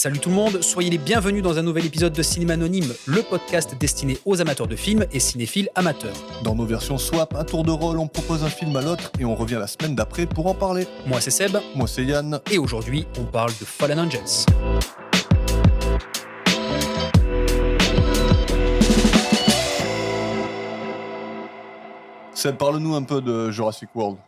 Salut tout le monde, soyez les bienvenus dans un nouvel épisode de Cinéma Anonyme, le podcast destiné aux amateurs de films et cinéphiles amateurs. Dans nos versions swap, un tour de rôle, on propose un film à l'autre et on revient la semaine d'après pour en parler. Moi c'est Seb, Moi c'est Yann. et aujourd'hui on parle de Fallen Angels. Seb, parle-nous un peu de Jurassic World.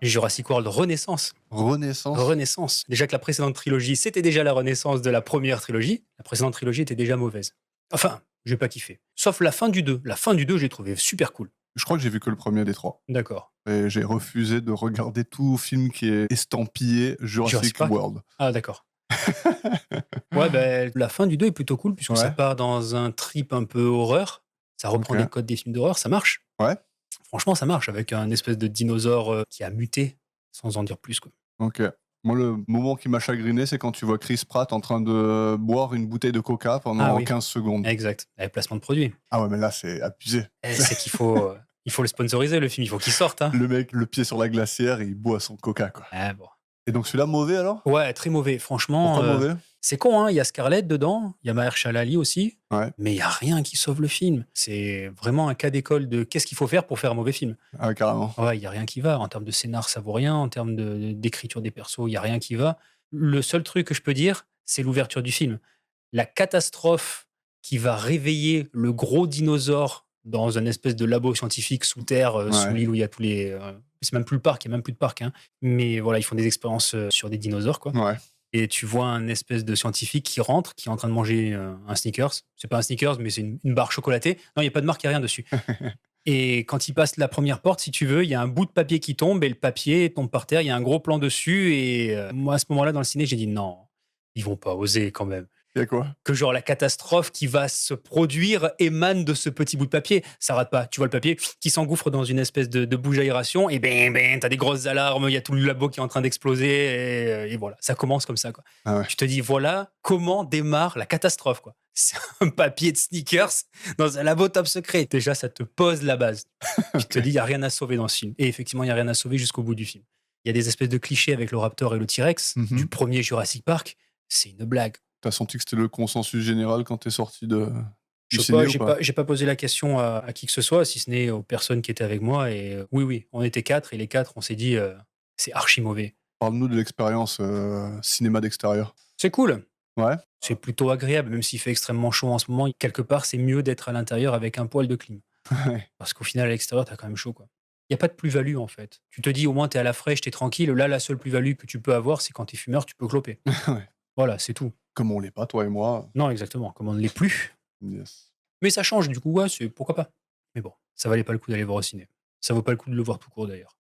Jurassic World Renaissance. Renaissance. Déjà que la précédente trilogie, c'était déjà la renaissance de la première trilogie. La précédente trilogie était déjà mauvaise. Enfin, j'ai pas kiffé. Sauf la fin du 2. La fin du 2, j'ai trouvé super cool. Je crois que j'ai vu que le premier des trois. D'accord. Et j'ai refusé de regarder tout film qui est estampillé Jurassic Park. World. Ah d'accord. Ouais, ben la fin du 2 est plutôt cool puisque ça Ouais. part dans un trip un peu horreur. Ça reprend Ok. des codes des films d'horreur, ça marche. Ouais. Franchement, ça marche avec un espèce de dinosaure qui a muté, sans en dire plus, quoi. Ok. Moi, le moment qui m'a chagriné, c'est quand tu vois Chris Pratt en train de boire une bouteille de coca pendant 15 secondes. Exact. Avec placement de produit. Ah ouais, mais là, c'est abusé. C'est qu'il faut, il faut le sponsoriser, le film. Il faut qu'il sorte. Hein. Le mec, le pied sur la glacière, et il boit son coca, quoi. Ah, bon. Et donc celui-là, mauvais alors? Ouais, très mauvais. Franchement, Pourquoi mauvais? c'est con. Hein. Il y a Scarlett dedans. Il y a Mahershala Ali aussi. Ouais. Mais il n'y a rien qui sauve le film. C'est vraiment un cas d'école de qu'est-ce qu'il faut faire pour faire un mauvais film. Ah, carrément. Ouais, il n'y a rien qui va. En termes de scénar, ça vaut rien. En termes d'écriture des persos, il n'y a rien qui va. Le seul truc que je peux dire, c'est l'ouverture du film. La catastrophe qui va réveiller le gros dinosaure dans un espèce de labo scientifique sous terre, sous l'île où il y a tous les... c'est même plus le parc, il n'y a même plus de parc. Hein. Mais voilà, ils font des expériences sur des dinosaures, quoi. Ouais. Et tu vois un espèce de scientifique qui rentre, qui est en train de manger un Snickers. C'est pas un Snickers, mais c'est une barre chocolatée. Non, il n'y a pas de marque, il n'y a rien dessus. Et quand il passe la première porte, si tu veux, il y a un bout de papier qui tombe et le papier tombe par terre. Il y a un gros plan dessus. Et moi, à ce moment-là, dans le ciné, j'ai dit non, ils vont pas oser quand même. Il y a quoi? Que genre la catastrophe qui va se produire émane de ce petit bout de papier. Ça rate pas. Tu vois le papier qui s'engouffre dans une espèce de bouche d'aération et t'as des grosses alarmes, il y a tout le labo qui est en train d'exploser et voilà, ça commence comme ça, quoi. Ah ouais. Tu te dis voilà comment démarre la catastrophe, quoi. C'est un papier de Snickers dans un labo top secret. Déjà, ça te pose la base. Tu te dis il y a rien à sauver dans ce film. Et effectivement, il y a rien à sauver jusqu'au bout du film. Il y a des espèces de clichés avec le Raptor et le T-Rex du premier Jurassic Park. C'est une blague. T'as senti que c'était le consensus général quand t'es sorti du Je sais ciné pas, ou pas? j'ai pas posé la question à qui que ce soit, si ce n'est aux personnes qui étaient avec moi. Et oui, on était 4 et les 4, on s'est dit c'est archi mauvais. Parle-nous de l'expérience cinéma d'extérieur. C'est cool. Ouais. C'est plutôt agréable, même s'il fait extrêmement chaud en ce moment. Quelque part, c'est mieux d'être à l'intérieur avec un poil de clim. Ouais. Parce qu'au final, à l'extérieur, t'as quand même chaud, quoi. Il n'y a pas de plus-value, en fait. Tu te dis, au moins, t'es à la fraîche, t'es tranquille. Là, la seule plus-value que tu peux avoir, c'est quand t'es fumeur, tu peux cloper. Ouais. Voilà, c'est tout. Comme on l'est pas, toi et moi. Non, exactement. Comme on ne l'est plus. Yes. Mais ça change, du coup, ouais, c'est pourquoi pas. Mais bon, ça valait pas le coup d'aller voir au ciné. Ça vaut pas le coup de le voir tout court, d'ailleurs.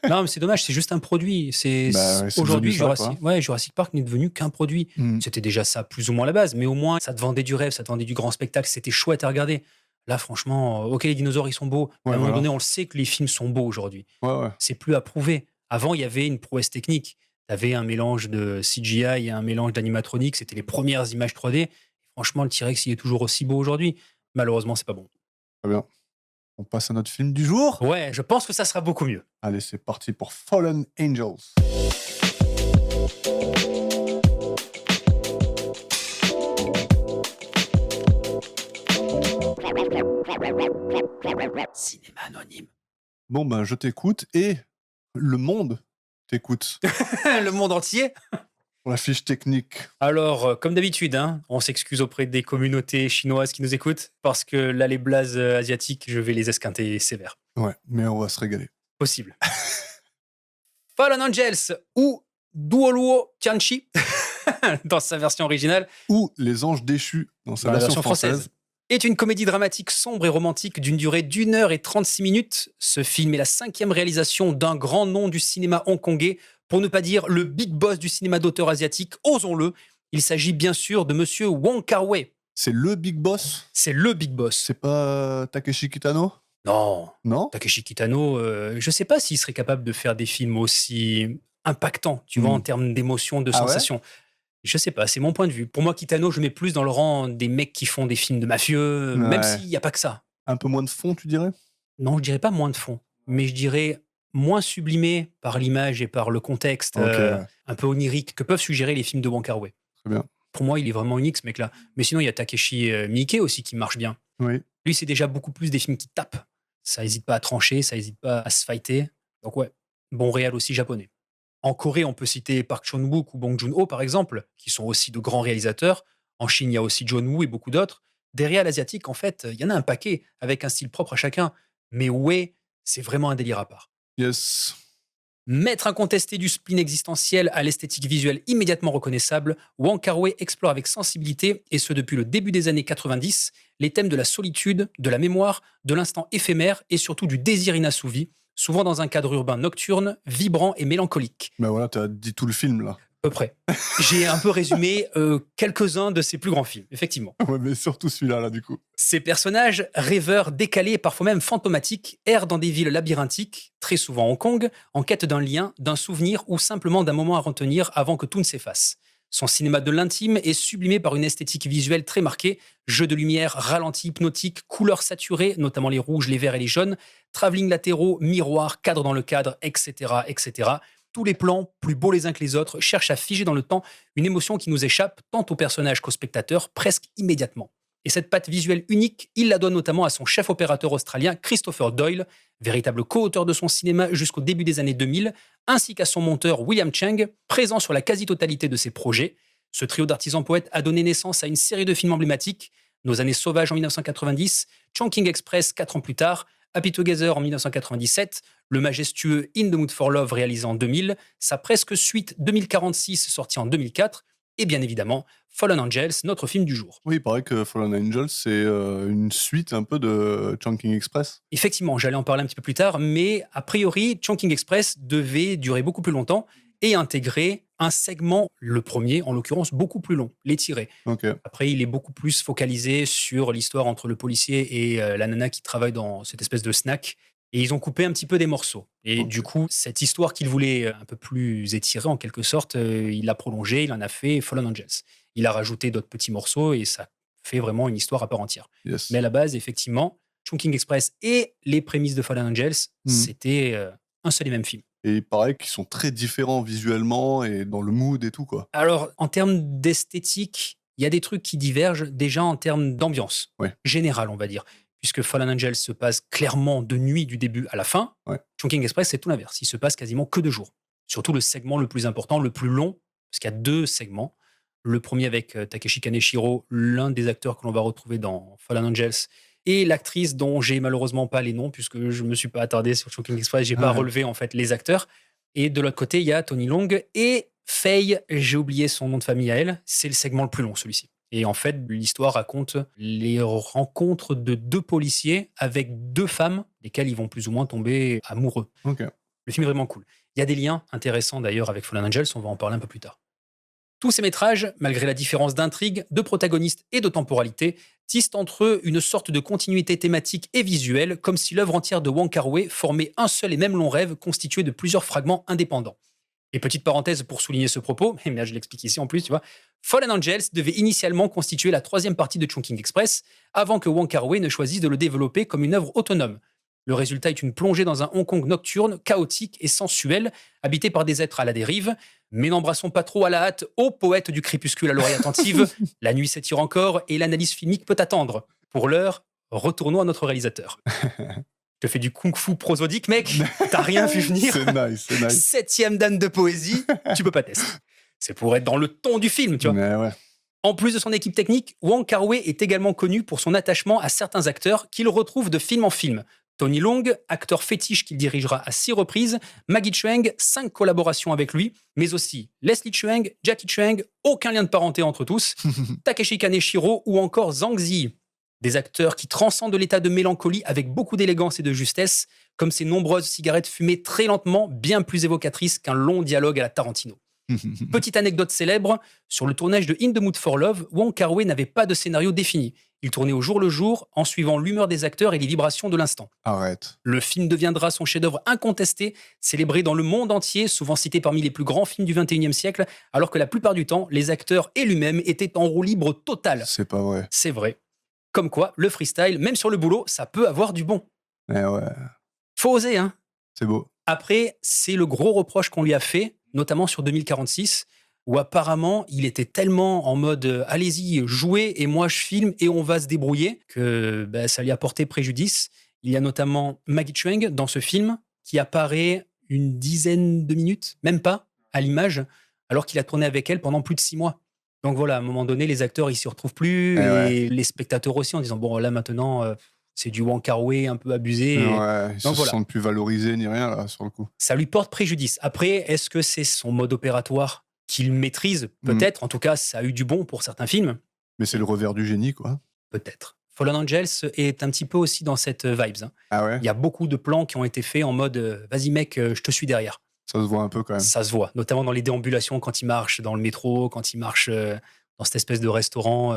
Non, mais c'est dommage, c'est juste un produit. Bah ouais, c'est Aujourd'hui, devenu ça, Jurassic Park n'est devenu qu'un produit. C'était déjà ça, plus ou moins à la base, mais au moins, ça te vendait du rêve, ça te vendait du grand spectacle, c'était chouette à regarder. Là, franchement, ok, les dinosaures, ils sont beaux. Mais à un moment donné, on le sait que les films sont beaux aujourd'hui. Ouais. C'est plus à prouver. Avant, il y avait une prouesse technique. Tu avais un mélange de CGI et un mélange d'animatronique. C'était les premières images 3D. Franchement, le T-Rex, il est toujours aussi beau aujourd'hui. Malheureusement, c'est pas bon. Très bien. On passe à notre film du jour. Ouais, je pense que ça sera beaucoup mieux. Allez, c'est parti pour Fallen Angels. Cinéma anonyme. Bon, ben, je t'écoute et le monde t'écoute. Le monde entier. Pour la fiche technique. Alors, comme d'habitude, hein, on s'excuse auprès des communautés chinoises qui nous écoutent, parce que là, les blazes asiatiques, je vais les esquinter sévères. Ouais, mais on va se régaler. Possible. Fallen Angels, ou Duoluo Tianchi, dans sa version originale, Ou Les Anges Déchus, dans sa dans la version version française, est une comédie dramatique sombre et romantique d'une durée d'1h36. Ce film est la 5e réalisation d'un grand nom du cinéma hongkongais, pour ne pas dire le big boss du cinéma d'auteur asiatique, osons-le. Il s'agit bien sûr de monsieur Wong Kar-wai. C'est le Big Boss. C'est le big boss. C'est pas Takeshi Kitano? Non, Non? Takeshi Kitano, je sais pas s'il serait capable de faire des films aussi impactants, tu vois, en termes d'émotion, de sensations. Je sais pas, c'est mon point de vue. Pour moi, Kitano, je mets plus dans le rang des mecs qui font des films de mafieux, même s'il n'y a pas que ça. Un peu moins de fond, tu dirais? Non, je dirais pas moins de fond, mais je dirais moins sublimé par l'image et par le contexte un peu onirique que peuvent suggérer les films de Wong Kar-wai. Très bien. Pour moi, il est vraiment unique, ce mec-là. Mais sinon, il y a Takeshi Miike aussi qui marche bien. Oui. Lui, c'est déjà beaucoup plus des films qui tapent. Ça hésite pas à trancher, ça hésite pas à se fighter. Donc ouais, bon réal aussi japonais. En Corée, on peut citer Park Chan-wook ou Bong Joon-ho, par exemple, qui sont aussi de grands réalisateurs. En Chine, il y a aussi John Woo et beaucoup d'autres. Des réals asiatiques, en fait, il y en a un paquet, avec un style propre à chacun. Mais ouais, c'est vraiment un délire à part. Yes. Maître incontesté du spleen existentiel à l'esthétique visuelle immédiatement reconnaissable, Wong Kar-wai explore avec sensibilité, et ce depuis le début des années 90, les thèmes de la solitude, de la mémoire, de l'instant éphémère et surtout du désir inassouvi, souvent dans un cadre urbain nocturne, vibrant et mélancolique. Ben voilà, t'as dit tout le film là. À peu près. J'ai un peu résumé quelques-uns de ses plus grands films, effectivement. Ouais, mais surtout celui-là, là, du coup. Ces personnages, rêveurs, décalés et parfois même fantomatiques, errent dans des villes labyrinthiques, très souvent Hong Kong, en quête d'un lien, d'un souvenir ou simplement d'un moment à retenir avant que tout ne s'efface. Son cinéma de l'intime est sublimé par une esthétique visuelle très marquée, jeux de lumière, ralentis, hypnotiques, couleurs saturées, notamment les rouges, les verts et les jaunes, travelling latéraux, miroirs, cadre dans le cadre, etc., etc. Tous les plans, plus beaux les uns que les autres, cherchent à figer dans le temps une émotion qui nous échappe tant au personnage qu'au spectateur, presque immédiatement. Et cette patte visuelle unique, il la doit notamment à son chef opérateur australien Christopher Doyle, véritable co-auteur de son cinéma jusqu'au début des années 2000, ainsi qu'à son monteur William Chang, présent sur la quasi-totalité de ses projets. Ce trio d'artisans poètes a donné naissance à une série de films emblématiques, Nos années sauvages en 1990, Chongqing Express 4 ans plus tard, Happy Together en 1997, le majestueux In the Mood for Love réalisé en 2000, sa presque suite 2046 sortie en 2004, et bien évidemment Fallen Angels, notre film du jour. Oui, il paraît que Fallen Angels, c'est une suite un peu de Chungking Express. Effectivement, j'allais en parler un petit peu plus tard, mais a priori, Chongqing Express devait durer beaucoup plus longtemps et intégrer un segment, le premier en l'occurrence, beaucoup plus long, l'étirer. Ok. Après, il est beaucoup plus focalisé sur l'histoire entre le policier et la nana qui travaille dans cette espèce de snack. Et ils ont coupé un petit peu des morceaux. Et Ok. du coup, cette histoire qu'il voulait un peu plus étirer, en quelque sorte, il l'a prolongée, il en a fait Fallen Angels. Il a rajouté d'autres petits morceaux et ça fait vraiment une histoire à part entière. Yes. Mais à la base, effectivement, Chungking Express et les prémices de Fallen Angels, c'était un seul et même film. Et il paraît qu'ils sont très différents visuellement et dans le mood et tout, quoi. Alors, en termes d'esthétique, il y a des trucs qui divergent déjà en termes d'ambiance générale, on va dire. Puisque Fallen Angels se passe clairement de nuit du début à la fin. Ouais. Chungking Express, c'est tout l'inverse. Il se passe quasiment que de jour. Surtout le segment le plus important, le plus long, parce qu'il y a 2 segments. Le premier avec Takeshi Kaneshiro, l'un des acteurs que l'on va retrouver dans Fallen Angels, et l'actrice dont j'ai malheureusement pas les noms, puisque je me suis pas attardé sur Chungking Express, j'ai pas relevé en fait les acteurs. Et de l'autre côté, il y a Tony Long et Faye, j'ai oublié son nom de famille à elle, c'est le segment le plus long, celui-ci. Et en fait, l'histoire raconte les rencontres de 2 policiers avec 2 femmes, lesquelles ils vont plus ou moins tomber amoureux. Ok. Le film est vraiment cool. Il y a des liens intéressants d'ailleurs avec Fallen Angels, on va en parler un peu plus tard. Tous ces métrages, malgré la différence d'intrigue, de protagonistes et de temporalité, tissent entre eux une sorte de continuité thématique et visuelle, comme si l'œuvre entière de Wong Kar-wai formait un seul et même long rêve constitué de plusieurs fragments indépendants. Et petite parenthèse pour souligner ce propos, mais là je l'explique ici en plus, tu vois, Fallen Angels devait initialement constituer la 3e partie de Chungking Express, avant que Wong Kar-wai ne choisisse de le développer comme une œuvre autonome. Le résultat est une plongée dans un Hong Kong nocturne, chaotique et sensuel, habité par des êtres à la dérive. Mais n'embrassons pas trop à la hâte ô poète du crépuscule à l'oreille attentive. La nuit s'étire encore et l'analyse filmique peut attendre. Pour l'heure, retournons à notre réalisateur. Je te fais du kung-fu prosodique, mec. T'as rien vu venir. C'est nice, c'est nice. 7e dan de poésie, tu peux pas tester. C'est pour être dans le ton du film, tu vois. Mais ouais. En plus de son équipe technique, Wong Kar-wai est également connu pour son attachement à certains acteurs qu'il retrouve de film en film. Tony Long, acteur fétiche qu'il dirigera à 6 reprises, Maggie Cheung, 5 collaborations avec lui, mais aussi Leslie Cheung, Jackie Cheung, aucun lien de parenté entre tous, Takeshi Kaneshiro ou encore Zhang Ziyi. Des acteurs qui transcendent l'état de mélancolie avec beaucoup d'élégance et de justesse, comme ces nombreuses cigarettes fumées très lentement, bien plus évocatrices qu'un long dialogue à la Tarantino. Petite anecdote célèbre, sur le tournage de In the Mood for Love, Wong Kar-wai n'avait pas de scénario défini. Il tournait au jour le jour, en suivant l'humeur des acteurs et les vibrations de l'instant. Arrête. Le film deviendra son chef-d'œuvre incontesté, célébré dans le monde entier, souvent cité parmi les plus grands films du XXIe siècle, alors que la plupart du temps, les acteurs et lui-même étaient en roue libre totale. C'est pas vrai. C'est vrai. Comme quoi, le freestyle, même sur le boulot, ça peut avoir du bon. Eh ouais. Faut oser, hein. C'est beau. Après, c'est le gros reproche qu'on lui a fait, notamment sur 2046. où apparemment, il était tellement en mode allez-y, jouez et moi je filme et on va se débrouiller que ça lui a porté préjudice. Il y a notamment Maggie Chuang dans ce film qui apparaît une dizaine de minutes, même pas, à l'image, alors qu'il a tourné avec elle pendant plus de 6 mois. Donc voilà, à un moment donné, les acteurs, ils s'y retrouvent plus et les spectateurs aussi en disant bon là maintenant, c'est du Wong Kar-wai un peu abusé. Ils donc se sentent plus valorisés ni rien là sur le coup. Ça lui porte préjudice. Après, est-ce que c'est son mode opératoire qu'il maîtrise? Peut-être. En tout cas, ça a eu du bon pour certains films. Mais c'est le revers du génie, quoi. Peut-être. Fallen Angels est un petit peu aussi dans cette vibes. Ah ouais? Il y a beaucoup de plans qui ont été faits en mode vas-y mec, je te suis derrière. Ça se voit un peu quand même. Ça se voit, notamment dans les déambulations quand il marche dans le métro, quand il marche dans cette espèce de restaurant.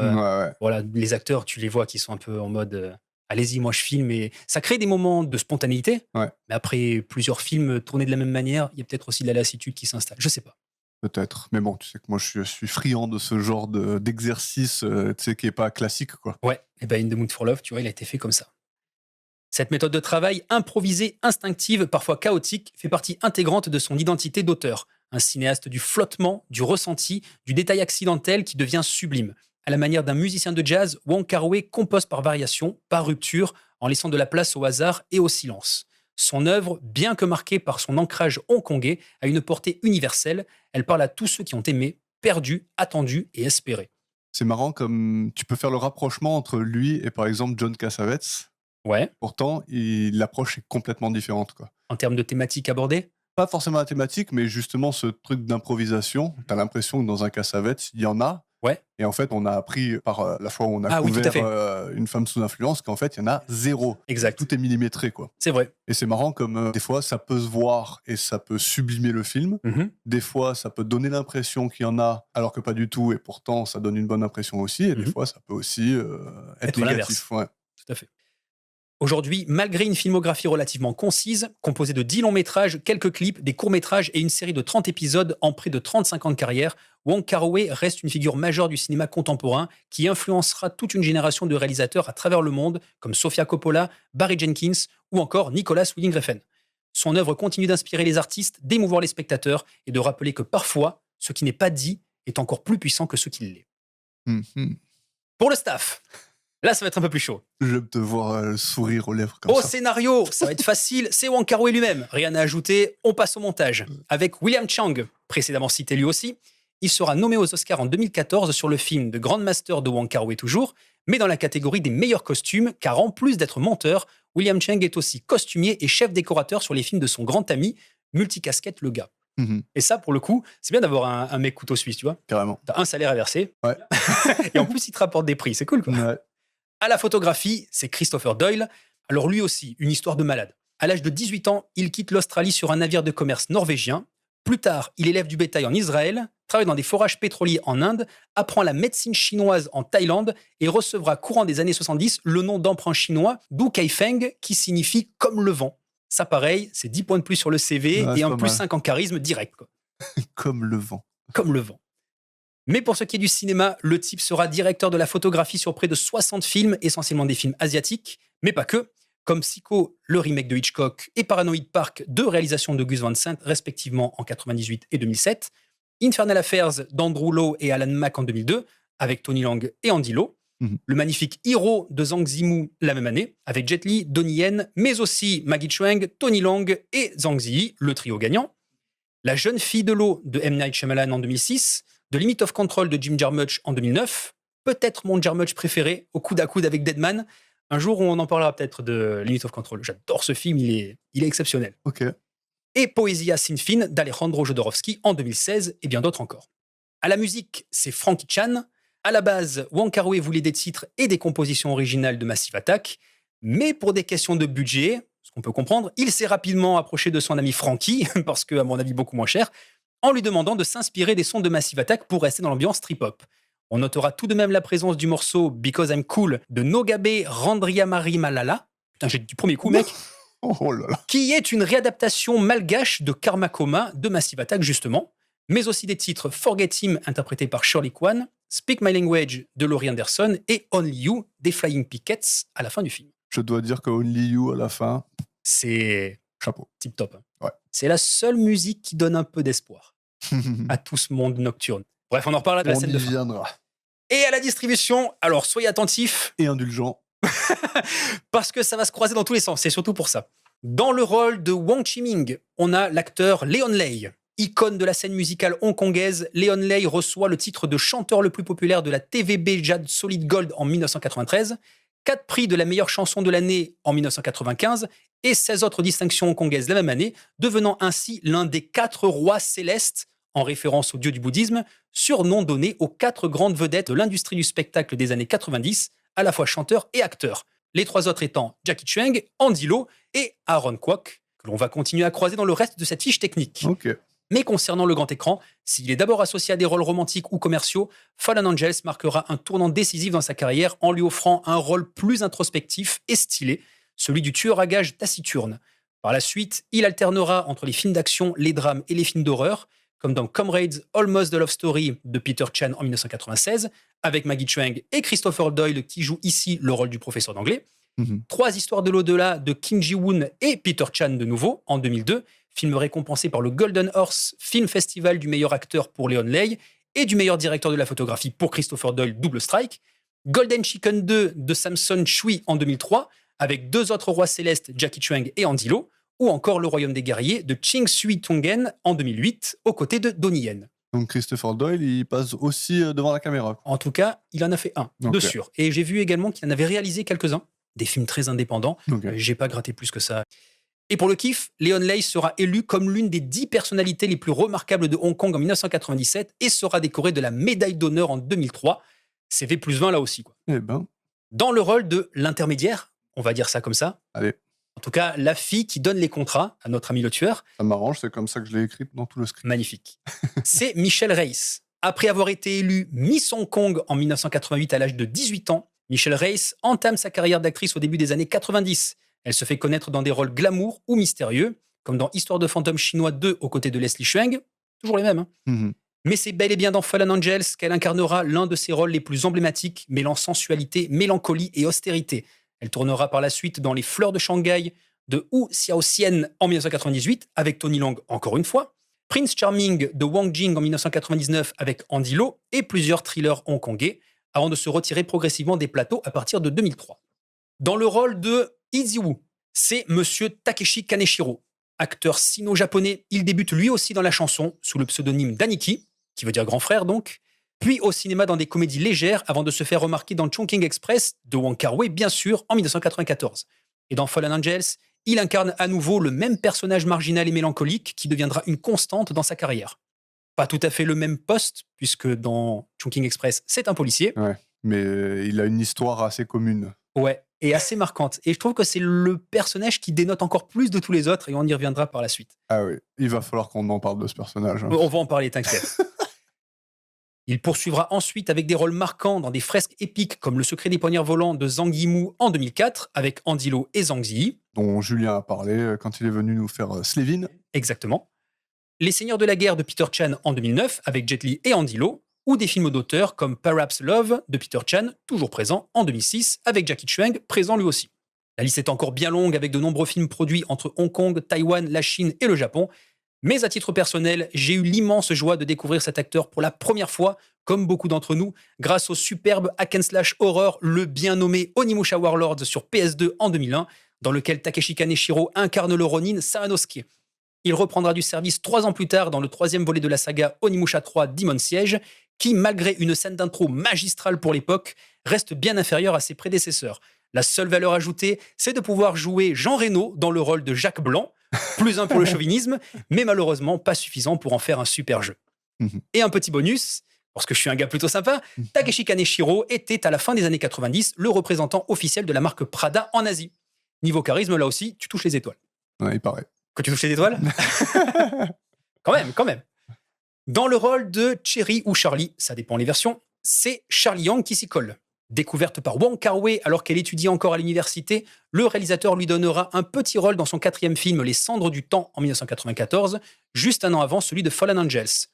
Voilà, les acteurs, tu les vois qui sont un peu en mode allez-y, moi je filme. Et ça crée des moments de spontanéité. Ouais. Mais après plusieurs films tournés de la même manière, il y a peut-être aussi de la lassitude qui s'installe. Je sais pas. Peut-être. Mais bon, tu sais que moi je suis friand de ce genre d'exercice qui est pas classique, quoi. Ouais, et In the Mood for Love, tu vois, il a été fait comme ça. Cette méthode de travail improvisée, instinctive, parfois chaotique, fait partie intégrante de son identité d'auteur. Un cinéaste du flottement, du ressenti, du détail accidentel qui devient sublime. À la manière d'un musicien de jazz, Wong Kar-wai compose par variation, par rupture, en laissant de la place au hasard et au silence. Son œuvre, bien que marquée par son ancrage hongkongais, a une portée universelle. Elle parle à tous ceux qui ont aimé, perdu, attendu et espéré. C'est marrant comme tu peux faire le rapprochement entre lui et par exemple John Cassavetes. Ouais. Pourtant, l'approche est complètement différente, quoi. En termes de thématiques abordées? Pas forcément la thématique, mais justement ce truc d'improvisation. T'as l'impression que dans un Cassavetes, il y en a. Ouais. Et en fait, on a appris par la fois où on a oui, tout à fait. Une femme sous influence qu'en fait, il y en a 0. Exact. Tout est millimétré, quoi. C'est vrai. Et c'est marrant comme des fois, ça peut se voir et ça peut sublimer le film. Des fois, ça peut donner l'impression qu'il y en a, alors que pas du tout. Et pourtant, ça donne une bonne impression aussi. Et des fois, ça peut aussi être négatif. Ouais. Tout à fait. Aujourd'hui, malgré une filmographie relativement concise, composée de 10 longs métrages, quelques clips, des courts métrages et une série de 30 épisodes en près de 35 ans de carrière, Wong Kar-wai reste une figure majeure du cinéma contemporain qui influencera toute une génération de réalisateurs à travers le monde, comme Sofia Coppola, Barry Jenkins ou encore Nicolas Winding Refn. Son œuvre continue d'inspirer les artistes, d'émouvoir les spectateurs et de rappeler que parfois, ce qui n'est pas dit est encore plus puissant que ce qui l'est. Pour le staff, là, ça va être un peu plus chaud. J'aime te voir le sourire aux lèvres comme ça. Au scénario, ça va être facile, c'est Wong Kar-wai lui-même. Rien à ajouter, on passe au montage. Avec William Chang, précédemment cité lui aussi, il sera nommé aux Oscars en 2014 sur le film de Grandmaster de Wong Kar-wai toujours, mais dans la catégorie des meilleurs costumes, car en plus d'être monteur, William Chang est aussi costumier et chef décorateur sur les films de son grand ami, multicasquette le gars. Et ça, pour le coup, c'est bien d'avoir un mec couteau suisse, tu vois. Carrément. T'as un salaire à verser. Ouais. Et en plus, il te rapporte des prix, c'est cool, quoi. Ouais. À la photographie, c'est Christopher Doyle. Alors lui aussi, une histoire de malade. À l'âge de 18 ans, il quitte l'Australie sur un navire de commerce norvégien. Plus tard, il élève du bétail en Israël, travaille dans des forages pétroliers en Inde, apprend la médecine chinoise en Thaïlande et recevra courant des années 70 le nom d'emprunt chinois Du Kaifeng qui signifie « comme le vent ». Ça pareil, c'est 10 points de plus sur le CV et un plus 5 en charisme direct, quoi. Comme le vent. Comme le vent. Mais pour ce qui est du cinéma, le type sera directeur de la photographie sur près de 60 films, essentiellement des films asiatiques, mais pas que, comme Psycho, le remake de Hitchcock, et Paranoid Park, 2 réalisations de Gus Van Sant, respectivement en 98 et 2007, Infernal Affairs d'Andrew Lowe et Alan Mack en 2002, avec Tony Leung et Andy Lau, le magnifique Hero de Zhang Ziyi la même année, avec Jet Li, Donnie Yen, mais aussi Maggie Chuang, Tony Leung et Zhang Ziyi, le trio gagnant, La jeune fille de l'eau de M. Night Shyamalan en 2006, The Limit of Control de Jim Jarmusch en 2009, peut-être mon Jarmusch préféré, au coude à coude avec Deadman. Un jour, on en parlera peut-être de Limit of Control. J'adore ce film, il est exceptionnel. Ok. Et Poesia sin fin d'Alejandro Jodorowsky en 2016, et bien d'autres encore. À la musique, c'est Frankie Chan. À la base, Wong Kar-wai voulait des titres et des compositions originales de Massive Attack, mais pour des questions de budget, ce qu'on peut comprendre, il s'est rapidement approché de son ami Frankie, parce que, à mon avis, beaucoup moins cher, en lui demandant de s'inspirer des sons de Massive Attack pour rester dans l'ambiance trip-hop. On notera tout de même la présence du morceau Because I'm Cool de Nogabe Randriamari Malala. Putain, j'ai du premier coup, mec. Oh là là. Qui est une réadaptation malgache de Karma Coma de Massive Attack, justement, mais aussi des titres Forget Him, interprété par Shirley Kwan, Speak My Language de Laurie Anderson et Only You des Flying Pickets à la fin du film. Je dois dire que Only You à la fin, c'est chapeau. tip top. Ouais. C'est la seule musique qui donne un peu d'espoir. à tout ce monde nocturne. Bref, on en reparlera de la scène de fin. On y viendra. Et à la distribution, alors soyez attentifs. Et indulgents. Parce que ça va se croiser dans tous les sens, c'est surtout pour ça. Dans le rôle de Wang Chi-ming, on a l'acteur Leon Lei. Icône de la scène musicale hongkongaise, Leon Lei reçoit le titre de chanteur le plus populaire de la TVB Jade Solid Gold en 1993, 4 prix de la meilleure chanson de l'année en 1995 et 16 autres distinctions hongkongaises la même année, devenant ainsi l'un des 4 rois célestes, en référence au dieu du bouddhisme, surnom donné aux 4 grandes vedettes de l'industrie du spectacle des années 90, à la fois chanteur et acteur. Les 3 autres étant Jackie Chung, Andy Lau et Aaron Kwok, que l'on va continuer à croiser dans le reste de cette fiche technique. Ok. Mais concernant le grand écran, s'il est d'abord associé à des rôles romantiques ou commerciaux, Fallen Angels marquera un tournant décisif dans sa carrière en lui offrant un rôle plus introspectif et stylé, celui du tueur à gages taciturne. Par la suite, il alternera entre les films d'action, les drames et les films d'horreur, comme dans Comrades Almost the Love Story de Peter Chan en 1996, avec Maggie Cheung et Christopher Doyle qui joue ici le rôle du professeur d'anglais. 3 histoires de l'au-delà de Kim Ji-woon et Peter Chan de nouveau en 2002, film récompensé par le Golden Horse Film Festival du meilleur acteur pour Leon Lei et du meilleur directeur de la photographie pour Christopher Doyle, double strike. Golden Chicken 2 de Samson Chui en 2003, avec 2 autres rois célestes, Jackie Chung et Andy Lau, ou encore Le Royaume des guerriers de Ching Sui Tungen en 2008, aux côtés de Donnie Yen. Donc Christopher Doyle, il passe aussi devant la caméra. En tout cas, il en a fait un, de sûr. Et j'ai vu également qu'il en avait réalisé quelques-uns, des films très indépendants. J'ai pas gratté plus que ça. Et pour le kiff, Leon Lei sera élu comme l'une des 10 personnalités les plus remarquables de Hong Kong en 1997 et sera décoré de la médaille d'honneur en 2003. CV plus 20 là aussi, quoi. Eh ben. Dans le rôle de l'intermédiaire, on va dire ça comme ça. Allez. En tout cas, la fille qui donne les contrats à notre ami le tueur. Ça m'arrange, c'est comme ça que je l'ai écrite dans tout le script. Magnifique. C'est Michelle Reiss. Après avoir été élue Miss Hong Kong en 1988 à l'âge de 18 ans, Michelle Reiss entame sa carrière d'actrice au début des années 90. Elle se fait connaître dans des rôles glamour ou mystérieux, comme dans Histoire de fantôme chinois 2 aux côtés de Leslie Cheung, toujours les mêmes. Mais c'est bel et bien dans Fallen Angels qu'elle incarnera l'un de ses rôles les plus emblématiques, mêlant sensualité, mélancolie et austérité. Elle tournera par la suite dans Les Fleurs de Shanghai de Hu Xiaoxian en 1998 avec Tony Leung encore une fois, Prince Charming de Wang Jing en 1999 avec Andy Lau et plusieurs thrillers hongkongais avant de se retirer progressivement des plateaux à partir de 2003. Dans le rôle de Iziwu, c'est Monsieur Takeshi Kaneshiro. Acteur sino-japonais, il débute lui aussi dans la chanson sous le pseudonyme d'Aniki, qui veut dire grand frère donc, puis au cinéma dans des comédies légères avant de se faire remarquer dans Chongqing Express de Wong Kar-wai bien sûr en 1994. Et dans Fallen Angels, il incarne à nouveau le même personnage marginal et mélancolique qui deviendra une constante dans sa carrière. Pas tout à fait le même poste, puisque dans Chongqing Express, c'est un policier. Ouais, mais il a une histoire assez commune. Ouais, et assez marquante. Et je trouve que c'est le personnage qui dénote encore plus de tous les autres, et on y reviendra par la suite. Ah oui, il va falloir qu'on en parle de ce personnage. On va en parler, t'inquiète. Il poursuivra ensuite avec des rôles marquants dans des fresques épiques comme Le secret des poignards volants de Zhang Yimou en 2004 avec Andy Lau et Zhang Ziyi. Dont Julien a parlé quand il est venu nous faire Slevin. Exactement. Les Seigneurs de la guerre de Peter Chan en 2009 avec Jet Li et Andy Lau, ou des films d'auteur comme Perhaps Love de Peter Chan, toujours présent en 2006 avec Jackie Cheung, présent lui aussi. La liste est encore bien longue avec de nombreux films produits entre Hong Kong, Taïwan, la Chine et le Japon. Mais à titre personnel, j'ai eu l'immense joie de découvrir cet acteur pour la première fois, comme beaucoup d'entre nous, grâce au superbe hack and slash horror, le bien nommé Onimusha Warlords sur PS2 en 2001, dans lequel Takeshi Kaneshiro incarne le Ronin Saranosuke. Il reprendra du service 3 ans plus tard dans le 3e volet de la saga Onimusha 3 Demon Siege, qui, malgré une scène d'intro magistrale pour l'époque, reste bien inférieure à ses prédécesseurs. La seule valeur ajoutée, c'est de pouvoir jouer Jean Reno dans le rôle de Jacques Blanc, plus un pour le chauvinisme, mais malheureusement pas suffisant pour en faire un super jeu. Et un petit bonus, parce que je suis un gars plutôt sympa, Takeshi Kaneshiro était à la fin des années 90 le représentant officiel de la marque Prada en Asie. Niveau charisme, là aussi, tu touches les étoiles. Ouais, il paraît. Que tu touches les étoiles Quand même. Dans le rôle de Cherry ou Charlie, ça dépend les versions, c'est Charlie Yang qui s'y colle. Découverte par Wong Kar-wai alors qu'elle étudie encore à l'université, le réalisateur lui donnera un petit rôle dans son 4e film Les Cendres du Temps en 1994, juste un an avant celui de Fallen Angels.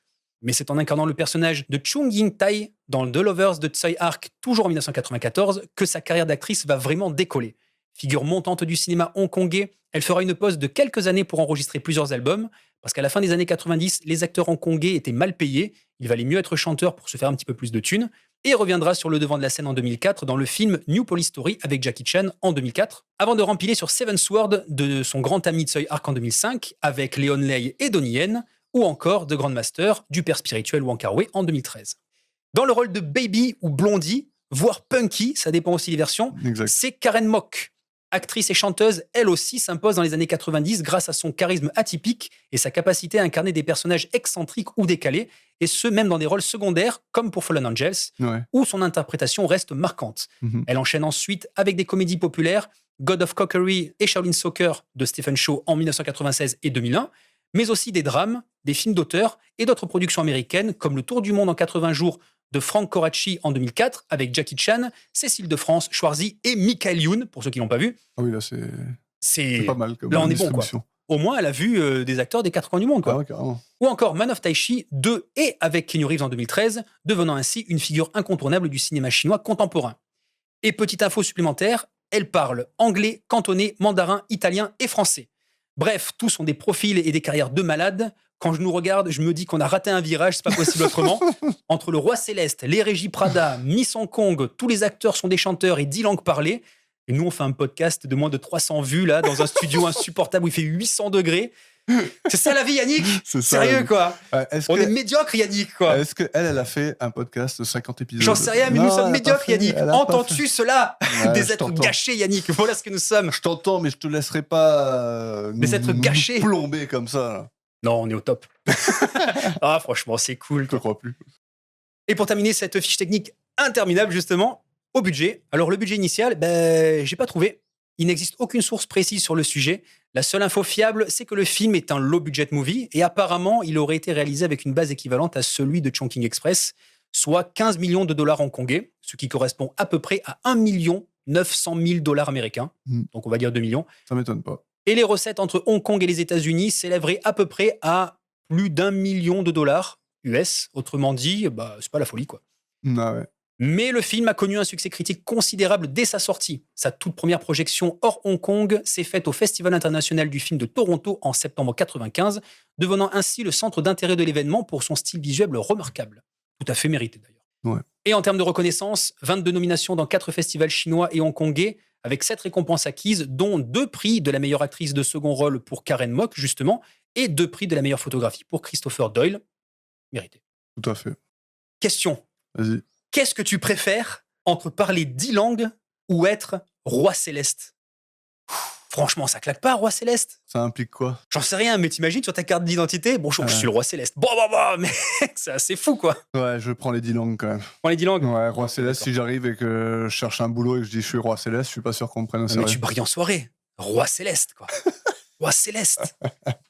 Mais c'est en incarnant le personnage de Chung Ying-tai dans The Lovers de Tsui Hark, toujours en 1994, que sa carrière d'actrice va vraiment décoller. Figure montante du cinéma hongkongais, elle fera une pause de quelques années pour enregistrer plusieurs albums, Parce qu'à la fin des années 90, les acteurs hongkongais étaient mal payés. Il valait mieux être chanteur pour se faire un petit peu plus de thunes. Et reviendra sur le devant de la scène en 2004 dans le film New Police Story avec Jackie Chan en 2004, avant de rempiler sur Seven Sword de son grand ami Tsui Hark en 2005 avec Leon Lei et Donnie Yen, ou encore de Grandmaster du père spirituel Wong Kar-wai en 2013. Dans le rôle de Baby ou Blondie, voire Punky, ça dépend aussi des versions, c'est Karen Mok. Actrice et chanteuse, elle aussi s'impose dans les années 90 grâce à son charisme atypique et sa capacité à incarner des personnages excentriques ou décalés, et ce même dans des rôles secondaires comme pour Fallen Angels, où son interprétation reste marquante. Elle enchaîne ensuite avec des comédies populaires, God of Cookery et Shaolin Soccer de Stephen Chow en 1996 et 2001, mais aussi des drames, des films d'auteur et d'autres productions américaines comme Le Tour du monde en 80 jours de Frank Coraci en 2004 avec Jackie Chan, Cécile de France, Schwarzy et Michael Youn, pour ceux qui l'ont pas vu. Ah oui, là c'est pas mal comme là on est bon, quoi. Au moins elle a vu des acteurs des quatre coins du monde, quoi. Ah ouais, carrément. Ou encore Man of Tai Chi 2 et avec Keanu Reeves en 2013, devenant ainsi une figure incontournable du cinéma chinois contemporain. Et petite info supplémentaire, elle parle anglais, cantonais, mandarin, italien et français. Bref, tous sont des profils et des carrières de malades. Quand je nous regarde, je me dis qu'on a raté un virage, c'est pas possible autrement. Entre le Roi Céleste, les Régis Prada, Miss Hong Kong, tous les acteurs sont des chanteurs et 10 langues parlées. Et nous, on fait un podcast de moins de 300 vues, là, dans un studio insupportable où il fait 800 degrés. C'est ça la vie, Yannick? C'est sérieux, ça, quoi. On est médiocre, Yannick, quoi. Est-ce qu'elle a fait un podcast de 50 épisodes? J'en sais rien, mais nous sommes médiocres, Yannick. Entends-tu cela? Des êtres gâchés, Yannick. Voilà ce que nous sommes. Je t'entends, mais je te laisserai pas des êtres gâchés. Plomber comme ça, là. Non, on est au top. Ah, franchement, c'est cool. Je te crois plus. Et pour terminer cette fiche technique interminable, justement, au budget. Alors, le budget initial, j'ai pas trouvé. Il n'existe aucune source précise sur le sujet. La seule info fiable, c'est que le film est un low-budget movie et apparemment, il aurait été réalisé avec une base équivalente à celui de Chongqing Express, soit 15 millions de dollars hongkongais, ce qui correspond à peu près à 1 900 000 dollars américains. Donc, on va dire 2 millions. Ça m'étonne pas. Et les recettes entre Hong Kong et les États-Unis s'élèveraient à peu près à plus d'1 million de dollars US. Autrement dit, c'est pas la folie, quoi. Ah ouais. Mais le film a connu un succès critique considérable dès sa sortie. Sa toute première projection hors Hong Kong s'est faite au Festival international du film de Toronto en septembre 1995, devenant ainsi le centre d'intérêt de l'événement pour son style visuel remarquable. Tout à fait mérité, d'ailleurs. Ouais. Et en termes de reconnaissance, 22 nominations dans 4 festivals chinois et hongkongais, avec 7 récompenses acquises, dont 2 prix de la meilleure actrice de second rôle pour Karen Mok, justement, et 2 prix de la meilleure photographie pour Christopher Doyle. Mérité. Tout à fait. Question. Vas-y. Qu'est-ce que tu préfères entre parler 10 langues ou être roi céleste? Franchement, ça claque pas, roi céleste. Ça implique quoi? J'en sais rien, mais t'imagines sur ta carte d'identité, bonjour, je suis le roi céleste. Mais c'est assez fou, quoi. Ouais, je prends les 10 langues quand même. Prends les 10 langues? Ouais, roi céleste, si j'arrive et que je cherche un boulot et que je dis je suis roi céleste, je suis pas sûr qu'on me prenne au sérieux. Mais tu brilles en soirée. Roi céleste, quoi. Roi céleste.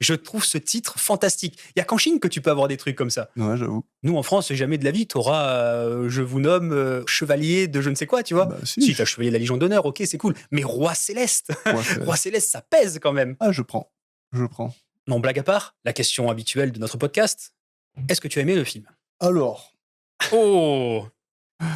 Je trouve ce titre fantastique. Il y a qu'en Chine que tu peux avoir des trucs comme ça. Ouais, j'avoue. Nous, en France, jamais de la vie, t'auras je vous nomme chevalier de je ne sais quoi, tu vois. Si, t'as chevalier de la Légion d'honneur, ok, c'est cool. Mais roi céleste. Roi céleste, ça pèse quand même. Ah, je prends. Non, blague à part, la question habituelle de notre podcast, est-ce que tu as aimé le film? Alors. Oh.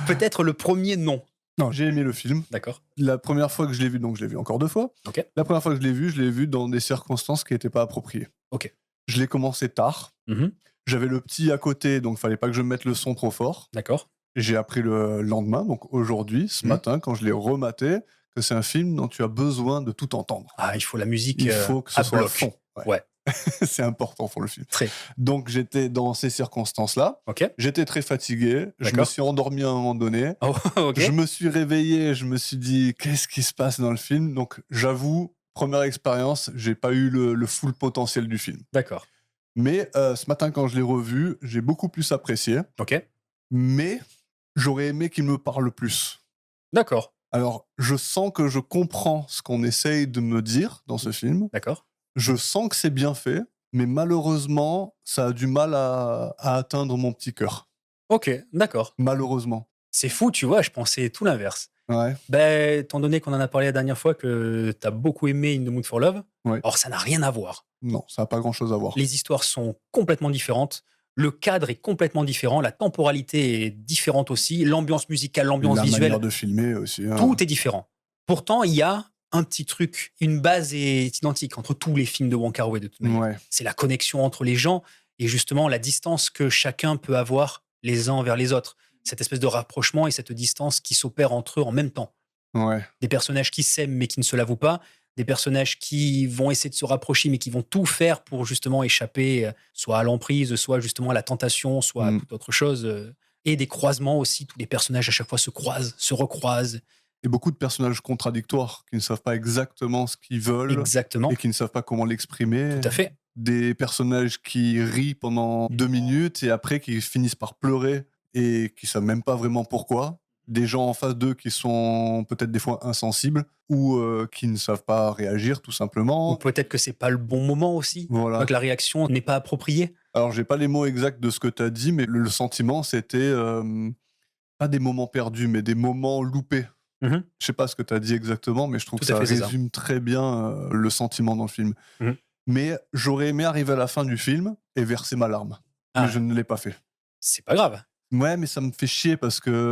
Peut-être le premier non. Non, j'ai aimé le film. D'accord. La première fois que je l'ai vu, donc je l'ai vu encore 2 fois. Ok. La première fois que je l'ai vu dans des circonstances qui n'étaient pas appropriées. Ok. Je l'ai commencé tard. J'avais le petit à côté, donc il fallait pas que je mette le son trop fort. D'accord. J'ai appris le lendemain, donc aujourd'hui, ce matin, quand je l'ai rematé, que c'est un film dont tu as besoin de tout entendre. Ah, il faut la musique. Il faut que ce soit à fond. Ouais. C'est important pour le film. Très. Donc j'étais dans ces circonstances-là. Ok. J'étais très fatigué. Je me suis endormi à un moment donné. Oh, ok. Je me suis réveillé. Je me suis dit qu'est-ce qui se passe dans le film. Donc j'avoue, première expérience, j'ai pas eu le full potentiel du film. D'accord. Mais ce matin quand je l'ai revu, j'ai beaucoup plus apprécié. Ok. Mais j'aurais aimé qu'il me parle plus. D'accord. Alors je sens que je comprends ce qu'on essaye de me dire dans ce film. D'accord. Je sens que c'est bien fait, mais malheureusement, ça a du mal à atteindre mon petit cœur. Ok, d'accord. Malheureusement. C'est fou, tu vois, je pensais tout l'inverse. Ouais. Étant donné qu'on en a parlé la dernière fois que t'as beaucoup aimé In the Mood for Love, or ça n'a rien à voir. Non, ça n'a pas grand-chose à voir. Les histoires sont complètement différentes, le cadre est complètement différent, la temporalité est différente aussi, l'ambiance musicale, l'ambiance visuelle. La manière de filmer aussi. Hein. Tout est différent. Pourtant, il y a un petit truc, une base est identique entre tous les films de Wong Kar-wai de toute manière. Ouais. C'est la connexion entre les gens et justement la distance que chacun peut avoir les uns envers les autres. Cette espèce de rapprochement et cette distance qui s'opère entre eux en même temps. Ouais. Des personnages qui s'aiment mais qui ne se l'avouent pas, des personnages qui vont essayer de se rapprocher mais qui vont tout faire pour justement échapper soit à l'emprise, soit justement à la tentation, soit à toute autre chose. Et des croisements aussi, tous les personnages à chaque fois se croisent, se recroisent. Et beaucoup de personnages contradictoires qui ne savent pas exactement ce qu'ils veulent Exactement, et qui ne savent pas comment l'exprimer. tout à fait. Des personnages qui rient pendant 2 minutes et après qui finissent par pleurer et qui savent même pas vraiment pourquoi. Des gens en face d'eux qui sont peut-être des fois insensibles ou qui ne savent pas réagir tout Ou simplement. peut-être que c'est pas le bon moment aussi, Voilà. que la réaction n'est pas appropriée. Alors j'ai pas les mots exacts de ce que tu as dit, mais le sentiment c'était pas des moments perdus, mais des moments loupés. Mhm. Je sais pas ce que tu as dit exactement, mais je trouve Tout que à ça fait, c'est ça. résume très bien le sentiment dans le film. Mhm. Mais j'aurais aimé arriver à la fin du film et verser ma larme. Ah. Mais je ne l'ai pas fait. C'est pas grave. Ouais, mais ça me fait chier parce que...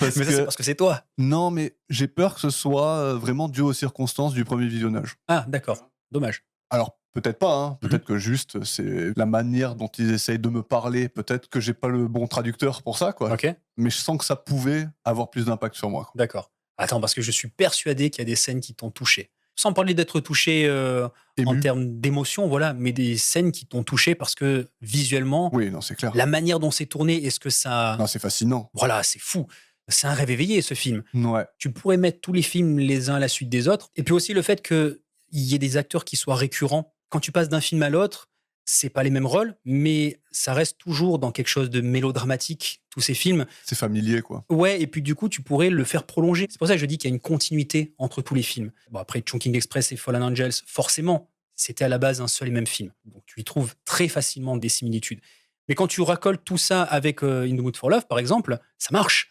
Mais ça, c'est parce que c'est toi. Non, mais j'ai peur que ce soit vraiment dû aux circonstances du premier visionnage. Ah, d'accord. Dommage. Alors, peut-être pas, hein. Peut-être que juste, c'est la manière dont ils essayent de me parler. Peut-être que j'ai pas le bon traducteur pour ça, quoi. Ok, Mais je sens que ça pouvait avoir plus d'impact sur moi, quoi. d'accord. Attends, parce que je suis persuadé qu'il y a des scènes qui t'ont touché. Sans parler d'être touché en Ému. termes d'émotion, voilà, mais des scènes qui t'ont touché parce que visuellement, Oui, non, c'est clair. la manière dont c'est tourné, est-ce que ça... Non, c'est fascinant. Voilà, c'est fou. C'est un rêve éveillé, ce film. Ouais. Tu pourrais mettre tous les films les uns à la suite des autres. Et puis aussi le fait qu'il y ait des acteurs qui soient récurrents. Quand tu passes d'un film à l'autre, c'est pas les mêmes rôles, mais ça reste toujours dans quelque chose de mélodramatique, tous ces films. C'est familier, quoi. Ouais, et puis du coup, tu pourrais le faire prolonger. C'est pour ça que je dis qu'il y a une continuité entre tous les films. Bon, après, Chungking Express et Fallen Angels, forcément, c'était à la base un seul et même film. Donc tu y trouves très facilement des similitudes. Mais quand tu racoles tout ça avec In the Mood for Love, par exemple, ça marche.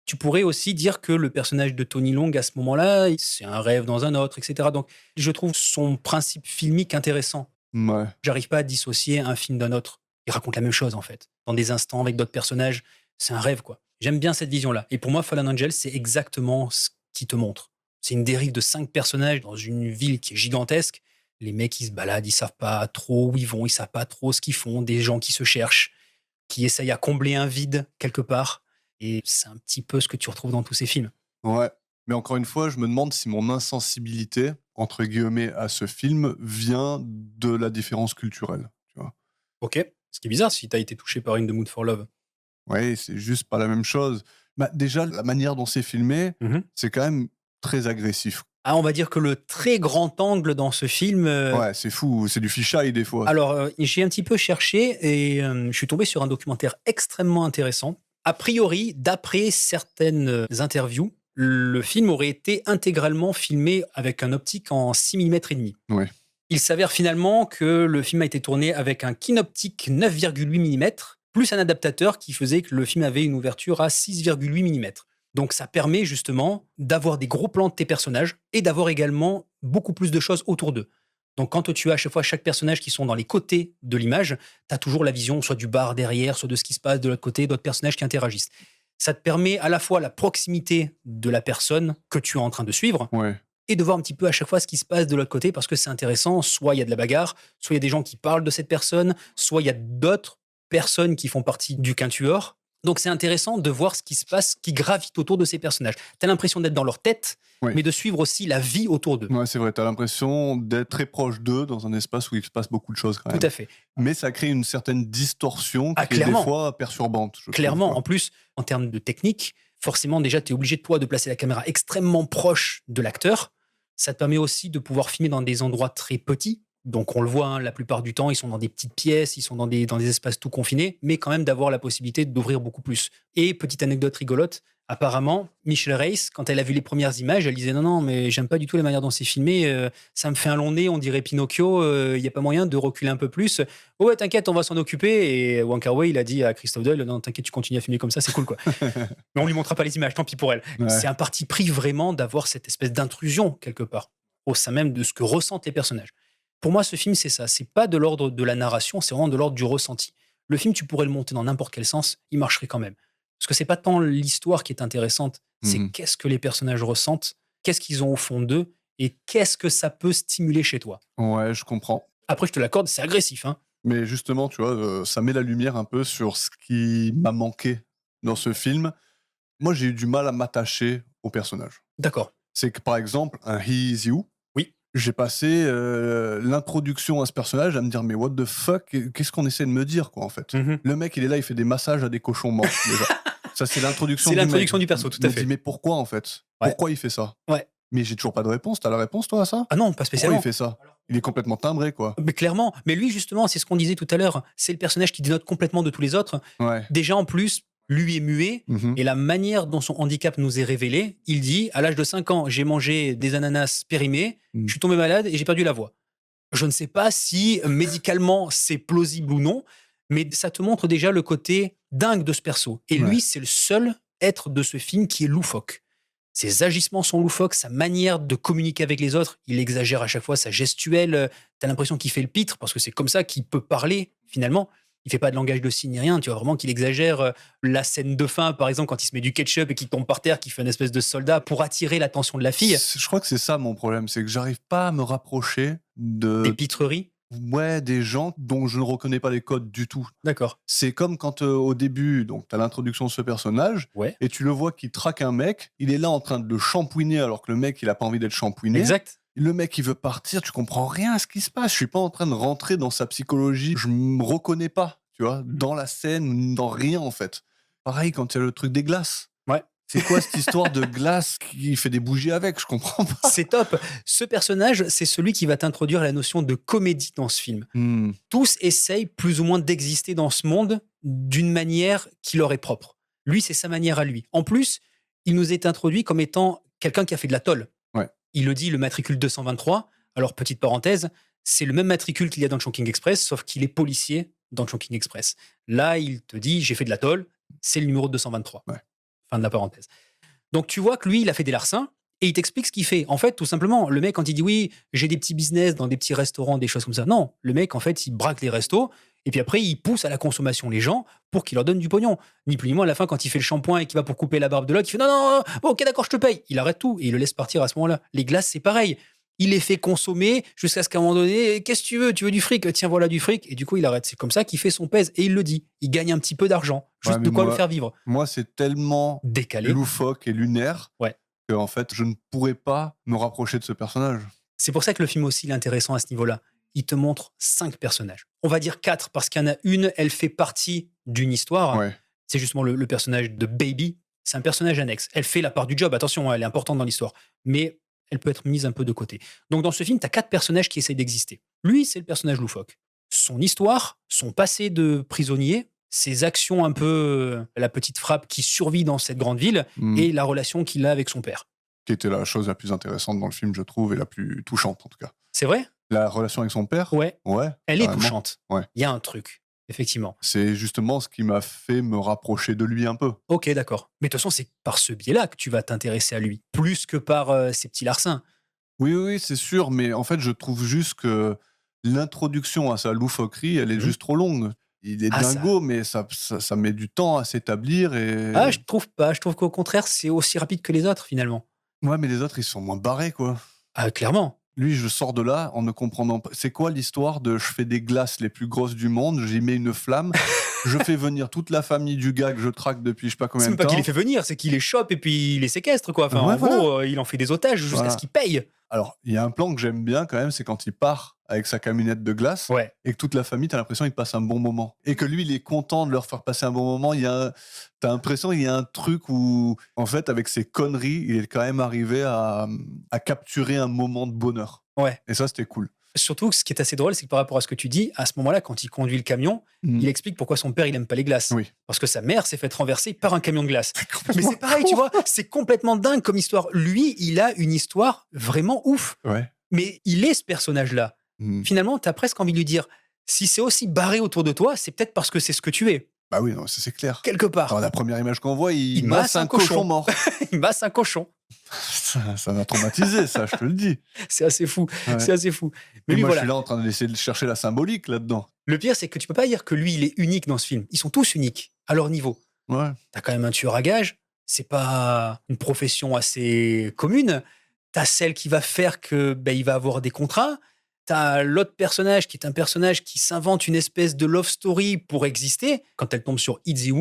Tu pourrais aussi dire que le personnage de Tony Long, à ce moment-là, c'est un rêve dans un autre, etc. Donc, je trouve son principe filmique intéressant. Ouais. J'arrive pas à dissocier un film d'un autre. Il raconte la même chose, en fait. Dans des instants, avec d'autres personnages, c'est un rêve, quoi. J'aime bien cette vision-là. Et pour moi, Fallen Angel, c'est exactement ce qui te montre. C'est une dérive de 5 personnages dans une ville qui est gigantesque. Les mecs, ils se baladent, ils savent pas trop où ils vont, ils savent pas trop ce qu'ils font. Des gens qui se cherchent, qui essayent à combler un vide quelque part. Et c'est un petit peu ce que tu retrouves dans tous ces films. Ouais. Mais encore une fois, je me demande si mon insensibilité, entre guillemets, à ce film vient de la différence culturelle. Tu vois. Ok. Ce qui est bizarre si t'as été touché par In the Mood for Love. Ouais, c'est juste pas la même chose. Bah, déjà, la manière dont c'est filmé, c'est quand même très agressif. Ah, on va dire que le très grand angle dans ce film. Ouais, c'est fou, c'est du fisheye des fois. Alors, j'ai un petit peu cherché et je suis tombé sur un documentaire extrêmement intéressant. A priori, d'après certaines interviews, le film aurait été intégralement filmé avec un optique en 6 mm et demi. Ouais. Il s'avère finalement que le film a été tourné avec un kinoptique 9,8 mm, plus un adaptateur qui faisait que le film avait une ouverture à 6,8 mm. Donc ça permet justement d'avoir des gros plans de tes personnages et d'avoir également beaucoup plus de choses autour d'eux. Donc quand tu as à chaque fois chaque personnage qui sont dans les côtés de l'image, tu as toujours la vision soit du bar derrière, soit de ce qui se passe de l'autre côté, d'autres personnages qui interagissent. Ça te permet à la fois la proximité de la personne que tu es en train de suivre, Ouais. et de voir un petit peu à chaque fois ce qui se passe de l'autre côté parce que c'est intéressant. Soit il y a de la bagarre, soit il y a des gens qui parlent de cette personne, soit il y a d'autres personnes qui font partie du quintuor. Donc c'est intéressant de voir ce qui se passe, qui gravite autour de ces personnages. Tu as l'impression d'être dans leur tête, Oui. mais de suivre aussi la vie autour d'eux. Ouais, c'est vrai, t'as l'impression d'être très proche d'eux dans un espace où il se passe beaucoup de choses quand même. Tout à fait. Mais ça crée une certaine distorsion qui est clairement. des fois perturbante. Je Clairement, trouve, en plus, en termes de technique, forcément, déjà, tu es obligé, toi, de placer la caméra extrêmement proche de l'acteur. Ça te permet aussi de pouvoir filmer dans des endroits très petits. Donc, on le voit, hein, la plupart du temps, ils sont dans des petites pièces, ils sont dans des espaces tout confinés, mais quand même d'avoir la possibilité d'ouvrir beaucoup plus. Et petite anecdote rigolote, apparemment, Michelle Reiss, quand elle a vu les premières images, elle disait non, mais j'aime pas du tout la manière dont c'est filmé, ça me fait un long nez, on dirait Pinocchio, il n'y a pas moyen de reculer un peu plus. Oh ouais, t'inquiète, on va s'en occuper. Et Wong Kar-wai, il a dit à Christophe Doyle, non, t'inquiète, tu continues à filmer comme ça, c'est cool, quoi. Mais on lui montrera pas les images, tant pis pour elle. Ouais. C'est un parti pris vraiment d'avoir cette espèce d'intrusion, quelque part, au sein même de ce que ressentent les personnages. Pour moi, ce film, c'est ça. C'est pas de l'ordre de la narration, c'est vraiment de l'ordre du ressenti. Le film, tu pourrais le monter dans n'importe quel sens, il marcherait quand même. Parce que c'est pas tant l'histoire qui est intéressante, c'est qu'est-ce que les personnages ressentent, qu'est-ce qu'ils ont au fond d'eux, et qu'est-ce que ça peut stimuler chez toi. Ouais, je comprends. Après, je te l'accorde, c'est agressif. Hein. Mais justement, tu vois, ça met la lumière un peu sur ce qui m'a manqué dans ce film. Moi, j'ai eu du mal à m'attacher au personnage. D'accord. C'est que, par exemple, un He Is You, Oui. j'ai passé l'introduction à ce personnage à me dire mais what the fuck, qu'est-ce qu'on essaie de me dire, quoi, en fait. Le mec, il est là, il fait des massages à des cochons morts, déjà. Ça, c'est l'introduction C'est du l'introduction mec. du perso, tout Je à me fait. dis mais pourquoi, en fait? Ouais. Pourquoi il fait ça? Ouais. Mais j'ai toujours pas de réponse. T'as la réponse, toi, à ça? Ah non, pas Pourquoi spécialement. il fait ça? Il est complètement timbré, quoi. Mais clairement. Mais lui, justement, c'est ce qu'on disait tout à l'heure. C'est le personnage qui dénote complètement de tous les autres. Ouais. Déjà, en plus, lui est muet. Et la manière dont son handicap nous est révélé, il dit, à l'âge de 5 ans, j'ai mangé des ananas périmés, je suis tombé malade et j'ai perdu la voix. Je ne sais pas si médicalement c'est plausible ou non, mais ça te montre déjà le côté dingue de ce perso. Et lui, c'est le seul être de ce film qui est loufoque. Ses agissements sont loufoques, sa manière de communiquer avec les autres, il exagère à chaque fois, sa gestuelle, t'as l'impression qu'il fait le pitre, parce que c'est comme ça qu'il peut parler, finalement. Il fait pas de langage de signes ni rien, tu vois vraiment qu'il exagère la scène de fin, par exemple, quand il se met du ketchup et qu'il tombe par terre, qu'il fait une espèce de soldat pour attirer l'attention de la fille. Je crois que c'est ça mon problème, c'est que j'arrive pas à me rapprocher Des pitreries. Ouais, des gens dont je ne reconnais pas les codes du tout. D'accord. C'est comme quand au début, donc tu as l'introduction de ce personnage, et tu le vois qui traque un mec, il est là en train de le shampouiner alors que le mec il a pas envie d'être shampouiné. Exact. Le mec il veut partir, tu comprends rien à ce qui se passe. Je suis pas en train de rentrer dans sa psychologie, je me reconnais pas, tu vois, dans la scène, dans rien en fait. Pareil quand il y a le truc des glaces. Ouais. C'est quoi cette histoire de glace qui fait des bougies avec? Je comprends pas. C'est top. Ce personnage, c'est celui qui va t'introduire la notion de comédie dans ce film. Tous essayent plus ou moins d'exister dans ce monde d'une manière qui leur est propre. Lui, c'est sa manière à lui. En plus, il nous est introduit comme étant quelqu'un qui a fait de la tôle. Ouais. Il le dit, le matricule 223. Alors, petite parenthèse, c'est le même matricule qu'il y a dans Chongqing Express, sauf qu'il est policier dans Chongqing Express. Là, il te dit, j'ai fait de la tôle, c'est le numéro 223. Ouais. Fin de la parenthèse. Donc tu vois que lui, il a fait des larcins et il t'explique ce qu'il fait. En fait, tout simplement, le mec, quand il dit oui, j'ai des petits business dans des petits restaurants, des choses comme ça. Non, le mec, en fait, il braque les restos et puis après, il pousse à la consommation les gens pour qu'ils leur donnent du pognon. Ni plus ni moins, à la fin, quand il fait le shampoing et qu'il va pour couper la barbe de l'autre, il fait non, non, non, bon, ok, d'accord, je te paye. Il arrête tout et il le laisse partir à ce moment-là. Les glaces, c'est pareil. Il les fait consommer jusqu'à ce qu'à un moment donné, qu'est-ce que tu veux du fric? Tiens, voilà du fric. Et du coup, il arrête. C'est comme ça qu'il fait son pèse. Et il le dit. Il gagne un petit peu d'argent. Juste de quoi le faire vivre. Moi, c'est tellement décalé, loufoque et lunaire que, en fait, je ne pourrais pas me rapprocher de ce personnage. C'est pour ça que le film aussi est intéressant à ce niveau-là. Il te montre 5 personnages. On va dire 4 parce qu'il y en a une, elle fait partie d'une histoire. Ouais. C'est justement le personnage de Baby. C'est un personnage annexe. Elle fait la part du job. Attention, elle est importante dans l'histoire. Mais elle peut être mise un peu de côté. Donc dans ce film, tu as 4 personnages qui essayent d'exister. Lui, c'est le personnage loufoque. Son histoire, son passé de prisonnier, ses actions un peu, la petite frappe qui survit dans cette grande ville, et la relation qu'il a avec son père. Qui était la chose la plus intéressante dans le film, je trouve, et la plus touchante en tout cas. C'est vrai? La relation avec son père? Ouais. Elle est touchante. Ouais. Il y a un truc. Effectivement. C'est justement ce qui m'a fait me rapprocher de lui un peu. Ok, d'accord. Mais de toute façon, c'est par ce biais-là que tu vas t'intéresser à lui, plus que par ses petits larcins. Oui, c'est sûr, mais en fait, je trouve juste que l'introduction à sa loufoquerie, elle est juste trop longue. Il est dingo, mais ça met du temps à s'établir. Et... Ah, je trouve pas. Je trouve qu'au contraire, c'est aussi rapide que les autres, finalement. Ouais, mais les autres, ils sont moins barrés, quoi. Ah, clairement. Lui, je sors de là en ne comprenant pas. C'est quoi l'histoire de je fais des glaces les plus grosses du monde, j'y mets une flamme, je fais venir toute la famille du gars que je traque depuis je sais pas combien de temps. C'est pas qu'il les fait venir, c'est qu'il les chope et puis il les séquestre, quoi. Enfin, gros, il en fait des otages jusqu'à ce qu'il paye. Alors, il y a un plan que j'aime bien quand même, c'est quand il part avec sa camionnette de glace et que toute la famille, t'as l'impression qu'il passe un bon moment. Et que lui, il est content de leur faire passer un bon moment. T'as l'impression qu'il y a un truc où, en fait, avec ses conneries, il est quand même arrivé à capturer un moment de bonheur. Ouais. Et ça, c'était cool. Surtout, ce qui est assez drôle, c'est que par rapport à ce que tu dis, à ce moment-là, quand il conduit le camion, il explique pourquoi son père, il aime pas les glaces. Oui. Parce que sa mère s'est fait renverser par un camion de glace. Mais c'est pareil, tu vois, c'est complètement dingue comme histoire. Lui, il a une histoire vraiment ouf. Ouais. Mais il est ce personnage-là. Finalement, t'as presque envie de lui dire, si c'est aussi barré autour de toi, c'est peut-être parce que c'est ce que tu es. Bah oui, non, ça c'est clair. Quelque part. Alors, la première image qu'on voit, il masse un cochon mort. Il masse un cochon. Ça m'a traumatisé, ça, je te le dis. C'est assez fou. Ouais. C'est assez fou. Mais lui, moi, je suis là en train d'essayer de chercher la symbolique là-dedans. Le pire, c'est que tu peux pas dire que lui, il est unique dans ce film. Ils sont tous uniques à leur niveau. Ouais. T'as quand même un tueur à gages. C'est pas une profession assez commune. T'as celle qui va faire que il va avoir des contrats. T'as l'autre personnage qui est un personnage qui s'invente une espèce de love story pour exister. Quand elle tombe sur Lee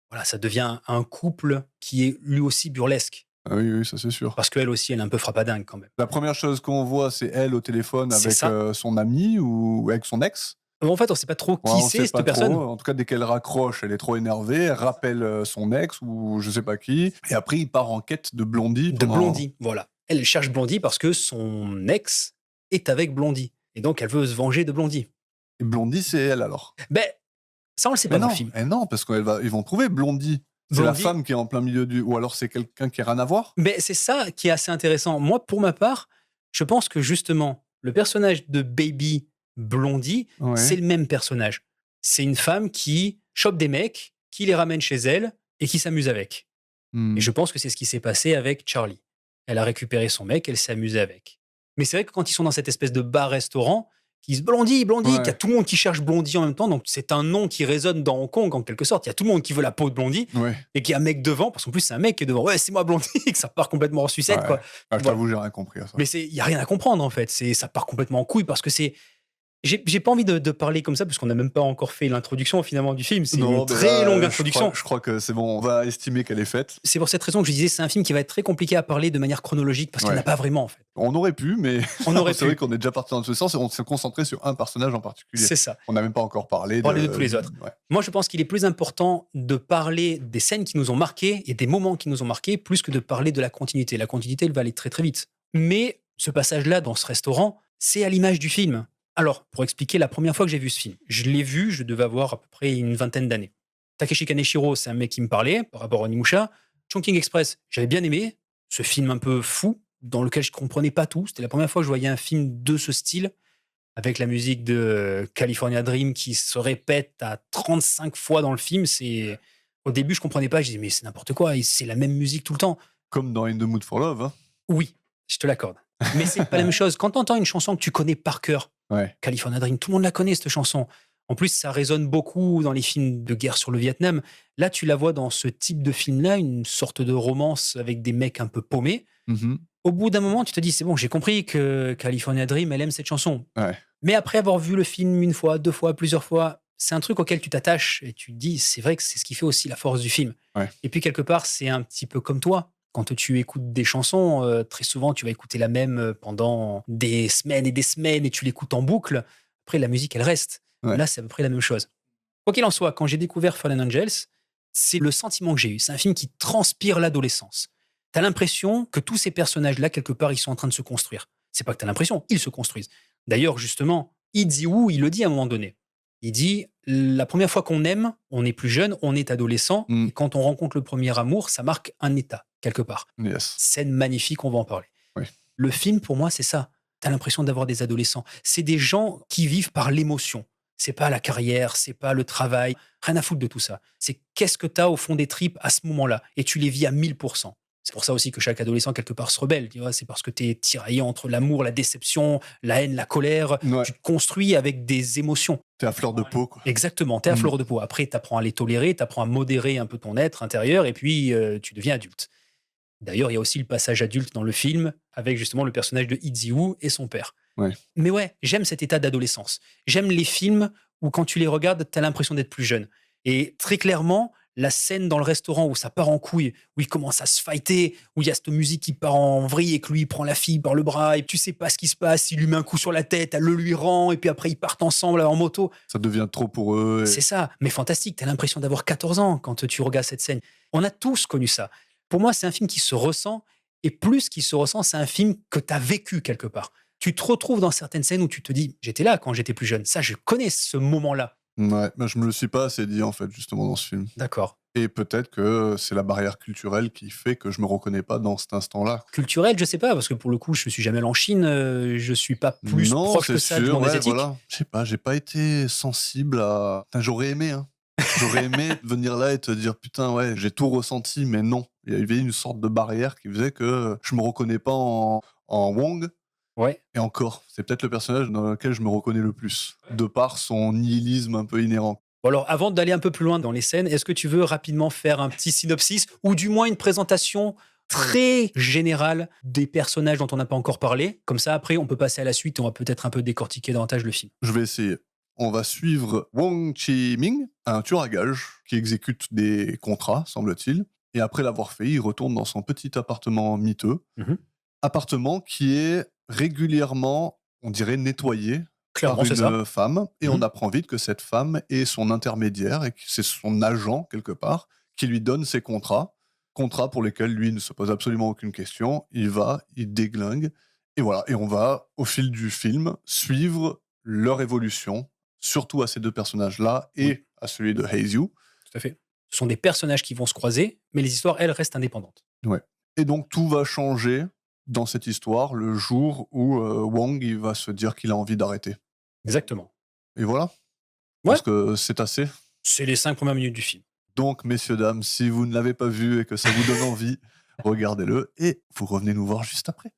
voilà, ça devient un couple qui est lui aussi burlesque. Ah oui, oui, ça c'est sûr. Parce qu'elle aussi, elle est un peu frappadingue quand même. La première chose qu'on voit, c'est elle au téléphone C'est avec ça. son ami ou avec son ex. En fait, on sait pas trop Ouais, qui on c'est sait cette pas personne. trop. En tout cas, dès qu'elle raccroche, elle est trop énervée. Elle rappelle son ex ou je sais pas qui. Et après, il part en quête de Blondie De pendant. Blondie, voilà. Elle cherche Blondie parce que son ex est avec Blondie. Et donc, elle veut se venger de Blondie. Et Blondie, c'est elle alors. Ben, ça, on le sait Mais pas dans le non, film. non, parce qu'ils vont trouver Blondie. C'est la Blondie, femme qui est en plein milieu du. Ou alors c'est quelqu'un qui a rien à voir. mais c'est ça qui est assez intéressant. Moi, pour ma part, je pense que justement, le personnage de Baby Blondie, c'est Ouais. le même personnage. C'est une femme qui chope des mecs, qui les ramène chez elle et qui s'amuse avec. Hmm. Et je pense que c'est ce qui s'est passé avec Charlie. Elle a récupéré son mec, elle s'est amusée avec. Mais c'est vrai que quand ils sont dans cette espèce de bar-restaurant, qui se Blondie, Blondie, qu'il y a Ouais. tout le monde qui cherche Blondie en même temps, donc c'est un nom qui résonne dans Hong Kong en quelque sorte. Il y a tout le monde qui veut la peau de Blondie Ouais. et qu'il y a un mec devant, parce qu'en plus c'est un mec qui est devant, ouais, c'est moi Blondie, et que ça part complètement en sucette, Ouais. quoi. Ah, je Voilà. t'avoue, j'ai rien compris à ça. Mais il n'y a rien à comprendre en fait, ça part complètement en couille parce que c'est. J'ai pas envie de parler comme ça parce qu'on n'a même pas encore fait l'introduction finalement du film. C'est Non, une mais très là, longue je introduction. crois que c'est bon, on va estimer qu'elle est faite. C'est pour cette raison que je disais c'est un film qui va être très compliqué à parler de manière chronologique parce qu'il n'y en a Ouais. pas vraiment en fait. On aurait pu, mais On aurait c'est vrai pu. qu'on est déjà parti dans ce sens et on s'est concentré sur un personnage en particulier. C'est ça. On n'a même pas encore parlé Parler de tous les autres. Ouais. Moi, je pense qu'il est plus important de parler des scènes qui nous ont marqués et des moments qui nous ont marqués plus que de parler de la continuité. La continuité, elle va aller très très vite. Mais ce passage-là dans ce restaurant, c'est à l'image du film. Alors, pour expliquer la première fois que j'ai vu ce film, je l'ai vu, je devais avoir à peu près une vingtaine d'années. Takeshi Kaneshiro, c'est un mec qui me parlait par rapport à Onimusha. Chungking Express, j'avais bien aimé. Ce film un peu fou, dans lequel je comprenais pas tout. C'était la première fois que je voyais un film de ce style, avec la musique de California Dream qui se répète à 35 fois dans le film. Au début, je comprenais pas. Je disais, mais c'est n'importe quoi. C'est la même musique tout le temps. Comme dans In the Mood for Love. Hein. Oui, je te l'accorde. Mais c'est pas la même chose. Quand tu entends une chanson que tu connais par cœur, Ouais. California Dream, tout le monde la connaît, cette chanson. En plus, ça résonne beaucoup dans les films de guerre sur le Vietnam. Là, tu la vois dans ce type de film-là, une sorte de romance avec des mecs un peu paumés. Mhm. Au bout d'un moment, tu te dis, c'est bon, j'ai compris que California Dream, elle aime cette chanson. Ouais. Mais après avoir vu le film une fois, deux fois, plusieurs fois, c'est un truc auquel tu t'attaches et tu te dis, c'est vrai que c'est ce qui fait aussi la force du film. Ouais. Et puis, quelque part, c'est un petit peu comme toi. Quand tu écoutes des chansons, très souvent, tu vas écouter la même pendant des semaines et tu l'écoutes en boucle. Après, la musique, elle reste. Ouais. Là, c'est à peu près la même chose. Quoi qu'il en soit, quand j'ai découvert Fallen Angels, c'est le sentiment que j'ai eu. C'est un film qui transpire l'adolescence. T'as l'impression que tous ces personnages-là, quelque part, ils sont en train de se construire. C'est pas que t'as l'impression, ils se construisent. D'ailleurs, justement, Lee Ji-woo, il le dit à un moment donné. Il dit, la première fois qu'on aime, on est plus jeune, on est adolescent, et quand on rencontre le premier amour, ça marque un état, quelque part. Yes. Scène magnifique, on va en parler. Oui. Le film, pour moi, c'est ça. T'as l'impression d'avoir des adolescents. C'est des gens qui vivent par l'émotion. C'est pas la carrière, c'est pas le travail. Rien à foutre de tout ça. C'est qu'est-ce que t'as au fond des tripes à ce moment-là. Et tu les vis à 1000%. C'est pour ça aussi que chaque adolescent, quelque part, se rebelle. Tu vois, c'est parce que t'es tiraillé entre l'amour, la déception, la haine, la colère. Ouais. Tu te construis avec des émotions. T'es à fleur de peau, quoi. Exactement, t'es à fleur de peau. Après, t'apprends à les tolérer, t'apprends à modérer un peu ton être intérieur, et puis tu deviens adulte. D'ailleurs, il y a aussi le passage adulte dans le film, avec justement le personnage de Lee Ji-woo et son père. Ouais. Mais ouais, j'aime cet état d'adolescence. J'aime les films où quand tu les regardes, t'as l'impression d'être plus jeune. Et très clairement, la scène dans le restaurant où ça part en couille, où il commence à se fighter, où il y a cette musique qui part en vrille et que lui il prend la fille par le bras et tu sais pas ce qui se passe, il lui met un coup sur la tête, elle le lui rend et puis après ils partent ensemble en moto. Ça devient trop pour eux. C'est ça, mais fantastique, t'as l'impression d'avoir 14 ans quand tu regardes cette scène. On a tous connu ça. Pour moi, c'est un film qui se ressent et plus qu'il se ressent, c'est un film que t'as vécu quelque part. Tu te retrouves dans certaines scènes où tu te dis, j'étais là quand j'étais plus jeune, ça je connais ce moment-là. Ouais, je me le suis pas assez dit en fait justement dans ce film. D'accord. Et peut-être que c'est la barrière culturelle qui fait que je me reconnais pas dans cet instant-là. Culturel, je sais pas, parce que pour le coup, je suis jamais allé en Chine, je suis pas plus non, proche c'est que ça du sûr, monde ouais, asiatique. voilà. Je sais pas, j'ai pas été sensible à. Enfin, j'aurais aimé, hein. J'aurais aimé venir là et te dire putain, ouais, j'ai tout ressenti, mais non. Il y avait une sorte de barrière qui faisait que je me reconnais pas en Wong. Ouais. Et encore, c'est peut-être le personnage dans lequel je me reconnais le plus, de par son nihilisme un peu inhérent. Bon alors, avant d'aller un peu plus loin dans les scènes, est-ce que tu veux rapidement faire un petit synopsis ou du moins une présentation très général des personnages dont on n'a pas encore parlé. Comme ça, après, on peut passer à la suite et on va peut-être un peu décortiquer davantage le film. Je vais essayer. On va suivre Wong Chi-Ming, un tueur à gages qui exécute des contrats, semble-t-il. Et après l'avoir fait, il retourne dans son petit appartement miteux. Appartement qui est régulièrement, on dirait, nettoyé Clairement, par c'est ça. une femme. Et on apprend vite que cette femme est son intermédiaire et que c'est son agent, quelque part, qui lui donne ses contrats. Contrats pour lesquels lui ne se pose absolument aucune question. Il va, il déglingue. Et voilà. Et on va, au fil du film, suivre leur évolution, surtout à ces deux personnages-là et à celui de Haze Yu. Tout à fait. Ce sont des personnages qui vont se croiser, mais les histoires, elles, restent indépendantes. Ouais. Et donc, tout va changer dans cette histoire le jour où Wong il va se dire qu'il a envie d'arrêter. Exactement. Et voilà. Ouais. Parce que c'est assez. C'est les 5 premières minutes du film. Donc, messieurs, dames, si vous ne l'avez pas vu et que ça vous donne envie, regardez-le et vous revenez nous voir juste après.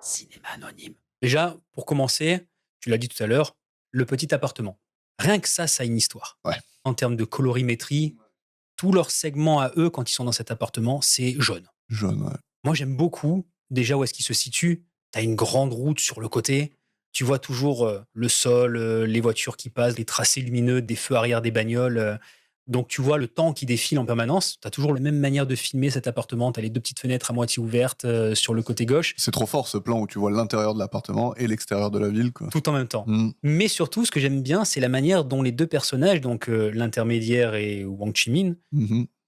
Cinéma anonyme. Déjà, pour commencer, tu l'as dit tout à l'heure, le petit appartement. Rien que ça a une histoire. Ouais. En termes de colorimétrie, tous leurs segments à eux, quand ils sont dans cet appartement, c'est jaune. Jaune, ouais. Moi, j'aime beaucoup déjà où est-ce qu'il se situe. Tu as une grande route sur le côté. Tu vois toujours le sol, les voitures qui passent, les tracés lumineux des feux arrière des bagnoles. Donc, tu vois le temps qui défile en permanence. Tu as toujours la même manière de filmer cet appartement. Tu as les 2 petites fenêtres à moitié ouvertes sur le côté gauche. C'est trop fort ce plan où tu vois l'intérieur de l'appartement et l'extérieur de la ville, quoi. Tout en même temps. Mais surtout, ce que j'aime bien, c'est la manière dont les 2 personnages, donc l'intermédiaire et Wang Chi-Min,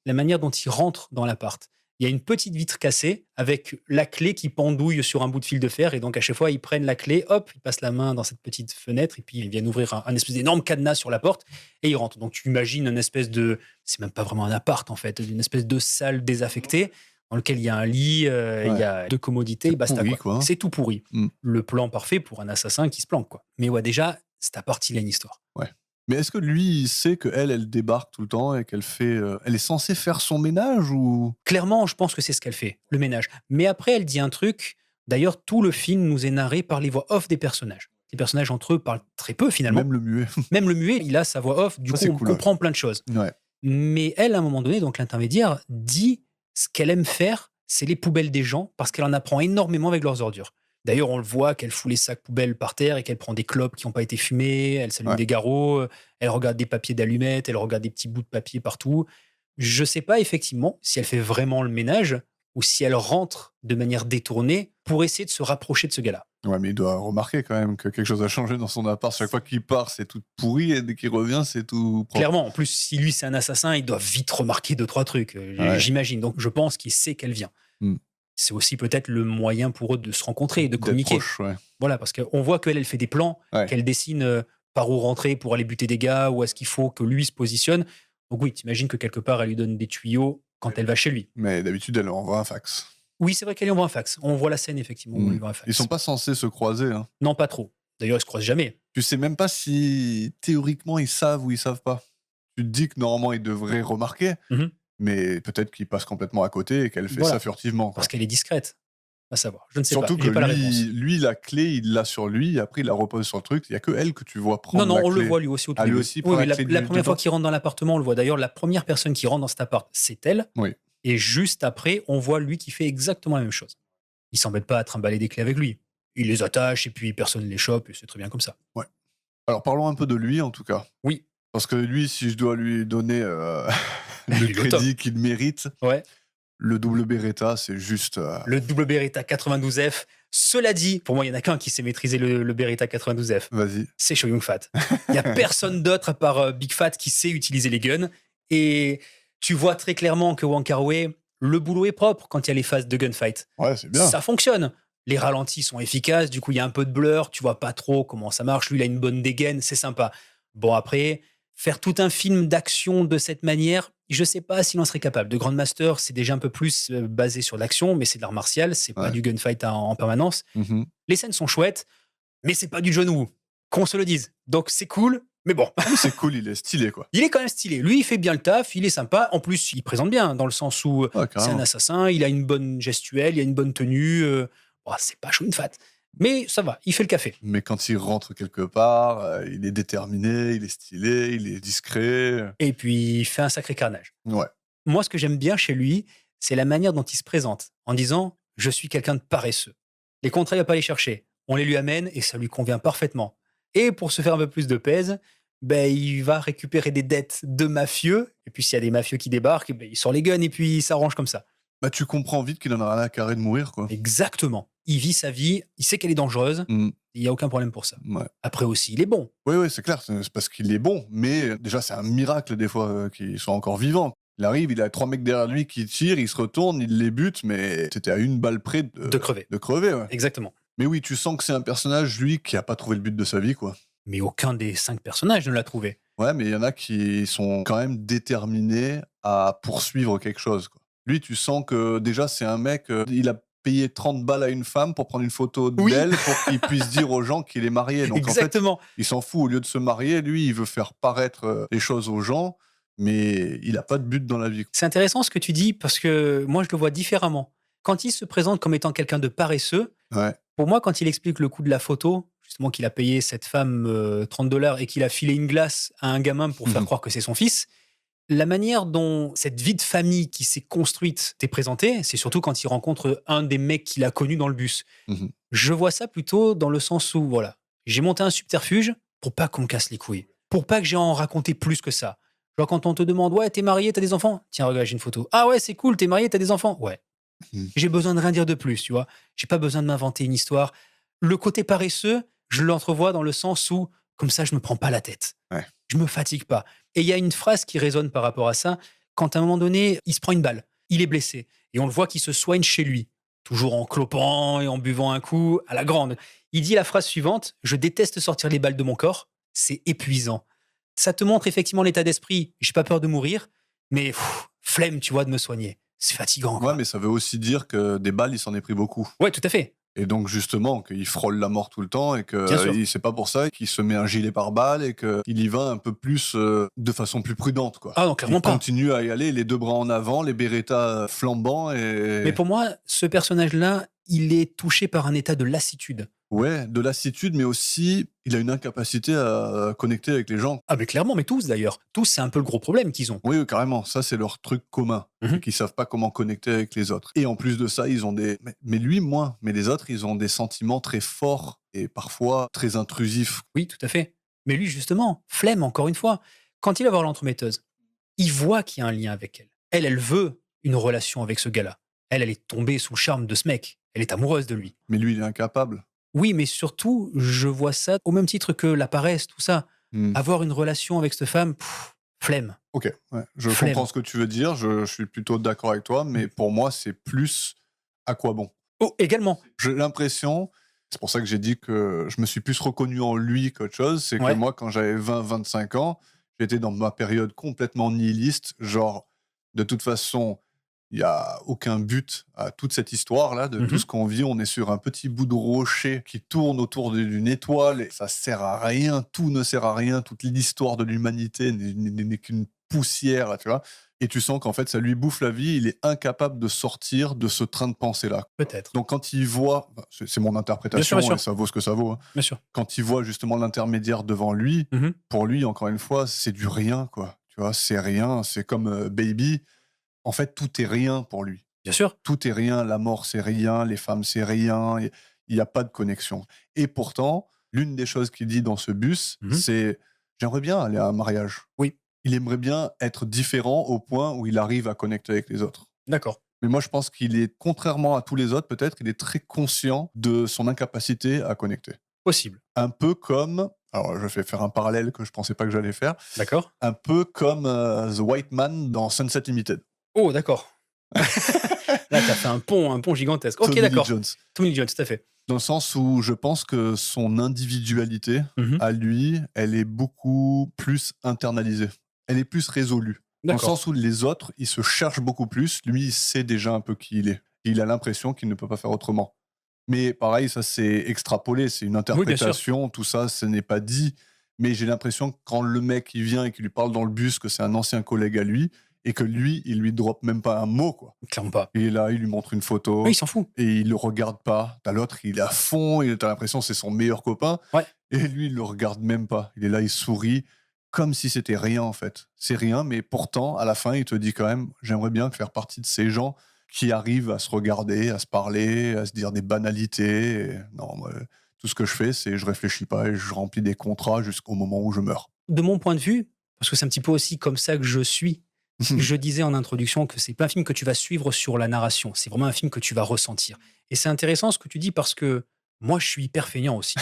la manière dont ils rentrent dans l'appart. Il y a une petite vitre cassée avec la clé qui pendouille sur un bout de fil de fer. Et donc, à chaque fois, ils prennent la clé, hop, ils passent la main dans cette petite fenêtre et puis ils viennent ouvrir un espèce d'énorme cadenas sur la porte et ils rentrent. Donc, tu imagines une espèce de... C'est même pas vraiment un appart, en fait. Une espèce de salle désaffectée dans lequel il y a un lit, il y a 2 commodités, C'est basta, pourri, quoi. quoi. C'est tout pourri. Le plan parfait pour un assassin qui se planque, quoi. Mais ouais, déjà, cet appart, il a une histoire. Ouais. Mais est-ce que lui, il sait qu'elle débarque tout le temps et qu'elle fait... elle est censée faire son ménage ou... Clairement, je pense que c'est ce qu'elle fait, le ménage. Mais après, elle dit un truc. D'ailleurs, tout le film nous est narré par les voix off des personnages. Les personnages entre eux parlent très peu, finalement. Même le muet. Même le muet, il a sa voix off. Du coup, on comprend plein de choses. Ouais. Mais elle, à un moment donné, donc l'intermédiaire, dit ce qu'elle aime faire, c'est les poubelles des gens, parce qu'elle en apprend énormément avec leurs ordures. D'ailleurs, on le voit qu'elle fout les sacs poubelles par terre et qu'elle prend des clopes qui n'ont pas été fumées, elle s'allume des garrots, elle regarde des papiers d'allumettes, elle regarde des petits bouts de papier partout. Je sais pas effectivement si elle fait vraiment le ménage ou si elle rentre de manière détournée pour essayer de se rapprocher de ce gars-là. Ouais, mais il doit remarquer quand même que quelque chose a changé dans son appart. Chaque fois qu'il part, c'est tout pourri et dès qu'il revient, c'est tout propre. Clairement, en plus, si lui c'est un assassin, il doit vite remarquer 2-3 trucs, j'imagine. Donc je pense qu'il sait qu'elle vient. C'est aussi peut-être le moyen pour eux de se rencontrer et de communiquer. Proche, ouais. Voilà, parce qu'on voit qu'elle, elle fait des plans, qu'elle dessine par où rentrer pour aller buter des gars, où est-ce qu'il faut que lui se positionne. Donc oui, t'imagines que quelque part, elle lui donne des tuyaux quand elle va chez lui. Mais d'habitude, elle envoie un fax. Oui, c'est vrai qu'elle lui envoie un fax. On voit la scène, effectivement, où elle lui envoie un fax. Ils sont pas censés se croiser. Hein. Non, pas trop. D'ailleurs, ils se croisent jamais. Tu sais même pas si, théoriquement, ils savent ou ils savent pas. Tu te dis que normalement, ils devraient remarquer, mais peut-être qu'ils passent complètement à côté et qu'elle fait ça furtivement. Quoi. Parce qu'elle est discrète. À savoir. Je ne sais Surtout pas. Surtout que pas lui, la clé, il l'a sur lui, et après, il la repose sur le truc. Il y a que elle que tu vois prendre la clé. Non, on le voit lui aussi au tout début. Lui aussi prend la clé la première fois qu'il rentre dans l'appartement, on le voit. D'ailleurs, la première personne qui rentre dans cet appart, c'est elle. Oui. Et juste après, on voit lui qui fait exactement la même chose. Il s'embête pas à trimballer des clés avec lui. Il les attache et puis personne ne les chope et c'est très bien comme ça. Ouais. Alors parlons un peu de lui en tout cas. Oui. Parce que lui, si je dois lui donner le crédit qu'il mérite, le double Beretta, c'est juste... Le double Beretta 92F. Cela dit, pour moi, il n'y en a qu'un qui sait maîtriser le Beretta 92F. Vas-y. C'est Cho Yun-fat. Il n'y a personne d'autre à part Big Fat qui sait utiliser les guns. Et tu vois très clairement que Wong Kar-wai, le boulot est propre quand il y a les phases de gunfight. Ouais, c'est bien. Ça fonctionne. Les ralentis sont efficaces, du coup, il y a un peu de blur, tu vois pas trop comment ça marche. Lui, il a une bonne dégaine, c'est sympa. Bon, après, faire tout un film d'action de cette manière, je sais pas s'il en serait capable. De Grandmaster, c'est déjà un peu plus basé sur l'action, mais c'est de l'art martial, c'est pas du gunfight en permanence. Les scènes sont chouettes, mais c'est pas du John Woo, qu'on se le dise. Donc c'est cool, mais bon. C'est cool, il est stylé, quoi. Il est quand même stylé. Lui, il fait bien le taf, il est sympa. En plus, il présente bien, dans le sens où c'est un assassin, il a une bonne gestuelle, il a une bonne tenue. C'est pas Cho Yun-fat. Mais ça va, il fait le café. Mais quand il rentre quelque part, il est déterminé, il est stylé, il est discret. Et puis, il fait un sacré carnage. Ouais. Moi, ce que j'aime bien chez lui, c'est la manière dont il se présente, en disant: «Je suis quelqu'un de paresseux. Les contrats, il va pas les chercher. On les lui amène et ça lui convient parfaitement». Et pour se faire un peu plus de pèse, ben, il va récupérer des dettes de mafieux et puis s'il y a des mafieux qui débarquent, ben, il sort les guns et puis il s'arrange comme ça. Bah, tu comprends vite qu'il en a rien à carrer de mourir, quoi. Exactement. Il vit sa vie, il sait qu'elle est dangereuse, Mmh. il y a aucun problème pour ça. Ouais. Après aussi, il est bon. Oui, c'est clair, c'est parce qu'il est bon, mais déjà, c'est un miracle des fois, qu'il soit encore vivant. Il arrive, il a 3 mecs derrière lui qui tirent, il se retourne, il les bute, mais tu à une balle près De crever. de crever, ouais. Exactement. Mais oui, tu sens que c'est un personnage, lui, qui a pas trouvé le but de sa vie, quoi. Mais aucun des 5 personnages ne l'a trouvé. Ouais, mais il y en a qui sont quand même déterminés à poursuivre quelque chose, quoi. Lui, tu sens que déjà, c'est un mec, il a payé 30 balles à une femme pour prendre une photo Oui. d'elle pour qu'il puisse dire aux gens qu'il est marié. Donc Exactement. en fait, il s'en fout. Au lieu de se marier, lui, il veut faire paraître les choses aux gens, mais il a pas de but dans la vie. C'est intéressant ce que tu dis parce que moi, je le vois différemment. Quand il se présente comme étant quelqu'un de paresseux, Ouais. pour moi, quand il explique le coût de la photo, justement qu'il a payé cette femme 30 $ et qu'il a filé une glace à un gamin pour faire croire que c'est son fils, la manière dont cette vie de famille qui s'est construite t'est présentée, c'est surtout quand il rencontre un des mecs qu'il a connu dans le bus. Mhm. Je vois ça plutôt dans le sens où, voilà, j'ai monté un subterfuge pour pas qu'on me casse les couilles, pour pas que j'ai à en raconter plus que ça. Genre quand on te demande, ouais, t'es marié, t'as des enfants? Tiens, regarde, j'ai une photo. Ah ouais, c'est cool, t'es marié, t'as des enfants? Ouais. Mhm. J'ai besoin de rien dire de plus, tu vois. J'ai pas besoin de m'inventer une histoire. Le côté paresseux, je l'entrevois dans le sens où, comme ça, je me prends pas la tête. Ouais. Je me fatigue pas. Et il y a une phrase qui résonne par rapport à ça. Quand à un moment donné, il se prend une balle, il est blessé, et on le voit qu'il se soigne chez lui, toujours en clopant et en buvant un coup à la grande. Il dit la phrase suivante: je déteste sortir les balles de mon corps, c'est épuisant. Ça te montre effectivement l'état d'esprit. J'ai pas peur de mourir, mais flemme, tu vois, de me soigner. C'est fatigant, quoi. Ouais, mais ça veut aussi dire que des balles, il s'en est pris beaucoup. Ouais, tout à fait. Et donc justement, qu'il frôle la mort tout le temps et Bien sûr. que c'est pas pour ça qu'il se met un gilet pare-balles et qu'il y va un peu plus, de façon plus prudente, quoi. Ah non, clairement Il pas. continue à y aller, les 2 bras en avant, les Beretta flambants Mais et pour moi, ce personnage-là, il est touché par un état de lassitude. ouais, de lassitude, mais aussi, il a une incapacité à connecter avec les gens. Ah mais clairement, mais tous d'ailleurs. Tous, c'est un peu le gros problème qu'ils ont. Oui, oui, carrément, ça, c'est leur truc commun, Mhm. c'est qu'ils savent pas comment connecter avec les autres. Et en plus de ça, ils ont des mais lui, moins, mais les autres, ils ont des sentiments très forts et parfois très intrusifs. Oui, tout à fait. Mais lui, justement, flemme, encore une fois. Quand il va voir l'entremetteuse, il voit qu'il y a un lien avec elle. Elle veut une relation avec ce gars-là. Elle est tombée sous le charme de ce mec. Elle est amoureuse de lui. Mais lui, il est incapable. Oui, mais surtout, je vois ça au même titre que la paresse, tout ça. Mmh. Avoir une relation avec cette femme, flemme. OK, ouais, je Flemme. comprends ce que tu veux dire, je suis plutôt d'accord avec toi, mais pour moi, c'est plus à quoi bon? Oh, également. J'ai l'impression, c'est pour ça que j'ai dit que je me suis plus reconnu en lui qu'autre chose, c'est que Ouais. moi, quand j'avais 20-25 ans, j'étais dans ma période complètement nihiliste, genre, de toute façon, il y a aucun but à toute cette histoire-là, de tout Mhm. ce qu'on vit. On est sur un petit bout de rocher qui tourne autour d'une étoile et ça sert à rien, tout ne sert à rien, toute l'histoire de l'humanité n'est qu'une poussière, tu vois. Et tu sens qu'en fait, ça lui bouffe la vie, il est incapable de sortir de ce train de pensée-là. Peut-être. Donc quand il voit, c'est mon interprétation bien sûr. et ça vaut ce que ça vaut, hein. Bien sûr. Quand il voit justement l'intermédiaire devant lui, Mhm. pour lui, encore une fois, c'est du rien, quoi. Tu vois, c'est rien, c'est comme Baby. En fait, tout est rien pour lui. Bien sûr. Tout est rien, la mort c'est rien, les femmes c'est rien, il n'y a pas de connexion. Et pourtant, l'une des choses qu'il dit dans ce bus, Mhm. c'est j'aimerais bien aller à un mariage. Oui. Il aimerait bien être différent au point où il arrive à connecter avec les autres. D'accord. Mais moi, je pense qu'il est, contrairement à tous les autres, peut-être, il est très conscient de son incapacité à connecter. Possible. Un peu comme, alors je vais faire un parallèle que je pensais pas que j'allais faire, D'accord. un peu comme The White Man dans Sunset Limited. Oh, d'accord. Là, t'as fait un pont gigantesque. Ok, Tommy Lee d'accord. Jones. Tommy Lee Jones, tout à fait. Dans le sens où je pense que son individualité, Mhm. à lui, elle est beaucoup plus internalisée. Elle est plus résolue. Dans le D'accord. sens où les autres, ils se cherchent beaucoup plus. Lui, il sait déjà un peu qui il est. Il a l'impression qu'il ne peut pas faire autrement. Mais pareil, ça c'est extrapolé, c'est une bien sûr. interprétation, tout ça, ce n'est pas dit. Mais j'ai l'impression que quand le mec il vient et qu'il lui parle dans le bus que c'est un ancien collègue à lui, et que lui, il lui drop même pas un mot, quoi. Clairement pas. Et là, il lui montre une photo. Oui, il s'en fout. Et il le regarde pas. T'as l'autre, il est à fond, t'as l'impression que c'est son meilleur copain. Ouais. Et lui, il le regarde même pas. Il est là, il sourit, comme si c'était rien, en fait. C'est rien, mais pourtant, à la fin, il te dit quand même, j'aimerais bien faire partie de ces gens qui arrivent à se regarder, à se parler, à se dire des banalités. Et non, moi, tout ce que je fais, c'est je réfléchis pas et je remplis des contrats jusqu'au moment où je meurs. De mon point de vue, parce que c'est un petit peu aussi comme ça que je suis, je disais en introduction que c'est pas un film que tu vas suivre sur la narration, c'est vraiment un film que tu vas ressentir. Et c'est intéressant ce que tu dis parce que moi, je suis hyper feignant aussi.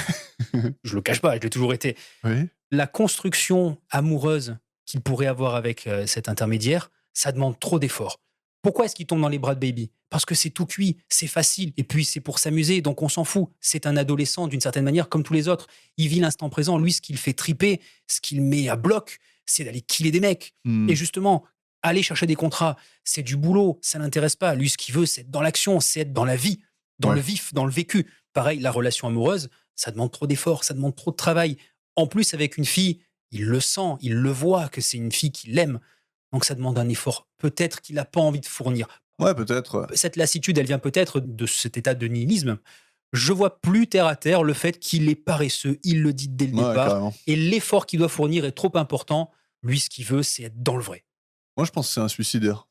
Je le cache pas, je l'ai toujours été. Oui. La construction amoureuse qu'il pourrait avoir avec cet intermédiaire, ça demande trop d'efforts. Pourquoi est-ce qu'il tombe dans les bras de Baby? Parce que c'est tout cuit, c'est facile, et puis c'est pour s'amuser, donc on s'en fout. C'est un adolescent d'une certaine manière, comme tous les autres. Il vit l'instant présent. Lui, ce qu'il fait triper, ce qu'il met à bloc, c'est d'aller killer des mecs. Hmm. Et justement, aller chercher des contrats, c'est du boulot, ça l'intéresse pas. Lui, ce qu'il veut, c'est être dans l'action, c'est être dans la vie, dans le vif, dans le vécu. Pareil, la relation amoureuse, ça demande trop d'efforts, ça demande trop de travail. En plus, avec une fille, il le sent, il le voit que c'est une fille qu'il aime. Donc ça demande un effort peut-être qu'il n'a pas envie de fournir. Ouais, peut-être. Cette lassitude, elle vient peut-être de cet état de nihilisme. Je vois plus terre à terre le fait qu'il est paresseux, il le dit dès le Ouais, départ, carrément. et l'effort qu'il doit fournir est trop important. Lui, ce qu'il veut, c'est être dans le vrai. Moi, je pense que c'est un suicidaire.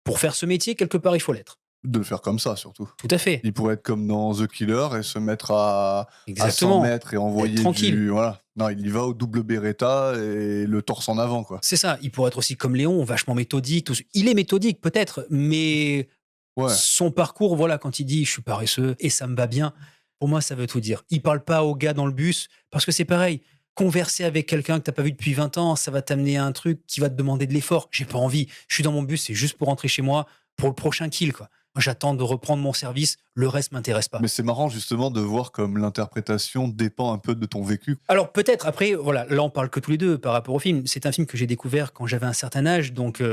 Pour faire ce métier, quelque part, il faut l'être. De le faire comme ça, surtout. Tout à fait. Il pourrait être comme dans The Killer et se mettre à 100 Exactement. mètres et envoyer tranquille. du... Voilà. Non, il y va au double Beretta et le torse en avant, quoi. C'est ça. Il pourrait être aussi comme Léon, vachement méthodique. Il est méthodique, peut-être, mais Ouais. son parcours, voilà, quand il dit « je suis paresseux et ça me va bien », pour moi, ça veut tout dire. Il parle pas au gars dans le bus, parce que c'est pareil. Converser avec quelqu'un que t'as pas vu depuis 20 ans, ça va t'amener à un truc qui va te demander de l'effort. J'ai pas envie. Je suis dans mon bus, c'est juste pour rentrer chez moi, pour le prochain kill, quoi. Moi, j'attends de reprendre mon service, le reste m'intéresse pas. Mais c'est marrant, justement, de voir comme l'interprétation dépend un peu de ton vécu. Alors peut-être, après, voilà, là on parle que tous les deux par rapport au film. C'est un film que j'ai découvert quand j'avais un certain âge, donc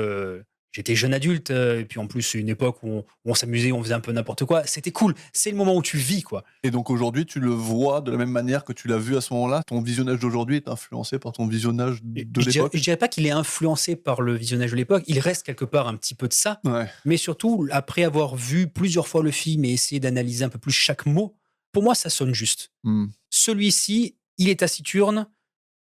j'étais jeune adulte, et puis en plus c'est une époque où on s'amusait, on faisait un peu n'importe quoi. C'était cool, c'est le moment où tu vis, quoi. Et donc aujourd'hui, tu le vois de la même manière que tu l'as vu à ce moment-là. Ton visionnage d'aujourd'hui est influencé par ton visionnage de l'époque. Je dirais pas qu'il est influencé par le visionnage de l'époque, il reste quelque part un petit peu de ça, Ouais. mais surtout, après avoir vu plusieurs fois le film et essayé d'analyser un peu plus chaque mot, pour moi ça sonne juste. Hmm. Celui-ci, il est taciturne,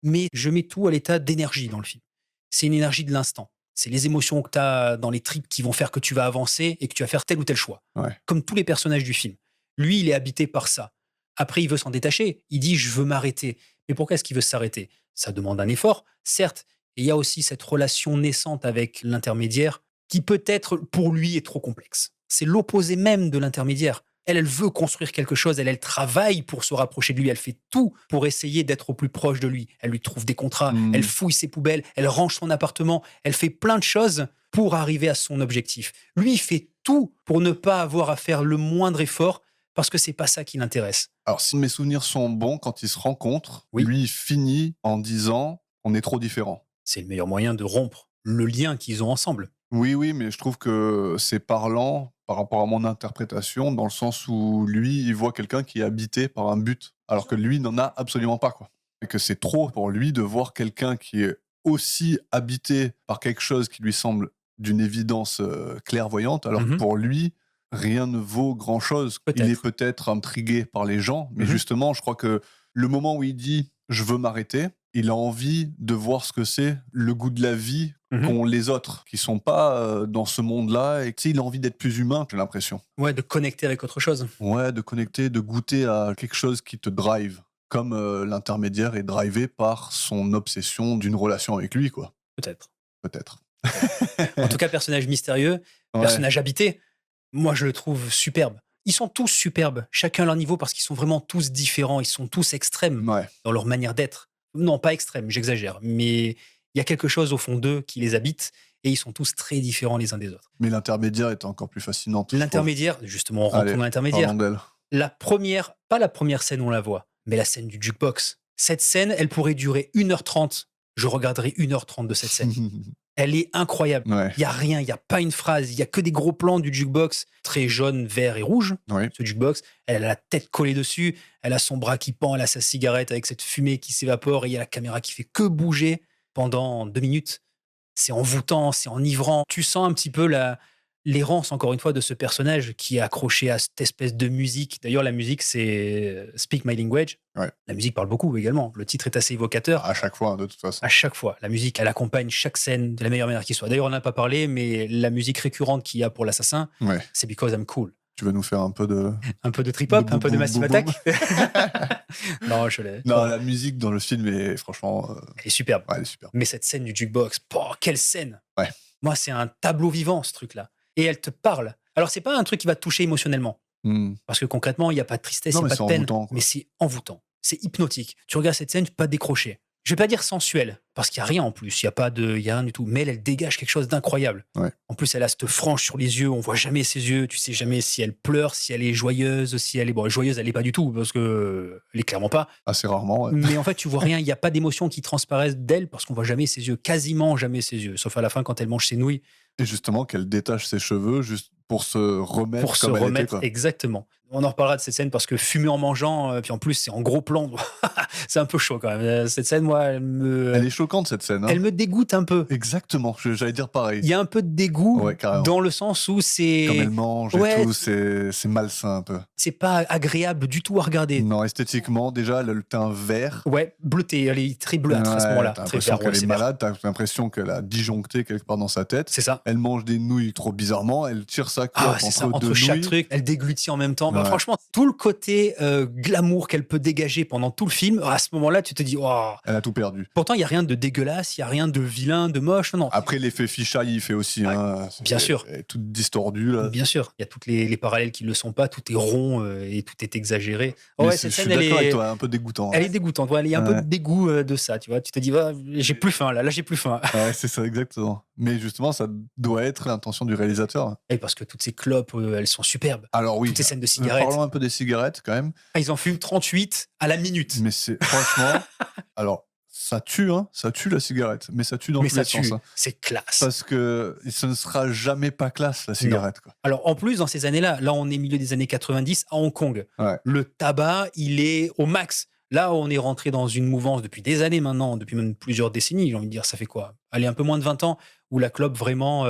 mais je mets tout à l'état d'énergie dans le film. C'est une énergie de l'instant. C'est les émotions que tu as dans les tripes qui vont faire que tu vas avancer et que tu vas faire tel ou tel choix. Ouais. Comme tous les personnages du film. Lui, il est habité par ça. Après, il veut s'en détacher. Il dit « je veux m'arrêter ». Mais pourquoi est-ce qu'il veut s'arrêter? Ça demande un effort, certes. Et il y a aussi cette relation naissante avec l'intermédiaire qui peut-être pour lui est trop complexe. C'est l'opposé même de l'intermédiaire. Elle veut construire quelque chose, elle travaille pour se rapprocher de lui, elle fait tout pour essayer d'être au plus proche de lui. Elle lui trouve des contrats, elle fouille ses poubelles, elle range son appartement, elle fait plein de choses pour arriver à son objectif. Lui, il fait tout pour ne pas avoir à faire le moindre effort parce que c'est pas ça qui l'intéresse. Alors, si mes souvenirs sont bons, quand ils se rencontrent, Oui. lui, il finit en disant « on est trop différents ». C'est le meilleur moyen de rompre le lien qu'ils ont ensemble. Oui, oui, mais je trouve que c'est parlant par rapport à mon interprétation, dans le sens où lui, il voit quelqu'un qui est habité par un but, alors que lui n'en a absolument pas, quoi. Et que c'est trop pour lui de voir quelqu'un qui est aussi habité par quelque chose qui lui semble d'une évidence clairvoyante, alors que pour lui, rien ne vaut grand-chose. Il est peut-être intrigué par les gens, mais justement, je crois que le moment où il dit « je veux m'arrêter », il a envie de voir ce que c'est le goût de la vie qu'ont les autres, qui sont pas dans ce monde-là. Et tu sais, il a envie d'être plus humain, j'ai l'impression. Ouais, de connecter avec autre chose. Ouais, de connecter, de goûter à quelque chose qui te drive. Comme l'intermédiaire est drivé par son obsession d'une relation avec lui, quoi. Peut-être. Peut-être. En tout cas, personnage mystérieux, personnage habité, moi je le trouve superbe. Ils sont tous superbes, chacun à leur niveau, parce qu'ils sont vraiment tous différents, ils sont tous extrêmes dans leur manière d'être. Non, pas extrême, j'exagère, mais il y a quelque chose au fond d'eux qui les habite et ils sont tous très différents les uns des autres. Mais l'intermédiaire est encore plus fascinante. L'intermédiaire, justement, on rentre dans l'intermédiaire. La première, pas la première scène, on la voit, mais la scène du jukebox. Cette scène, elle pourrait durer 1h30. Je regarderai 1h30 de cette scène. Elle est incroyable. Il n'y a rien, il n'y a pas une phrase, il n'y a que des gros plans du jukebox, très jaune, vert et rouge. Ce jukebox, elle a la tête collée dessus, elle a son bras qui pend, elle a sa cigarette avec cette fumée qui s'évapore et il y a la caméra qui fait que bouger pendant 2 minutes. c'est envoûtant, c'est enivrant. Tu sens un petit peu l'errance, encore une fois, de ce personnage qui est accroché à cette espèce de musique. D'ailleurs, la musique, c'est Speak My Language. Ouais. La musique parle beaucoup également. Le titre est assez évocateur. À chaque fois, hein, de toute façon. À chaque fois. La musique, elle accompagne chaque scène de la meilleure manière qui soit. D'ailleurs, on n'a pas parlé, mais la musique récurrente qu'il y a pour l'assassin, Ouais. c'est Because I'm Cool. Tu vas nous faire un peu de... Un peu de trip-hop, un peu de Massive Attack. Non, je l'ai. Non, la musique dans le film est franchement... Elle est superbe. Ouais, elle est super. Mais cette scène du jukebox, quelle scène. Ouais. Moi, c'est un tableau vivant, ce truc-là. Et elle te parle. Alors, c'est pas un truc qui va te toucher émotionnellement. Parce que concrètement, il n'y a pas de tristesse, il n'y a pas de peine. Mais c'est envoûtant. C'est hypnotique. Tu regardes cette scène, tu peux pas décrocher. Je vais pas dire sensuelle, parce qu'il n'y a rien en plus. Il n'y a rien du tout. Mais elle dégage quelque chose d'incroyable. Ouais. En plus, elle a cette frange sur les yeux. On voit jamais ses yeux. Tu sais jamais si elle pleure, si elle est joyeuse, si elle est... Bon, joyeuse, elle est pas du tout, parce que elle est clairement pas. Assez rarement, ouais. Mais en fait, tu vois rien. Il n'y a pas d'émotion qui transparaissent d'elle, parce qu'on voit jamais ses yeux. Quasiment jamais ses yeux. Sauf à la fin, quand elle mange ses nouilles. Et justement, qu'elle détache ses cheveux juste pour se remettre pour se comme elle remettre, était, quoi. exactement. On en reparlera de cette scène parce que fumer en mangeant, puis en plus c'est en gros plan, c'est un peu chaud quand même. Cette scène, moi, Elle est choquante, cette scène. Hein. Elle me dégoûte un peu. Exactement, j'allais dire pareil. Il y a un peu de dégoût, ouais, dans le sens où c'est... Comme elle mange et tout, c'est malsain un peu. C'est pas agréable du tout à regarder. Non, esthétiquement, déjà, elle a le teint vert. Ouais, bleuté, elle est très bleuâtre à ce moment-là. T'as l'impression qu'elle est malade, t'as l'impression qu'elle a disjoncté quelque part dans sa tête. C'est ça. Elle mange des nouilles trop bizarrement, elle tire sa clope entre chaque truc, elle déglutit en même temps. Ouais. Franchement, tout le côté glamour qu'elle peut dégager pendant tout le film, à ce moment-là, tu te dis, oh. Elle a tout perdu. Pourtant, il n'y a rien de dégueulasse, il n'y a rien de vilain, de moche. Non. Après, l'effet fisheye, il fait aussi. Ouais, hein, bien sûr. Elle est toute distordue. Là. Bien sûr. Il y a tous les parallèles qui ne le sont pas. Tout est rond et tout est exagéré. Cette scène, je suis d'accord avec toi, un peu dégoûtant. Elle est dégoûtante. Il y a un peu de dégoût de ça. Tu vois, tu te dis, j'ai plus faim là. Là, j'ai plus faim. Ouais, c'est ça, exactement. Mais justement, ça doit être l'intention du réalisateur. Et parce que toutes ces clopes, elles sont superbes. Alors oui. Toutes ces scènes de cigarettes. Parlons un peu des cigarettes quand même. Ils en fument 38 à la minute. Mais c'est franchement... Alors, ça tue, hein, ça tue la cigarette. Mais ça tue dans tous les sens. Hein. C'est classe. Parce que ce ne sera jamais pas classe, la cigarette. Quoi. Alors, en plus, dans ces années-là, là, on est milieu des années 90 à Hong Kong. Ouais. Le tabac, il est au max. Là, on est rentré dans une mouvance depuis des années maintenant, depuis même plusieurs décennies, j'ai envie de dire, ça fait quoi? Allez, un peu moins de 20 ans, où la clope, vraiment,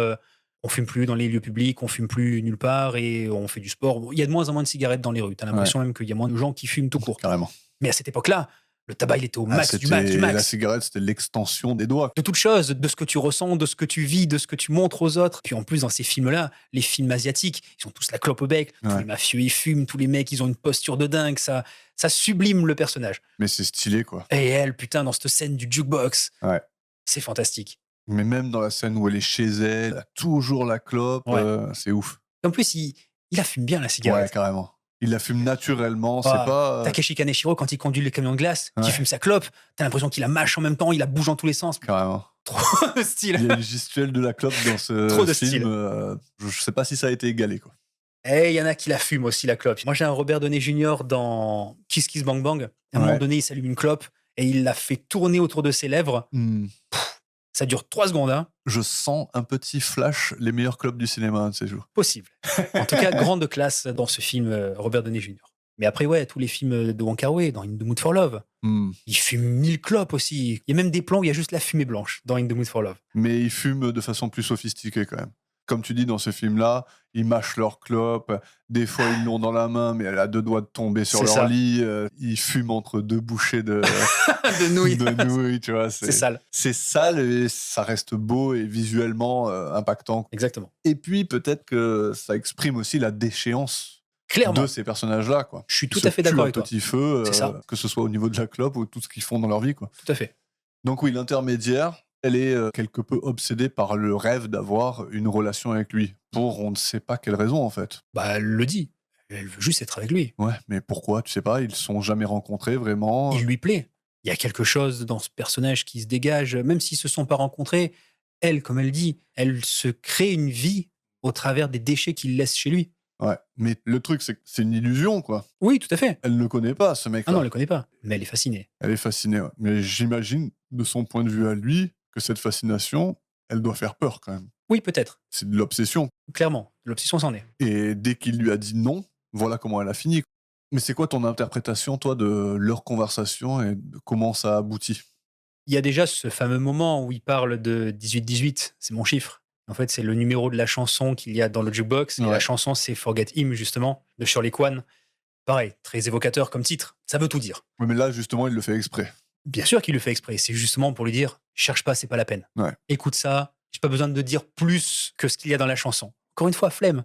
on fume plus dans les lieux publics, on fume plus nulle part et on fait du sport. Il y a de moins en moins de cigarettes dans les rues. Tu as l'impression même qu'il y a moins de gens qui fument tout court. Carrément. Mais à cette époque-là, le tabac, il était au max du max. La cigarette, c'était l'extension des doigts. De toute chose, de ce que tu ressens, de ce que tu vis, de ce que tu montres aux autres. Puis en plus, dans ces films-là, les films asiatiques, ils ont tous la clope au bec. Ouais. Tous les mafieux, ils fument. Tous les mecs, ils ont une posture de dingue. Ça sublime le personnage. Mais c'est stylé, quoi. Et elle, putain, dans cette scène du jukebox, c'est fantastique. Mais même dans la scène où elle est chez elle, elle a toujours la clope. C'est ouf. En plus, il la fume bien, la cigarette. Ouais, carrément. Il la fume naturellement, c'est pas... Takeshi Kaneshiro, quand il conduit le camion de glace, qui fume sa clope, t'as l'impression qu'il la mâche en même temps, il la bouge dans tous les sens. Carrément. Trop de style. Il y a une gestuelle de la clope dans ce Trop de film. Style. Je sais pas si ça a été égalé, quoi. Et il y en a qui la fument aussi, la clope. Moi, j'ai un Robert Downey Jr. dans Kiss Kiss Bang Bang. À un moment donné, il s'allume une clope et il la fait tourner autour de ses lèvres. Ça dure 3 secondes. Hein. Je sens un petit flash, les meilleurs clubs du cinéma de ces jours. Possible. En tout cas, grande classe dans ce film Robert Downey Jr. Mais après, tous les films de Wong Kar-wai, dans In the Mood for Love, il fume 1000 clopes aussi. Il y a même des plans où il y a juste la fumée blanche dans In the Mood for Love. Mais ils fument de façon plus sophistiquée quand même. Comme tu dis, dans ce film-là, ils mâchent leur clope. Des fois, ils l'ont dans la main, mais elle a 2 doigts de tomber sur leur lit. Ils fument entre 2 bouchées de nouilles, tu vois. C'est sale. C'est sale et ça reste beau et visuellement impactant. Exactement. Et puis, peut-être que ça exprime aussi la déchéance de ces personnages-là, quoi. Je suis tout à fait d'accord avec toi. Petit feu, que ce soit au niveau de la clope ou tout ce qu'ils font dans leur vie, quoi. Tout à fait. Donc oui, l'intermédiaire, elle est quelque peu obsédée par le rêve d'avoir une relation avec lui. Pour on ne sait pas quelle raison, en fait. Elle le dit. Elle veut juste être avec lui. Ouais, mais pourquoi? Tu sais pas, ils ne se sont jamais rencontrés, vraiment. Il lui plaît. Il y a quelque chose dans ce personnage qui se dégage. Même s'ils ne se sont pas rencontrés, elle, comme elle dit, elle se crée une vie au travers des déchets qu'il laisse chez lui. Ouais, mais le truc, c'est que c'est une illusion, quoi. Oui, tout à fait. Elle ne le connaît pas, ce mec-là. Ah non, elle ne le connaît pas. Mais elle est fascinée. Elle est fascinée, ouais. Mais j'imagine, de son point de vue à lui, que cette fascination, elle doit faire peur, quand même. Oui, peut-être. C'est de l'obsession. Clairement, l'obsession s'en est. Et dès qu'il lui a dit non, voilà comment elle a fini. Mais c'est quoi ton interprétation, toi, de leur conversation et de comment ça aboutit? Il y a déjà ce fameux moment où il parle de 18-18, c'est mon chiffre. En fait, c'est le numéro de la chanson qu'il y a dans le jukebox. Et la chanson, c'est Forget Him, justement, de Shirley Kwan. Pareil, très évocateur comme titre. Ça veut tout dire. Oui, mais là, justement, il le fait exprès. Bien sûr qu'il le fait exprès. C'est justement pour lui dire, cherche pas, c'est pas la peine. Ouais. Écoute ça, j'ai pas besoin de dire plus que ce qu'il y a dans la chanson. Encore une fois, flemme.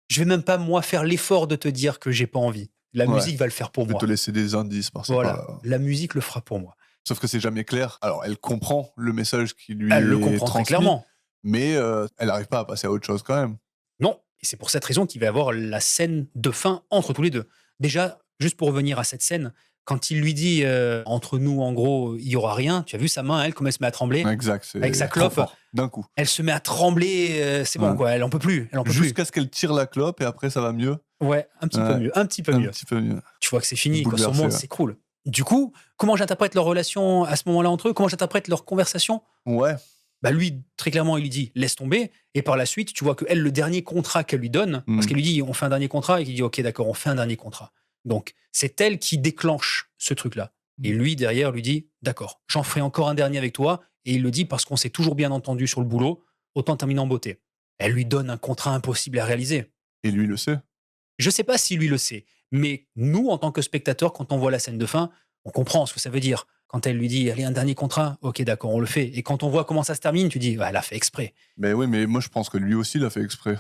Je vais même pas, moi, faire l'effort de te dire que j'ai pas envie. La musique va le faire pour Je vais moi. te laisser des indices par-ci Voilà, par-là. la musique le fera pour moi. Sauf que c'est jamais clair. Alors, elle comprend le message qui lui Elle le est comprend très transmis, clairement. mais elle n'arrive pas à passer à autre chose quand même. Non, et c'est pour cette raison qu'il va y avoir la scène de fin entre tous les deux. Déjà, juste pour revenir à cette scène, quand il lui dit entre nous, en gros, il y aura rien, tu as vu sa main, elle, comment elle se met à trembler Exact, c'est avec sa trop clope. fort, d'un coup. Elle se met à trembler, c'est bon, quoi, elle en peut plus. Elle en peut plus. Jusqu'à ce qu'elle tire la clope et après ça va mieux. Ouais, un petit peu mieux, un petit peu Un mieux. petit peu mieux. Tu vois que c'est fini, que son Bouleversé, monde ouais. s'écroule. Du coup, comment j'interprète leur relation à ce moment-là entre eux? Comment j'interprète leur conversation? Ouais, Bah lui, très clairement, il lui dit laisse tomber. Et par la suite, tu vois que elle, le dernier contrat qu'elle lui donne, parce qu'elle lui dit on fait un dernier contrat, et qu'il dit ok, d'accord, on fait un dernier contrat. Donc c'est elle qui déclenche ce truc-là. Et lui, derrière, lui dit d'accord, j'en ferai encore un dernier avec toi. Et il le dit parce qu'on s'est toujours bien entendu sur le boulot, autant terminer en beauté. Elle lui donne un contrat impossible à réaliser. et lui le sait. Je sais pas si lui le sait, mais nous, en tant que spectateurs, quand on voit la scène de fin, on comprend ce que ça veut dire. Quand elle lui dit, allez, un dernier contrat, ok, d'accord, on le fait. Et quand on voit comment ça se termine, tu dis, elle a fait exprès. Mais oui, mais moi je pense que lui aussi l'a fait exprès.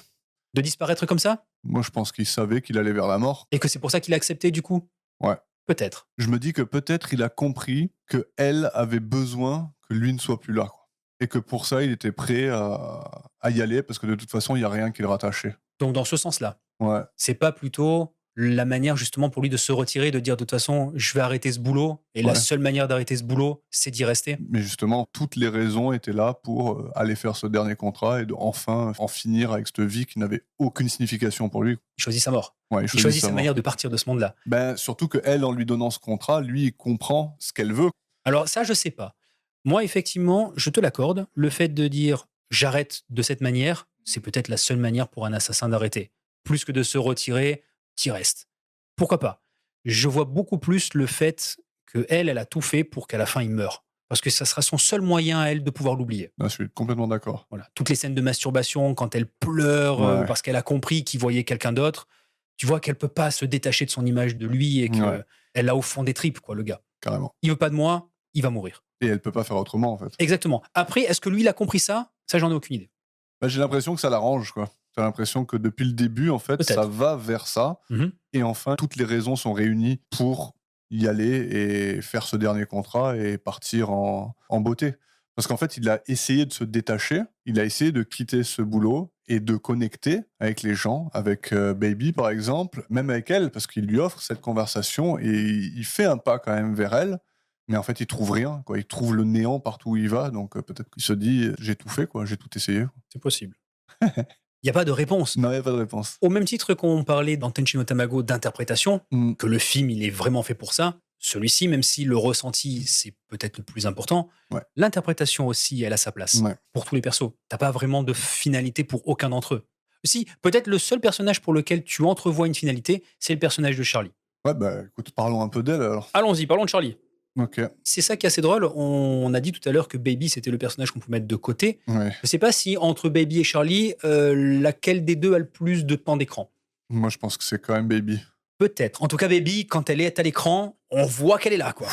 De disparaître comme ça? Moi je pense qu'il savait qu'il allait vers la mort. Et que c'est pour ça qu'il a accepté, du coup? Ouais. Peut-être. Je me dis que peut-être il a compris que elle avait besoin que lui ne soit plus là, quoi. Et que pour ça il était prêt à y aller parce que de toute façon il n'y a rien qui le rattachait. Donc, dans ce sens-là, Ouais. c'est pas plutôt la manière justement pour lui de se retirer, de dire de toute façon, je vais arrêter ce boulot. Et la seule manière d'arrêter ce boulot, c'est d'y rester. Mais justement, toutes les raisons étaient là pour aller faire ce dernier contrat et de enfin en finir avec cette vie qui n'avait aucune signification pour lui. Il choisit sa mort. Ouais, Il choisit sa manière de partir de ce monde-là. Ben, surtout qu'elle, en lui donnant ce contrat, lui, il comprend ce qu'elle veut. Alors ça, je sais pas. Moi, effectivement, je te l'accorde. Le fait de dire j'arrête de cette manière, c'est peut-être la seule manière pour un assassin d'arrêter. Plus que de se retirer, t'y restes. Pourquoi pas? Je vois beaucoup plus le fait que elle a tout fait pour qu'à la fin il meure. Parce que ça sera son seul moyen à elle de pouvoir l'oublier. Ah, je suis complètement d'accord. Voilà. Toutes les scènes de masturbation, quand elle pleure parce qu'elle a compris qu'il voyait quelqu'un d'autre, tu vois qu'elle peut pas se détacher de son image de lui et qu'elle a au fond des tripes, quoi, le gars. Carrément. Il veut pas de moi, il va mourir. Et elle peut pas faire autrement, en fait. Exactement. Après, est-ce que lui, il a compris ça? Ça, j'en ai aucune idée. Ben, j'ai l'impression que ça l'arrange, quoi. J'ai l'impression que depuis le début, en fait, ça va vers ça. Et enfin, toutes les raisons sont réunies pour y aller et faire ce dernier contrat et partir en beauté. Parce qu'en fait, il a essayé de se détacher, il a essayé de quitter ce boulot et de connecter avec les gens, avec Baby par exemple, même avec elle, parce qu'il lui offre cette conversation et il fait un pas quand même vers elle. Mais en fait, il trouve rien, quoi. Il trouve le néant partout où il va. Donc peut-être qu'il se dit, j'ai tout fait, quoi. J'ai tout essayé. C'est possible. Il n'y a pas de réponse. Non, il n'y a pas de réponse. Au même titre qu'on parlait dans Tenchi no Tamago d'interprétation, que le film, il est vraiment fait pour ça, celui-ci, même si le ressenti, c'est peut-être le plus important, l'interprétation aussi, elle a sa place. Pour tous les persos. T'as pas vraiment de finalité pour aucun d'entre eux. Si, peut-être le seul personnage pour lequel tu entrevois une finalité, c'est le personnage de Charlie. Ouais, bah écoute, parlons un peu d'elle alors. Allons-y, parlons de Charlie. Ok. C'est ça qui est assez drôle. On a dit tout à l'heure que Baby, c'était le personnage qu'on peut mettre de côté. Ouais. Je sais pas si entre Baby et Charlie, laquelle des deux a le plus de temps d'écran. Moi, je pense que c'est quand même Baby. Peut-être. En tout cas, Baby, quand elle est à l'écran, on voit qu'elle est là, quoi.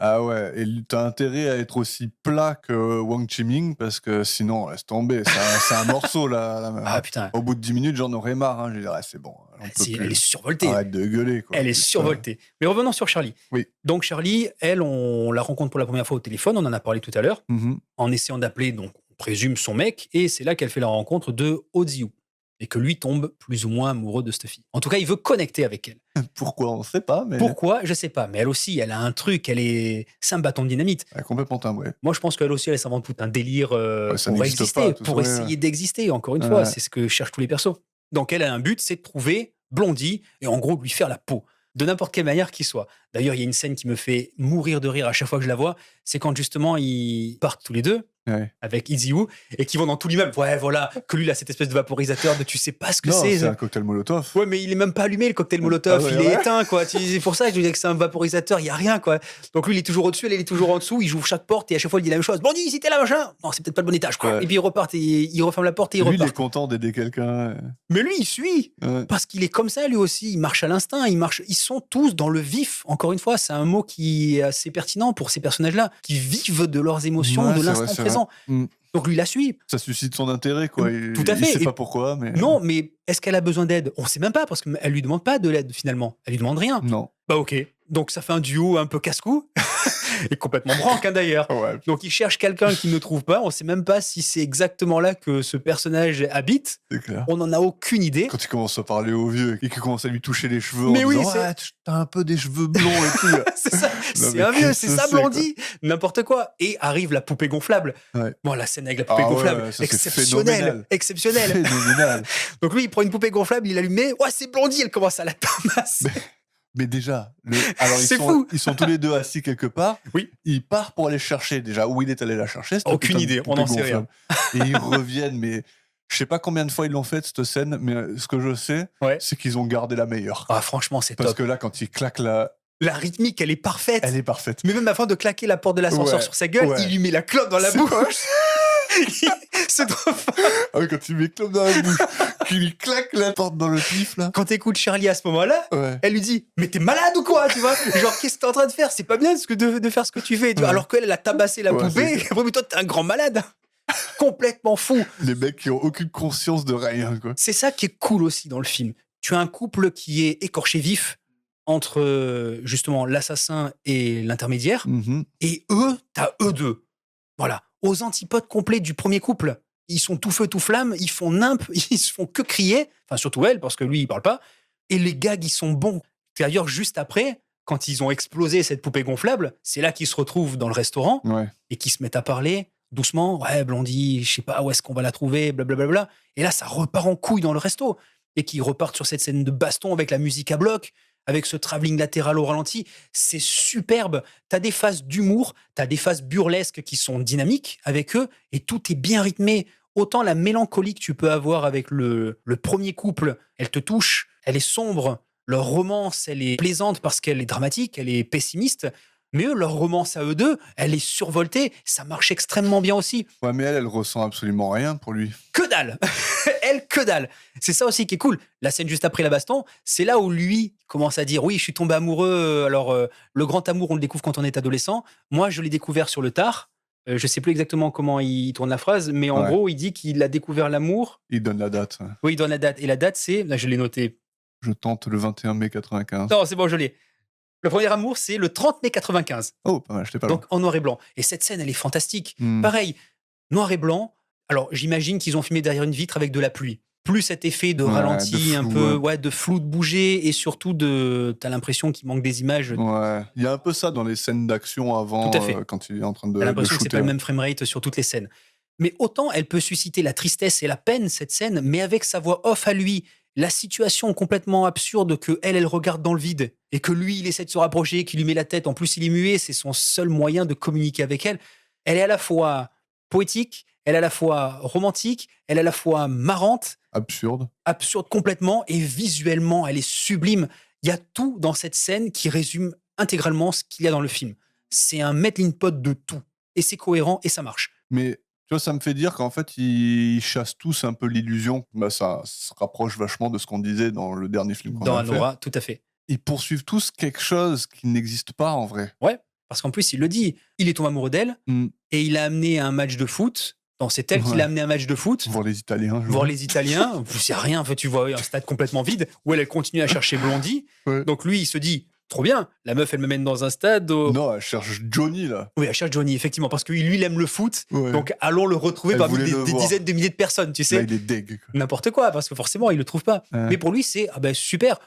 Ah ouais, et t'as intérêt à être aussi plat que Wang Chiming parce que sinon, laisse tomber. C'est un morceau, là. Ah putain. Au bout de 10 minutes, j'en aurais marre. Hein. Je dirais, c'est bon. Elle est survoltée. Arrête de gueuler, quoi. Elle est survoltée. Mais revenons sur Charlie. Oui. Donc, Charlie, elle, on la rencontre pour la première fois au téléphone. On en a parlé tout à l'heure. En essayant d'appeler, donc, on présume son mec. Et c'est là qu'elle fait la rencontre de Oziu. Et que lui tombe plus ou moins amoureux de cette fille. En tout cas, il veut connecter avec elle. Pourquoi? On ne sait pas. Mais... Pourquoi? Je sais pas. Mais elle aussi, elle a un truc. C'est un bâton de dynamite. Elle est complètement timbrée. Moi, je pense qu'elle aussi, elle s'invente tout un délire pour exister, pour essayer d'exister. Encore une fois, c'est ce que cherchent tous les persos. Donc, elle a un but, c'est de trouver Blondie et en gros, de lui faire la peau. De n'importe quelle manière qu'il soit. D'ailleurs, il y a une scène qui me fait mourir de rire à chaque fois que je la vois. C'est quand justement ils partent tous les deux avec Iziou et qui vont dans tout l'immeuble. Ouais, voilà, que lui, il a cette espèce de vaporisateur de tu sais pas ce que Non, c'est. c'est un cocktail Molotov. Ouais, mais il est même pas allumé le cocktail Molotov, il est éteint, quoi. C'est pour ça que je disais que c'est un vaporisateur, il y a rien, quoi. Donc lui, il est toujours au-dessus, elle est toujours en dessous, il ouvre chaque porte et à chaque fois, il dit la même chose. Bandit, si t'es là, machin. Non, c'est peut-être pas le bon étage, quoi. Et puis il repart et il referme la porte et il repart. Lui, il est content d'aider quelqu'un. Mais lui, il suit. Parce qu'il est comme ça, lui aussi. Il marche à l'instinct, ils sont tous dans le vif. Encore une fois, c'est un mot qui est assez pertinent pour ces personnages-là, qui vivent de leurs émotions, de l'instant présent. Donc lui, il la suit. Ça suscite son intérêt, quoi. Tout à fait. Il sait pas pourquoi, mais... Non, mais est-ce qu'elle a besoin d'aide? On sait même pas, parce qu'elle lui demande pas de l'aide, finalement. Elle lui demande rien. Non. Bah ok. Donc ça fait un duo un peu casse-cou. Et complètement branque, hein, d'ailleurs. Ouais. Donc il cherche quelqu'un qu'il ne trouve pas. On sait même pas si c'est exactement là que ce personnage habite. C'est clair. On n'en a aucune idée. Quand il commence à parler au vieux et qu'il commence à lui toucher les cheveux mais en oui, disant « Ah, t'as un peu des cheveux blonds et tout. » C'est ça. C'est un vieux, c'est ça, Blondie. N'importe quoi. Et arrive la poupée gonflable. Ouais. Bon, la scène avec la poupée gonflable, ça, exceptionnelle. Exceptionnelle. Phénoménal. Donc lui, il prend une poupée gonflable, il l'allume. Ouais, c'est Blondie, elle commence à la tamasser. Mais déjà, alors fou. Ils sont tous les deux assis quelque part. Oui. Il part pour aller chercher. Déjà, où il est allé la chercher. Aucune idée, on n'en sait rien. Et ils reviennent, mais je sais pas combien de fois ils l'ont fait, cette scène, mais ce que je sais, c'est qu'ils ont gardé la meilleure. Ah, franchement, c'est top. Parce que là, quand il claque la rythmique, elle est parfaite. Elle est parfaite. Mais même avant de claquer la porte de l'ascenseur sur sa gueule, il lui met la clope dans la bouche. C'est trop fort. Ah oui, quand il met clope dans la bouche, qu'il lui claque la porte dans le pif, là. Quand t'écoutes Charlie à ce moment-là, elle lui dit « Mais t'es malade ou quoi ?» Tu vois, genre, qu'est-ce que t'es en train de faire? C'est pas bien de faire ce que tu fais. Tu vois, alors qu'elle, elle a tabassé la poupée. Mais toi, t'es un grand malade. Complètement fou. Les mecs qui ont aucune conscience de rien, quoi. C'est ça qui est cool aussi dans le film. Tu as un couple qui est écorché vif entre, justement, l'assassin et l'intermédiaire. Et t'as eux deux. Voilà. Aux antipodes complets du premier couple. Ils sont tout feu, tout flamme, ils font nimp, ils se font que crier. Enfin, surtout elle, parce que lui, il parle pas. Et les gags, ils sont bons. D'ailleurs, juste après, quand ils ont explosé cette poupée gonflable, c'est là qu'ils se retrouvent dans le restaurant et qu'ils se mettent à parler doucement. Ouais, Blondie, je sais pas où est-ce qu'on va la trouver, blablabla. Et là, ça repart en couille dans le resto. Et qu'ils repartent sur cette scène de baston avec la musique à bloc, avec ce travelling latéral au ralenti. C'est superbe. T'as des phases d'humour, t'as des phases burlesques qui sont dynamiques avec eux, et tout est bien rythmé. Autant la mélancolie que tu peux avoir avec le premier couple, elle te touche, elle est sombre. Leur romance, elle est plaisante parce qu'elle est dramatique, elle est pessimiste. Mais eux, leur romance à eux deux, elle est survoltée. Ça marche extrêmement bien aussi. Ouais, mais elle ressent absolument rien pour lui. Que dalle. Elle, que dalle. C'est ça aussi qui est cool. La scène juste après la baston, c'est là où lui commence à dire « Oui, je suis tombé amoureux. Alors, le grand amour, on le découvre quand on est adolescent. Moi, je l'ai découvert sur le tard. Je sais plus exactement comment il tourne la phrase, mais en gros, il dit qu'il a découvert l'amour. Il donne la date. Oui, il donne la date. Et la date, c'est... Là, je l'ai noté. Je tente le 21 mai 95. Non, c'est bon, je l'ai. Le premier amour, c'est le 30 mai 95. Oh, pas mal, j'étais pas loin. Donc, en noir et blanc. Et cette scène, elle est fantastique. Pareil, noir et blanc. Alors, j'imagine qu'ils ont filmé derrière une vitre avec de la pluie. Plus cet effet de ralenti, de flou, un peu, de flou, de bouger, et surtout t'as l'impression qu'il manque des images. Ouais. Il y a un peu ça dans les scènes d'action avant, quand il est en train de. T'as l'impression que c'est pas le même framerate sur toutes les scènes. Mais autant elle peut susciter la tristesse et la peine, cette scène, mais avec sa voix off à lui, la situation complètement absurde que elle regarde dans le vide, et que lui, il essaie de se rapprocher, qu'il lui met la tête. En plus, il est muet, c'est son seul moyen de communiquer avec elle. Elle est à la fois poétique, elle est à la fois romantique, elle est à la fois marrante. Absurde complètement, et visuellement, elle est sublime. Il y a tout dans cette scène qui résume intégralement ce qu'il y a dans le film. C'est un melting pot de tout. Et c'est cohérent, et ça marche. Mais tu vois, ça me fait dire qu'en fait, ils chassent tous un peu l'illusion. Bah, ça se rapproche vachement de ce qu'on disait dans le dernier film qu'on a fait. Dans Anora, tout à fait. Ils poursuivent tous quelque chose qui n'existe pas en vrai. Ouais, parce qu'en plus, il le dit. Il est tombé amoureux d'elle, et il a amené un match de foot. Non, c'est elle qui l'a amené à un match de foot. Voir les Italiens. Voir les Italiens. C'est rien. En fait, tu vois un stade complètement vide où elle continue à chercher Blondie. Donc lui, il se dit, trop bien. La meuf, elle me mène dans un stade. Non, elle cherche Johnny, là. Oui, elle cherche Johnny, effectivement, parce que lui, il aime le foot. Donc allons le retrouver parmi des dizaines de milliers de personnes, tu sais. Là, il est deg. N'importe quoi, parce que forcément, il le trouve pas. Mais pour lui, c'est super.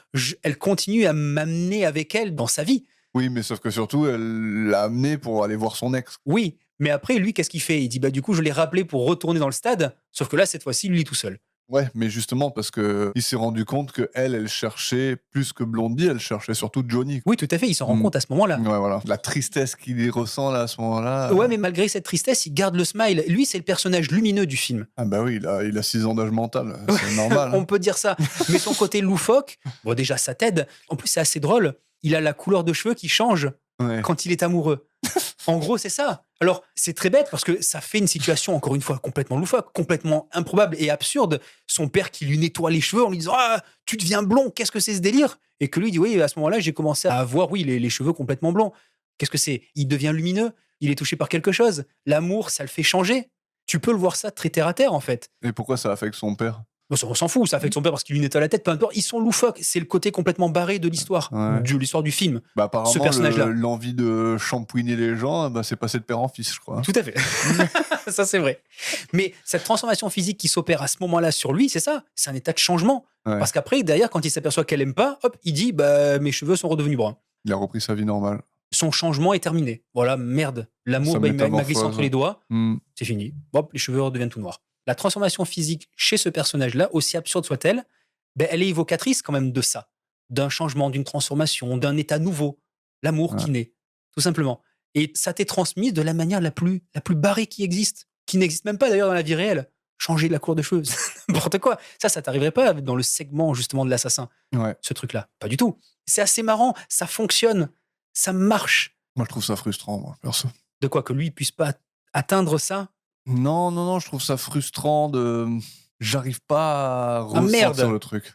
Elle continue à m'amener avec elle dans sa vie. Oui, mais sauf que surtout, elle l'a amené pour aller voir son ex. Oui. Mais après, lui, qu'est-ce qu'il fait? Il dit, du coup, je l'ai rappelé pour retourner dans le stade. Sauf que là, cette fois-ci, lui, il est tout seul. Ouais, mais justement parce qu'il s'est rendu compte qu'elle, elle cherchait plus que Blondie, elle cherchait surtout Johnny. Oui, tout à fait, il s'en rend Mmh. compte à ce moment-là. Ouais, voilà. La tristesse qu'il ressent là, à ce moment-là. Ouais, mais malgré cette tristesse, il garde le smile. Lui, c'est le personnage lumineux du film. Ah bah oui, il a 6 ans d'âge mental, c'est normal. On peut dire ça. Mais son côté loufoque, bon, déjà, ça t'aide. En plus, c'est assez drôle. Il a la couleur de cheveux qui change Ouais. quand il est amoureux. En gros, c'est ça. Alors, c'est très bête parce que ça fait une situation, encore une fois, complètement loufoque, complètement improbable et absurde. Son père qui lui nettoie les cheveux en lui disant « Ah, tu deviens blond, qu'est-ce que c'est ce délire ?» Et que lui dit « Oui, à ce moment-là, j'ai commencé à avoir, oui, les cheveux complètement blonds. Qu'est-ce que c'est ? Il devient lumineux, il est touché par quelque chose. L'amour, ça le fait changer. » Tu peux le voir ça très terre à terre, en fait. Et pourquoi ça affecte son père? Bon, on s'en fout, ça affecte son père parce qu'il lui nettoie la tête, peu importe. Ils sont loufoques, c'est le côté complètement barré de l'histoire, Ouais. de l'histoire du film. Bah Ce apparemment, personnage-là. l'envie de shampouiner les gens, bah, c'est passé de père en fils, je crois. Tout à fait. Ça, c'est vrai. Mais cette transformation physique qui s'opère à ce moment-là sur lui, c'est ça. C'est un état de changement. Ouais. Parce qu'après, derrière, quand il s'aperçoit qu'elle aime pas, hop, il dit bah, mes cheveux sont redevenus bruns. Il a repris sa vie normale. Son changement est terminé. Voilà, merde. L'amour Sa m'a glissé métamorphose. entre les doigts. Mmh. C'est fini. Hop, les cheveux redeviennent tout noirs. La transformation physique chez ce personnage-là, aussi absurde soit-elle, ben, elle est évocatrice quand même de ça. D'un changement, d'une transformation, d'un état nouveau. L'amour qui naît, tout simplement. Et ça t'est transmis de la manière la plus barrée qui existe. Qui n'existe même pas d'ailleurs dans la vie réelle. Changer la couleur de cheveux, n'importe quoi. Ça t'arriverait pas dans le segment justement de l'assassin. Ouais. Ce truc-là, pas du tout. C'est assez marrant, ça fonctionne, ça marche. Moi, je trouve ça frustrant, moi, perso. De quoi que lui puisse pas atteindre ça. Non, je trouve ça frustrant de... J'arrive pas à ressentir merde. le truc.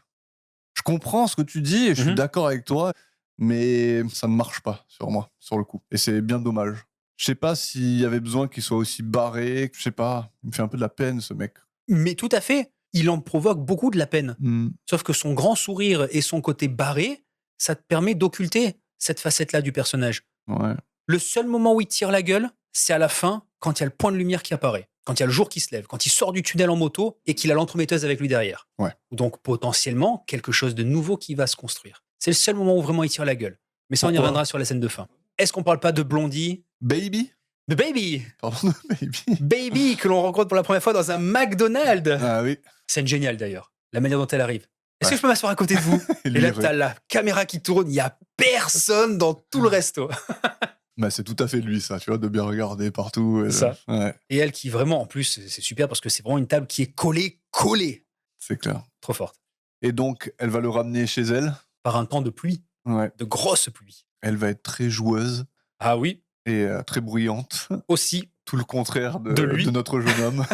Je comprends ce que tu dis et je suis d'accord avec toi, mais ça ne marche pas sur moi, sur le coup. Et c'est bien dommage. Je sais pas s'il y avait besoin qu'il soit aussi barré, je sais pas. Il me fait un peu de la peine, ce mec. Mais tout à fait. Il en provoque beaucoup de la peine. Sauf que son grand sourire et son côté barré, ça te permet d'occulter cette facette-là du personnage. Ouais. Le seul moment où il tire la gueule, c'est à la fin, quand il y a le point de lumière qui apparaît, quand il y a le jour qui se lève, quand il sort du tunnel en moto et qu'il a l'entremetteuse avec lui derrière. Ouais. Donc potentiellement, quelque chose de nouveau qui va se construire. C'est le seul moment où vraiment il tire la gueule. Mais ça, on y Pourquoi reviendra sur la scène de fin. Est-ce qu'on parle pas de Blondie? Baby De Baby Pardon, de Baby. Baby, que l'on rencontre pour la première fois dans un McDonald's. Ah oui. Scène géniale d'ailleurs, la manière dont elle arrive. Est-ce Ouais. que je peux m'asseoir à côté de vous? Et là, t'as la caméra qui tourne, il y a personne dans tout le resto. Bah, c'est tout à fait lui, ça, tu vois, de bien regarder partout. Ça. Ouais, Et elle qui vraiment, en plus, c'est super parce que c'est vraiment une table qui est collée. c'est clair. Trop forte. Et donc, elle va le ramener chez elle. Par un temps de pluie, Ouais. de grosse pluie. Elle va être très joueuse Ah oui, et très bruyante. aussi. Tout le contraire De lui. de notre jeune homme.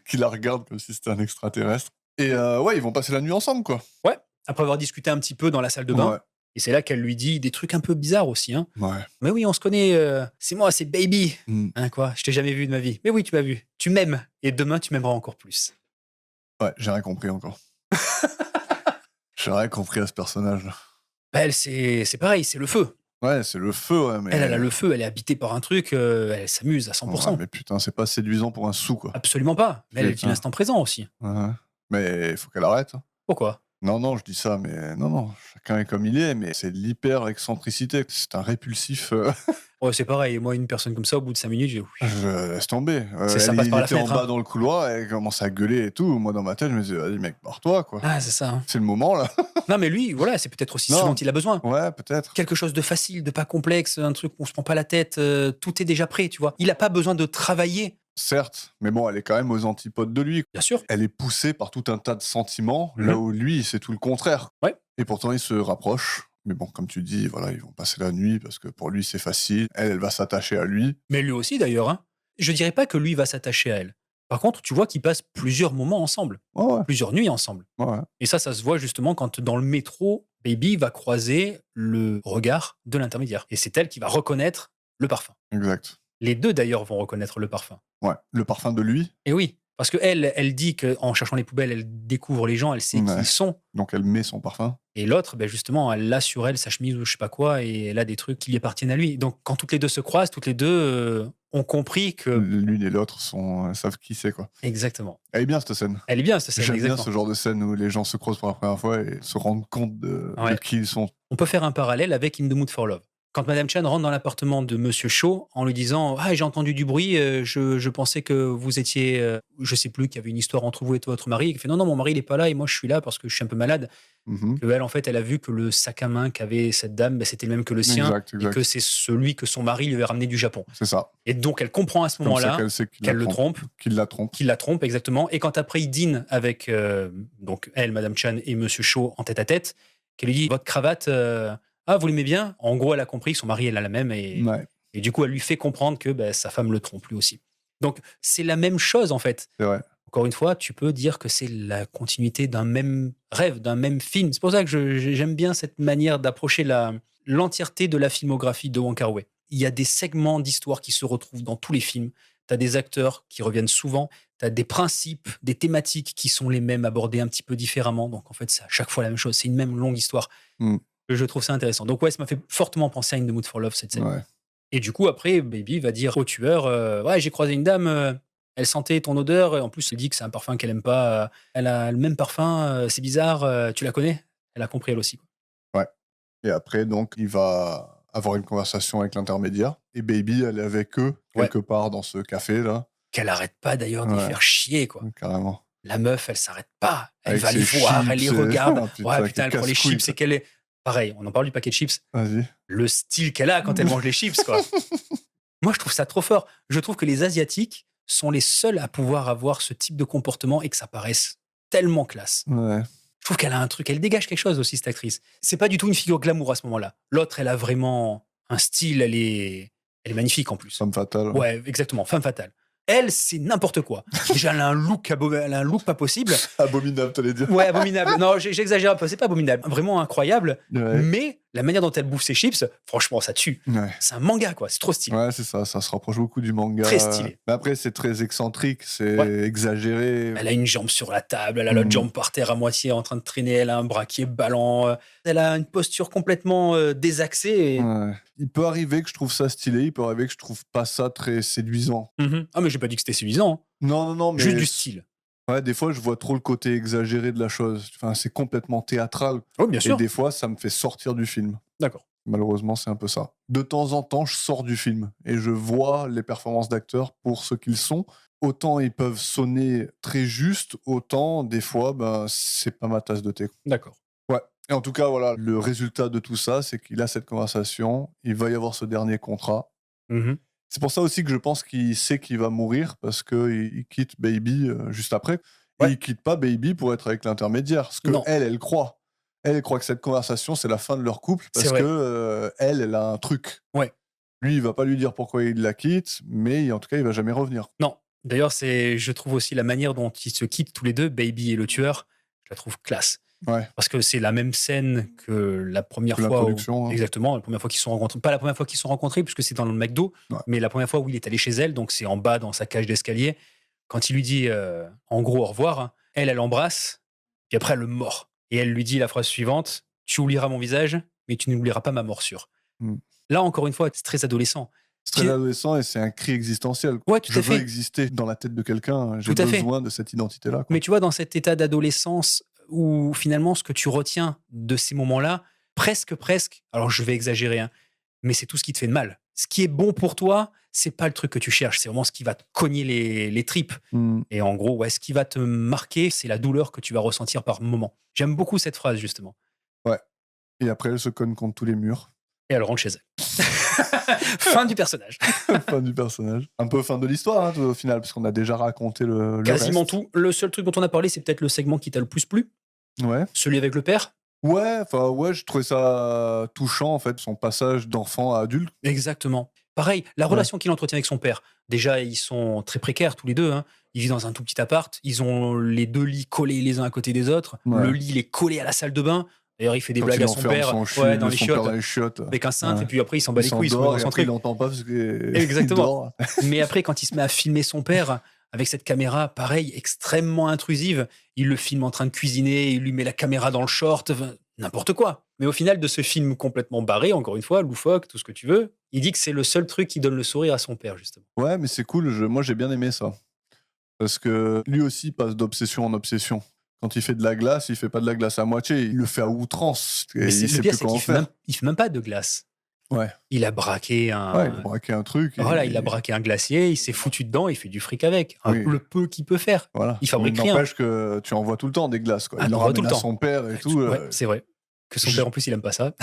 Qui la regarde comme si c'était un extraterrestre. Et ouais, ils vont passer la nuit ensemble, quoi. Ouais, après avoir discuté un petit peu dans la salle de bain. Ouais. Et c'est là qu'elle lui dit des trucs un peu bizarres aussi. Hein. Ouais. Mais oui, on se connaît. C'est moi, c'est Baby. Mm. Hein, quoi, je t'ai jamais vu de ma vie. Mais oui, tu m'as vu. Tu m'aimes. Et demain, tu m'aimeras encore plus. Ouais, j'ai rien compris encore. J'ai rien compris à ce personnage-là. Bah, elle, c'est pareil, c'est le feu. Ouais, c'est le feu, ouais, mais... Elle a le feu, elle est habitée par un truc, elle s'amuse à 100%. Ouais, mais putain, c'est pas séduisant pour un sou, quoi. Absolument pas. Mais elle vit Putain. l'instant présent aussi. Ouais. Mais il faut qu'elle arrête. Pourquoi? Non, je dis ça, mais non, chacun est comme il est, mais c'est de l'hyper-excentricité. C'est un répulsif. Ouais, c'est pareil. Moi, une personne comme ça, au bout de 5 minutes, Je laisse tomber. Ça passe par la il était en fenêtre, bas hein. dans le couloir, elle commence à gueuler et tout. Moi, dans ma tête, je me dis, vas-y, mec, barre-toi, quoi. Ah, c'est ça. Hein. C'est le moment, là. Non, mais lui, voilà, c'est peut-être aussi ce Non. dont il a besoin. Ouais, peut-être. Quelque chose de facile, de pas complexe, un truc où on se prend pas la tête, tout est déjà prêt, tu vois. Il a pas besoin de travailler, Certes, mais bon, elle est quand même aux antipodes de lui. bien sûr. Elle est poussée par tout un tas de sentiments, Mhm. là où lui, c'est tout le contraire. Ouais. Et pourtant, ils se rapprochent. Mais bon, comme tu dis, voilà, ils vont passer la nuit parce que pour lui, c'est facile. Elle va s'attacher à lui. Mais lui aussi, d'ailleurs. Hein. Je dirais pas que lui va s'attacher à elle. Par contre, tu vois qu'ils passent plusieurs moments ensemble, Ouais, plusieurs nuits ensemble. ouais. Et ça se voit justement quand dans le métro, Baby va croiser le regard de l'intermédiaire. Et c'est elle qui va reconnaître le parfum. Exact. Les deux d'ailleurs vont reconnaître le parfum. Ouais. Le parfum de lui, Et oui, parce que elle dit qu'en cherchant les poubelles, elle découvre les gens, elle sait qui Ouais. ils sont. donc elle met son parfum. Et l'autre, ben justement, elle a sur elle sa chemise ou je sais pas quoi, et elle a des trucs qui lui appartiennent à lui. Donc quand toutes les deux se croisent, toutes les deux ont compris que... L'une et l'autre savent qui c'est, quoi. Exactement. Elle est bien, cette scène. Elle est bien, cette scène, J'aime bien exactement. ce genre de scène où les gens se croisent pour la première fois et se rendent compte de Ouais. qui ils sont. On peut faire un parallèle avec In the Mood for Love. Quand Madame Chan rentre dans l'appartement de Monsieur Cho en lui disant: «Ah, j'ai entendu du bruit, je pensais que vous étiez, je sais plus, qu'il y avait une histoire entre vous et votre mari». Il fait: «Non, non, mon mari, il est pas là et moi, je suis là parce que je suis un peu malade». Mmh. Qu'elle, en fait, elle a vu que le sac à main qu'avait cette dame, bah, c'était le même que le sien Exact, et exact. que c'est celui que son mari lui avait ramené du Japon. C'est ça. Et donc, elle comprend à ce Comme ça moment-là qu'elle sait qu'elle le trompe, qu'il la trompe. qu'il la trompe, exactement. Et quand après, il dîne avec, donc elle, Madame Chan et Monsieur Cho en tête-à-tête, qu'elle lui dit: «Votre cravate, ah, vous l'aimez bien?» En gros, elle a compris que son mari, elle a la même Ouais, et du coup, elle lui fait comprendre que, bah, sa femme le trompe lui aussi. Donc, c'est la même chose, en fait. c'est vrai. Encore une fois, tu peux dire que c'est la continuité d'un même rêve, d'un même film. C'est pour ça que j'aime bien cette manière d'approcher l'entièreté de la filmographie de Wong Kar-wai. Il y a des segments d'histoire qui se retrouvent dans tous les films. Tu as des acteurs qui reviennent souvent. Tu as des principes, des thématiques qui sont les mêmes, abordées un petit peu différemment. Donc, en fait, c'est à chaque fois la même chose. C'est une même longue histoire. Mmh. Je trouve ça intéressant. Donc, ouais, ça m'a fait fortement penser à In the Mood for Love, cette scène. Ouais. Et du coup, après, Baby va dire au tueur, ouais, j'ai croisé une dame, elle sentait ton odeur. Et en plus, elle dit que c'est un parfum qu'elle aime pas. Elle a le même parfum, c'est bizarre. Tu la connais? Elle a compris elle aussi, quoi. Ouais. Et après, donc, il va avoir une conversation avec l'intermédiaire. Et Baby, elle est avec eux, Ouais. quelque part dans ce café-là. Qu'elle arrête pas d'ailleurs de les Ouais. faire chier, quoi. Carrément. La meuf, elle s'arrête pas. Elle Avec va les ses voir, elle les chips et regarde. ah putain, Ouais, quel putain, elle prend les casse-couille, chips. quoi. C'est qu'elle est pareil, on en parle du paquet de chips. Vas-y. Le style qu'elle a quand elle mange les chips, quoi. Moi, je trouve ça trop fort. Je trouve que les Asiatiques sont les seuls à pouvoir avoir ce type de comportement et que ça paraisse tellement classe. Ouais. Je trouve qu'elle a un truc, elle dégage quelque chose aussi, cette actrice. C'est pas du tout une figure glamour à ce moment-là. L'autre, elle a vraiment un style, elle est magnifique en plus. Femme fatale. Ouais, exactement, femme fatale. Elle, c'est n'importe quoi. Déjà, elle a un look pas possible. Abominable, t'allais dire. Ouais, abominable. Non, j'exagère un peu, c'est pas abominable. Vraiment incroyable. Ouais. Mais la manière dont elle bouffe ses chips, franchement, ça tue. Ouais. C'est un manga, quoi. C'est trop stylé. Ouais, c'est ça. Ça se rapproche beaucoup du manga. Très stylé. Mais après, c'est très excentrique, c'est Ouais. exagéré. Elle a une jambe sur la table, elle a l'autre jambe par terre à moitié en train de traîner, elle a un bras qui est ballant, elle a une posture complètement désaxée. Et... Ouais. Il peut arriver que je trouve ça stylé, il peut arriver que je trouve pas ça très séduisant. Ah, mais j'ai pas dit que c'était suffisant. Hein. Non, non, non, mais. Juste du style. Ouais, des fois, je vois trop le côté exagéré de la chose. Enfin, c'est complètement théâtral. Oh, bien Et sûr. des fois, ça me fait sortir du film. D'accord. Malheureusement, c'est un peu ça. De temps en temps, je sors du film et je vois les performances d'acteurs pour ce qu'ils sont. Autant ils peuvent sonner très juste, autant des fois, ben, c'est pas ma tasse de thé. D'accord. Ouais. Et en tout cas, voilà, le résultat de tout ça, c'est qu'il a cette conversation, il va y avoir ce dernier contrat. Mhm. C'est pour ça aussi que je pense qu'il sait qu'il va mourir parce qu'il quitte Baby juste après. Et Ouais. il quitte pas Baby pour être avec l'intermédiaire. Ce que Non. elle croit. Elle croit que cette conversation, c'est la fin de leur couple C'est parce vrai. que elle a un truc. Ouais. Lui, il va pas lui dire pourquoi il la quitte, mais en tout cas, il va jamais revenir. Non. D'ailleurs, je trouve aussi la manière dont ils se quittent tous les deux, Baby et le tueur, je la trouve classe. Ouais. Parce que c'est la même scène que la première Que fois. l'introduction, hein. Exactement, la première fois qu'ils se sont rencontrés. Pas la première fois qu'ils se sont rencontrés, puisque c'est dans le McDo, Ouais. mais la première fois où il est allé chez elle, donc c'est en bas dans sa cage d'escalier. Quand il lui dit en gros au revoir, hein, elle l'embrasse, puis après elle le mord. Et elle lui dit la phrase suivante: tu oublieras mon visage, mais tu n'oublieras pas ma morsure. Mm. Là, encore une fois, c'est très adolescent. C'est très adolescent et c'est un cri existentiel. Ouais, tout Je à veux fait. exister dans la tête de quelqu'un, j'ai Tout à fait. besoin de cette identité-là. Quoi. Mais tu vois, dans cet état d'adolescence où finalement ce que tu retiens de ces moments-là, presque, alors je vais exagérer, hein, mais c'est tout ce qui te fait de mal. Ce qui est bon pour toi, c'est pas le truc que tu cherches, c'est vraiment ce qui va te cogner les tripes. Mm. Et en gros, ouais, ce qui va te marquer, c'est la douleur que tu vas ressentir par moment. J'aime beaucoup cette phrase, justement. Ouais. Et après, elle se cogne contre tous les murs. Et elle rentre chez elle. Fin du personnage. Fin du personnage. Un peu fin de l'histoire, hein, au final, parce qu'on a déjà raconté le Quasiment reste. tout. Le seul truc dont on a parlé, c'est peut-être le segment qui t'a le plus plu, Ouais. celui avec le père. Ouais, je trouvais ça touchant, en fait, son passage d'enfant à adulte. Exactement. Pareil, la relation qu'il entretient avec son père. Déjà, ils sont très précaires tous les deux. Hein. Ils vivent dans un tout petit appart. Ils ont les deux lits collés les uns à côté des autres. Ouais. Le lit, il est collé à la salle de bain. D'ailleurs, il fait des Quand blagues il à son enferme père son dans les son père chiottes, dans les chiottes. avec un cintre. Ouais. Et puis après, il s'en bat les couilles, il se met s'endort dans et son après, il truc. n'entend pas parce que Exactement. il dort. Mais après, quand il se met à filmer son père avec cette caméra, pareil, extrêmement intrusive, il le filme en train de cuisiner, il lui met la caméra dans le short, n'importe quoi. Mais au final de ce film complètement barré, encore une fois, loufoque, tout ce que tu veux, il dit que c'est le seul truc qui donne le sourire à son père, justement. Ouais, mais c'est cool. Moi, j'ai bien aimé ça. Parce que lui aussi passe d'obsession en obsession. Quand il fait de la glace, il fait pas de la glace à moitié, il le fait à outrance. Et Mais il le sait pire, plus c'est quoi en qu'il faire. il fait même pas de glace. Ouais. Il a braqué Ouais, il a braqué un truc Voilà, il a et braqué un glacier, il s'est foutu dedans, il fait du fric avec. oui, Le peu qu'il peut faire. voilà. Il Mais fabrique rien. n'empêche que tu en vois tout le temps des glaces, quoi. Ah, Il en t'en vois tout ramène le à temps. son père et tout, Ouais, c'est vrai. Que son je père, en plus, il aime pas ça.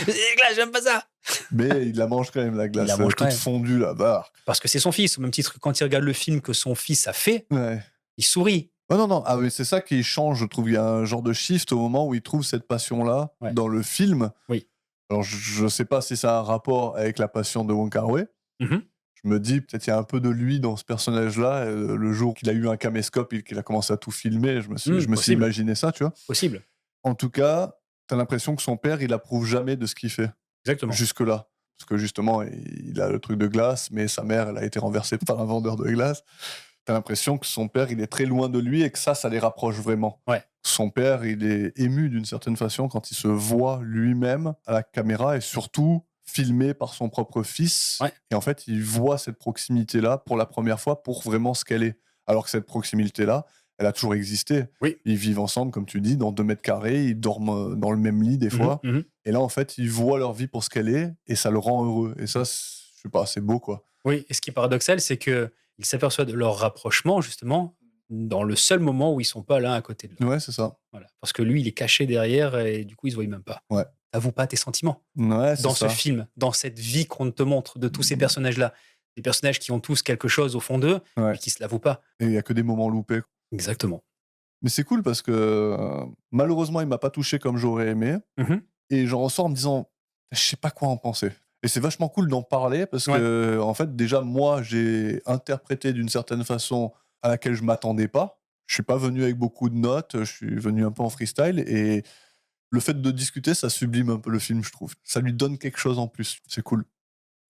Les glaces, j'aime pas ça. mais il la mange quand même la Il la glace, mange quand toute même. fondue là-bas. Parce que c'est son fils. Au même titre que quand il regarde le film que son fils a fait, Ouais. il sourit. Oh non, non, ah oui, c'est ça qui change, je trouve. Il y a un genre de shift au moment où il trouve cette passion-là Ouais. dans le film. Oui. Alors je sais pas si ça a un rapport avec la passion de Wong Kar-wai. Mhm. Je me dis peut-être il y a un peu de lui dans ce personnage-là. Le jour qu'il a eu un caméscope et qu'il a commencé à tout filmer, je me suis Possible. imaginé ça, tu vois. Possible. En tout cas, t'as l'impression que son père, il approuve jamais de ce qu'il fait Exactement. jusque-là. Parce que justement, il a le truc de glace, mais sa mère, elle a été renversée par un vendeur de glace. T'as l'impression que son père, il est très loin de lui et que ça les rapproche vraiment. Ouais. Son père, il est ému d'une certaine façon quand il se voit lui-même à la caméra et surtout filmé par son propre fils. Ouais. Et en fait, il voit cette proximité-là pour la première fois pour vraiment ce qu'elle est. Alors que cette proximité-là, elle a toujours existé. Oui. Ils vivent ensemble, comme tu dis, dans 2 mètres carrés, ils dorment dans le même lit des fois. Mhm. Et là, en fait, ils voient leur vie pour ce qu'elle est et ça le rend heureux. Et ça, je sais pas, c'est beau, quoi. Oui, et ce qui est paradoxal, c'est qu'il s'aperçoit de leur rapprochement, justement, dans le seul moment où ils sont pas l'un à côté de l'autre. Ouais, c'est ça. Voilà. Parce que lui, il est caché derrière et du coup, ils se voient même pas. Ouais. T'avoues pas tes sentiments Ouais, c'est dans ce ça. film, dans cette vie qu'on te montre de tous ces personnages-là. Des personnages qui ont tous quelque chose au fond d'eux, Ouais. mais qui se l'avouent pas. Et il y a que des moments loupés. Exactement. Mais c'est cool parce que malheureusement, il m'a pas touché comme j'aurais aimé. Mhm. Et j'en ressors en me disant, je sais pas quoi en penser. Et c'est vachement cool d'en parler parce Ouais. que, en fait, déjà, moi, j'ai interprété d'une certaine façon à laquelle je m'attendais pas. Je suis pas venu avec beaucoup de notes, je suis venu un peu en freestyle et le fait de discuter, ça sublime un peu le film, je trouve. Ça lui donne quelque chose en plus. C'est cool.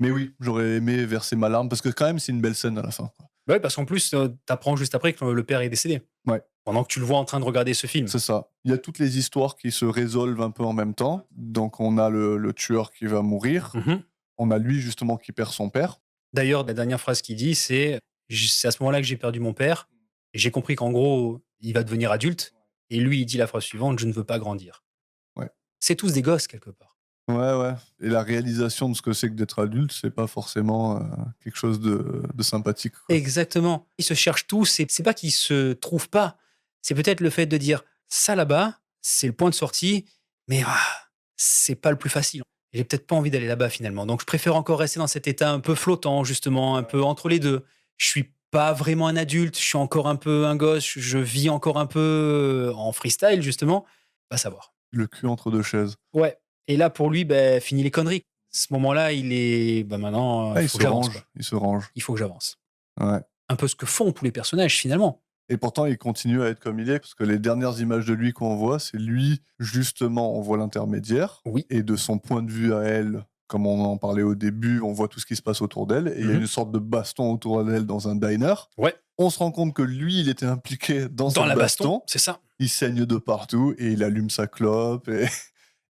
Mais oui, j'aurais aimé verser ma larme parce que quand même, c'est une belle scène à la fin, quoi. Ouais, parce qu'en plus, t'apprends juste après que le père est décédé. Ouais. Pendant que tu le vois en train de regarder ce film. C'est ça. Il y a toutes les histoires qui se résolvent un peu en même temps. Donc, on a le tueur qui va mourir. Mhm. On a lui, justement, qui perd son père. D'ailleurs, la dernière phrase qu'il dit, c'est à ce moment-là que j'ai perdu mon père. Et j'ai compris qu'en gros, il va devenir adulte. Et lui, il dit la phrase suivante, je ne veux pas grandir. Ouais. C'est tous des gosses, quelque part. Ouais, ouais. Et la réalisation de ce que c'est que d'être adulte, c'est pas forcément quelque chose de sympathique, quoi. Exactement. Ils se cherchent tous. C'est pas qu'ils se trouvent pas. C'est peut-être le fait de dire ça là-bas, c'est le point de sortie, mais c'est pas le plus facile. J'ai peut-être pas envie d'aller là-bas finalement. Donc je préfère encore rester dans cet état un peu flottant, justement, un peu entre les deux. Je suis pas vraiment un adulte, je suis encore un peu un gosse, je vis encore un peu en freestyle, justement. Pas savoir. Le cul entre deux chaises. Ouais. Et là, pour lui, fini les conneries. Ce moment-là, il est. Maintenant, Ah, il il faut se que j'avance. range. Il se range. Il faut que j'avance. Ouais. Un peu ce que font tous les personnages, finalement. Et pourtant, il continue à être comme il est, parce que les dernières images de lui qu'on voit, c'est lui, justement, on voit l'intermédiaire. Oui. Et de son point de vue à elle, comme on en parlait au début, on voit tout ce qui se passe autour d'elle. Et il y a une sorte de baston autour d'elle dans un diner. Ouais. On se rend compte que lui, il était impliqué dans cette la baston. c'est ça. Il saigne de partout et il allume sa clope.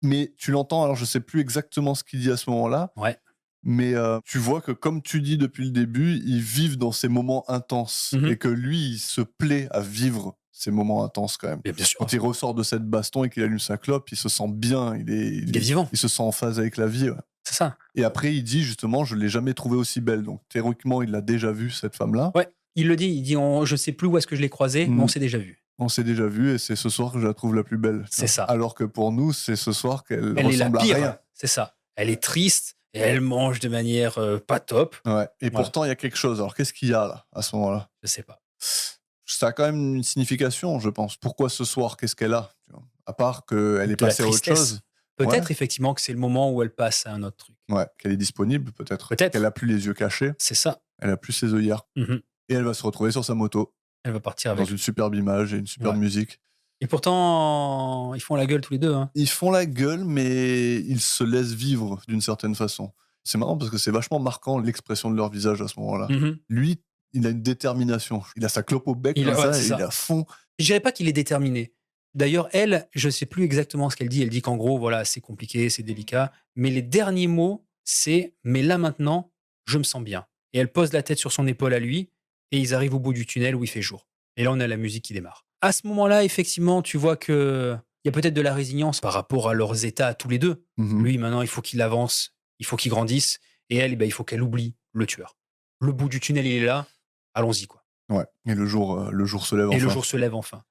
Mais tu l'entends, alors je sais plus exactement ce qu'il dit à ce moment-là. Ouais. Mais tu vois que, comme tu dis depuis le début, ils vivent dans ces moments intenses. Et que lui, il se plaît à vivre ces moments intenses quand même. Bien sûr. Quand il ressort de cette baston et qu'il allume sa clope, il se sent bien. Il est vivant. Il se sent en phase avec la vie. Ouais. C'est ça. Et après, il dit justement, je l'ai jamais trouvée aussi belle. Donc théoriquement, il l'a déjà vue, cette femme-là. Ouais. Il le dit. Il dit je sais plus où est-ce que je l'ai croisée, mais on s'est déjà vu. On s'est déjà vu et c'est ce soir que je la trouve la plus belle. C'est ça. Alors que pour nous, c'est ce soir qu'elle Elle est la ressemble à pire. rien. C'est ça. Elle est triste et elle mange de manière pas top. Ouais. Et Voilà. pourtant, il y a quelque chose. Alors qu'est-ce qu'il y a là, à ce moment-là? Je sais pas. Ça a quand même une signification, je pense. Pourquoi ce soir? Qu'est-ce qu'elle a? Tu vois, à part qu'elle est De la passée à autre tristesse. chose. Peut-être effectivement que c'est le moment où elle passe à un autre truc. Ouais, qu'elle est disponible, peut-être. Peut-être. Qu'elle a plus les yeux cachés. C'est ça. Elle a plus ses œillères. Mhm. Et elle va se retrouver sur sa moto. Elle va partir Dans avec. une superbe image et une superbe musique. Et pourtant, ils font la gueule tous les deux. Hein. Ils font la gueule, mais ils se laissent vivre d'une certaine façon. C'est marrant parce que c'est vachement marquant l'expression de leur visage à ce moment-là. Lui, il a une détermination. Il a sa clope au bec comme ça, et il est à fond. Je dirais pas qu'il est déterminé. D'ailleurs, elle, je sais plus exactement ce qu'elle dit. Elle dit qu'en gros, voilà, c'est compliqué, c'est délicat. Mais les derniers mots, c'est « mais là maintenant, je me sens bien ». Et elle pose la tête sur son épaule à lui, et ils arrivent au bout du tunnel où il fait jour. Et là, on a la musique qui démarre. À ce moment-là, effectivement, tu vois que il y a peut-être de la résilience par rapport à leurs états à tous les deux. Lui, maintenant, il faut qu'il avance il faut qu'il grandisse. Et elle, il faut qu'elle oublie le tueur. Le bout du tunnel, il est là. Allons-y, quoi. Ouais. Et le jour se lève Et le enfin. jour se lève enfin.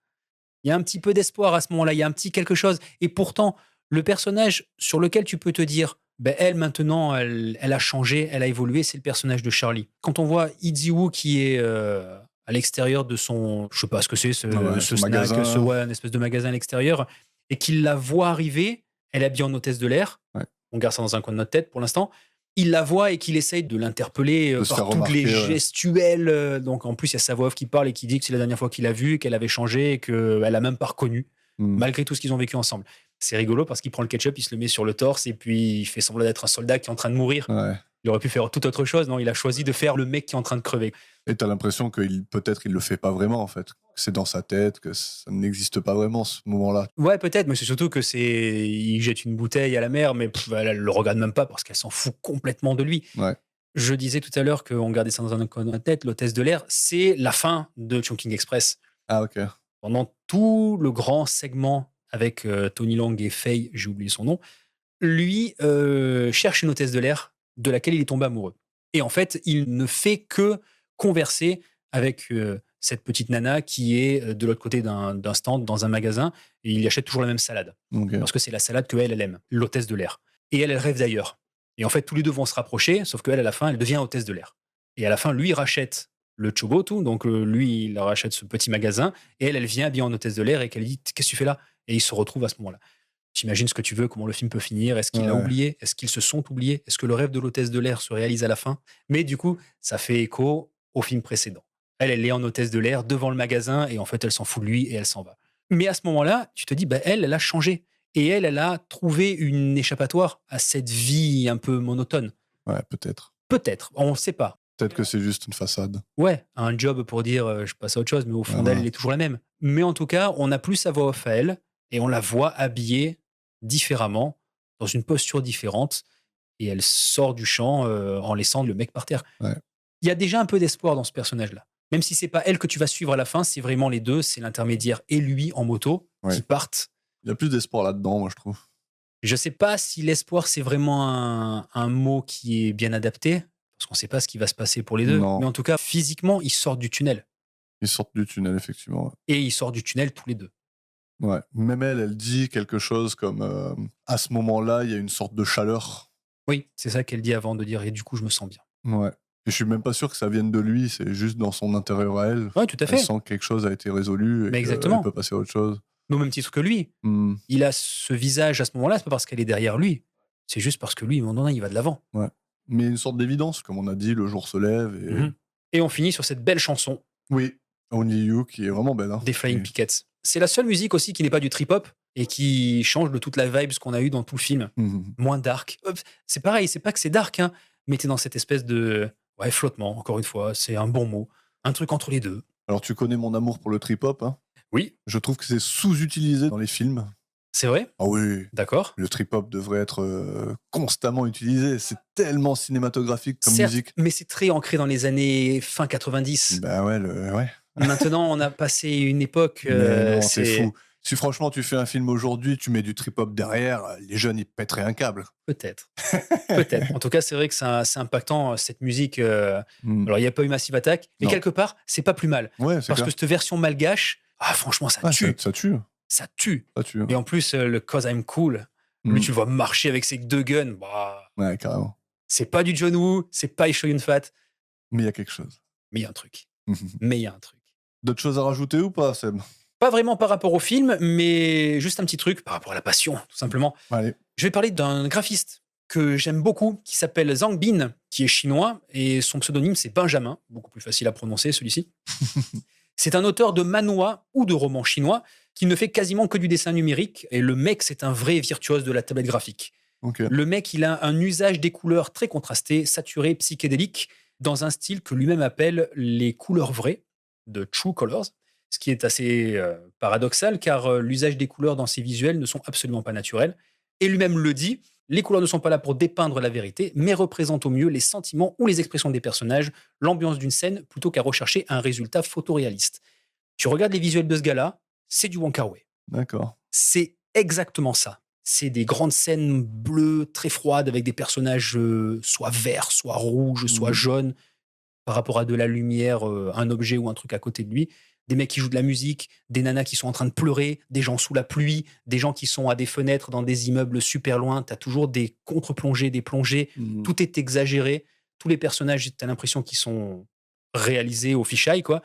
Il y a un petit peu d'espoir à ce moment-là. Il y a un petit quelque chose. Et pourtant, le personnage sur lequel tu peux te dire, elle, maintenant, elle a changé, elle a évolué, c'est le personnage de Charlie. Quand on voit Iziwu qui est à l'extérieur de son, je sais pas ce que c'est, ce Son snack, magasin. une espèce de magasin à l'extérieur, et qu'il la voit arriver, elle est habillée en hôtesse de l'air. Ouais. On garde ça dans un coin de notre tête pour l'instant. Il la voit et qu'il essaye de l'interpeller De se par faire toutes les remarquer, ouais. gestuelles. Donc en plus, il y a sa voix off qui parle et qui dit que c'est la dernière fois qu'il l'a vue, qu'elle avait changé et qu'elle a même pas reconnu, malgré tout ce qu'ils ont vécu ensemble. C'est rigolo parce qu'il prend le ketchup, il se le met sur le torse et puis il fait semblant d'être un soldat qui est en train de mourir. Ouais. Il aurait pu faire tout autre chose. Non, il a choisi de faire le mec qui est en train de crever. Et t'as l'impression peut-être il le fait pas vraiment, en fait. C'est dans sa tête, que ça n'existe pas vraiment, ce moment-là. Ouais, peut-être, mais c'est surtout que il jette une bouteille à la mer, mais elle le regarde même pas parce qu'elle s'en fout complètement de lui. Ouais. Je disais tout à l'heure qu'on gardait ça dans un coin de la tête, l'hôtesse de l'air, c'est la fin de Chungking Express. Ah, ok. Pendant tout le grand segment avec Tony Leung et Faye, j'ai oublié son nom, lui cherche une hôtesse de l'air de laquelle il est tombé amoureux. Et en fait, il ne fait que converser avec cette petite nana qui est de l'autre côté d'un stand dans un magasin et il y achète toujours la même salade. Ok. Parce que c'est la salade qu'elle aime, l'hôtesse de l'air. Et elle rêve d'ailleurs. Et en fait, tous les deux vont se rapprocher, sauf qu'elle, à la fin, elle devient hôtesse de l'air. Et à la fin, lui, il rachète le Chogotu, donc lui, il rachète ce petit magasin, et elle vient habillée en hôtesse de l'air et qu'elle dit « Qu'est-ce que tu fais là ?» Et ils se retrouvent à ce moment-là. T'imagines ce que tu veux, comment le film peut finir. Est-ce qu'il a oublié? Est-ce qu'ils se sont oubliés? Est-ce que le rêve de l'hôtesse de l'air se réalise à la fin? Mais du coup, ça fait écho au film précédent. Elle est en hôtesse de l'air devant le magasin et en fait, elle s'en fout de lui et elle s'en va. Mais à ce moment-là, tu te dis, elle a changé. Et elle a trouvé une échappatoire à cette vie un peu monotone. Ouais, peut-être. Peut-être, on ne sait pas. Peut-être que c'est juste une façade. Ouais, un job pour dire je passe à autre chose, mais au fond d'elle, elle est toujours la même. Mais en tout cas, on n'a plus sa voix off à elle et on la voit habillée différemment, dans une posture différente, et elle sort du champ en laissant le mec par terre. Ouais. Il y a déjà un peu d'espoir dans ce personnage-là. Même si c'est pas elle que tu vas suivre à la fin, c'est vraiment les deux, c'est l'intermédiaire et lui en moto qui partent. Il y a plus d'espoir là-dedans, moi, je trouve. Je sais pas si l'espoir, c'est vraiment un mot qui est bien adapté, parce qu'on sait pas ce qui va se passer pour les deux. Non. Mais en tout cas, physiquement, ils sortent du tunnel. Ils sortent du tunnel, effectivement. Et ils sortent du tunnel tous les deux. Ouais. Même elle dit quelque chose comme à ce moment-là, il y a une sorte de chaleur. Oui, c'est ça qu'elle dit avant de dire et du coup, je me sens bien. Ouais. Et je suis même pas sûr que ça vienne de lui, c'est juste dans son intérieur à elle. Ouais, tout à fait. Elle sent que quelque chose a été résolu et qu'elle peut passer à autre chose. Mais au même titre que lui. Il a ce visage à ce moment-là, c'est pas parce qu'elle est derrière lui. C'est juste parce que lui, maintenant, il va de l'avant. Ouais. Mais une sorte d'évidence, comme on a dit, le jour se lève. Et on finit sur cette belle chanson. Oui, Only You, qui est vraiment belle. Hein. Des Flying Pickets. C'est la seule musique aussi qui n'est pas du trip-hop et qui change de toute la vibe qu'on a eu dans tout le film. Moins dark. C'est pareil, c'est pas que c'est dark, hein, mais t'es dans cette espèce de flottement, encore une fois, c'est un bon mot. Un truc entre les deux. Alors tu connais mon amour pour le trip-hop, hein? Oui. Je trouve que c'est sous-utilisé dans les films. C'est vrai? Ah oui. D'accord. Le trip-hop devrait être constamment utilisé. C'est tellement cinématographique comme musique. Mais c'est très ancré dans les années fin 90. Bah ouais. Maintenant, on a passé une époque. Non, c'est fou. Si franchement tu fais un film aujourd'hui, tu mets du trip-hop derrière, les jeunes ils pèteraient un câble. Peut-être. Peut-être. En tout cas, c'est vrai que c'est impactant cette musique. Alors, il n'y a pas eu Massive Attack, mais quelque part, c'est pas plus mal. Ouais, c'est parce clair. que cette version malgache, franchement, ça tue. Ça tue. Ça tue. Ça tue. Et en plus, le Cause I'm Cool, lui, tu le vois marcher avec ses deux guns. Bah, ouais, carrément. C'est pas du John Woo, c'est pas Isho Yun Fat. Mais il y a quelque chose. Mais il y a un truc. Mais il y a un truc. D'autres choses à rajouter ou pas, Seb? Pas vraiment par rapport au film, mais juste un petit truc par rapport à la passion, tout simplement. Allez. Je vais parler d'un graphiste que j'aime beaucoup, qui s'appelle Zhang Bin, qui est chinois, et son pseudonyme, c'est Benjamin, beaucoup plus facile à prononcer, celui-ci. C'est un auteur de manhwa ou de romans chinois qui ne fait quasiment que du dessin numérique, et le mec, c'est un vrai virtuose de la tablette graphique. Okay. Le mec, il a un usage des couleurs très contrasté, saturé, psychédélique, dans un style que lui-même appelle les couleurs vraies, de True Colors, ce qui est assez paradoxal, car l'usage des couleurs dans ses visuels ne sont absolument pas naturels. Et lui-même le dit, les couleurs ne sont pas là pour dépeindre la vérité, mais représentent au mieux les sentiments ou les expressions des personnages, l'ambiance d'une scène, plutôt qu'à rechercher un résultat photoréaliste. Tu regardes les visuels de ce gars-là, c'est du Wong Kar-wai. D'accord. C'est exactement ça. c'est des grandes scènes bleues, très froides, avec des personnages soit verts, soit rouges, soit jaunes, par rapport à de la lumière, un objet ou un truc à côté de lui. Des mecs qui jouent de la musique, des nanas qui sont en train de pleurer, des gens sous la pluie, des gens qui sont à des fenêtres dans des immeubles super loin. Tu as toujours des contre-plongées, des plongées. Tout est exagéré. Tous les personnages, tu as l'impression qu'ils sont réalisés au fisheye, quoi.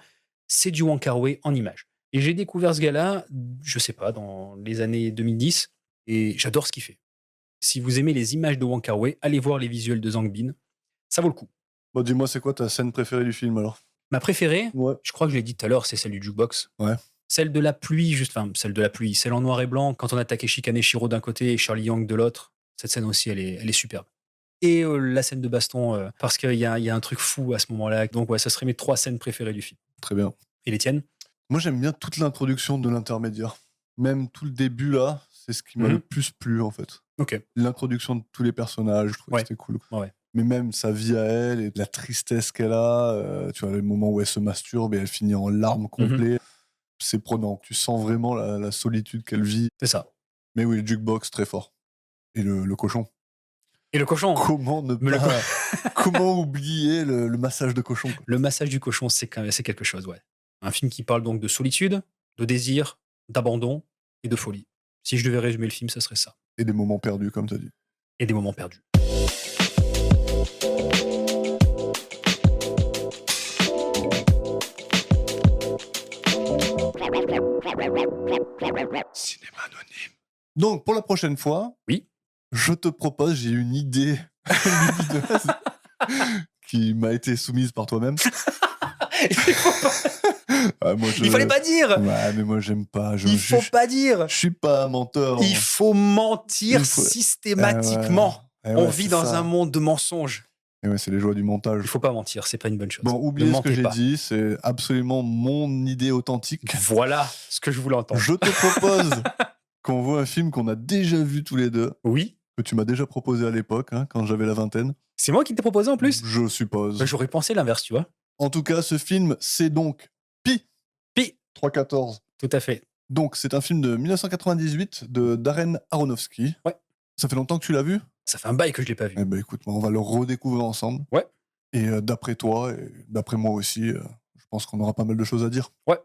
C'est du Wong Kar-wai en images. Et j'ai découvert ce gars-là, je sais pas, dans les années 2010, et j'adore ce qu'il fait. Si vous aimez les images de Wong Kar-wai, allez voir les visuels de Zhang Bin. Ça vaut le coup. Bon, dis-moi, c'est quoi ta scène préférée du film alors? Ma préférée, Ouais. je crois que je l'ai dit tout à l'heure, c'est celle du jukebox. Ouais. Celle de la pluie, celle de la pluie, celle en noir et blanc, quand on a Takeshi Kaneshiro d'un côté et Charlie Yang de l'autre. Cette scène aussi, elle est superbe. Et la scène de baston, parce qu'il y a un truc fou à ce moment-là. Donc ouais, ça serait mes 3 scènes préférées du film. Très bien. Et les tiennes? Moi, j'aime bien toute l'introduction de l'intermédiaire. Même tout le début, là, c'est ce qui m'a le plus plu, en fait. Ok. L'introduction de tous les personnages, je trouvais que c'était cool. Ouais. Mais même sa vie à elle et la tristesse qu'elle a, tu vois, le moment où elle se masturbe et elle finit en larmes complètes, c'est prenant. Tu sens vraiment la solitude qu'elle vit. C'est ça. Mais oui, le jukebox, très fort. Et le cochon. Et le cochon. Comment ne pas... Comment oublier le massage de cochon, quoi. Le massage du cochon, c'est quelque chose, ouais. Un film qui parle donc de solitude, de désir, d'abandon et de folie. Si je devais résumer le film, ça serait ça. Et des moments perdus, comme tu as dit. Et des moments perdus. Cinéma anonyme. Donc, pour la prochaine fois, oui, je te propose, j'ai une idée qui m'a été soumise par toi-même. Il fallait pas dire. Ouais, mais moi j'aime pas. Il faut pas dire. Je suis pas un menteur. Il faut mentir systématiquement. On vit dans un monde de mensonges. Et ouais, c'est les joies du montage. Il faut pas mentir, c'est pas une bonne chose. Bon, oubliez ce que j'ai dit, c'est absolument mon idée authentique. Voilà ce que je voulais entendre. Je te propose qu'on voit un film qu'on a déjà vu tous les deux. Oui. Que tu m'as déjà proposé à l'époque, hein, quand j'avais la vingtaine. C'est moi qui t'ai proposé en plus? Je suppose. Bah, j'aurais pensé l'inverse, tu vois. En tout cas, ce film, c'est donc Pi. 314. Tout à fait. Donc, c'est un film de 1998 de Darren Aronofsky. Ouais. Ça fait longtemps que tu l'as vu? Ça fait un bail que je l'ai pas vu. Eh ben, écoute, on va le redécouvrir ensemble. Ouais. Et d'après toi, et d'après moi aussi, je pense qu'on aura pas mal de choses à dire. Ouais.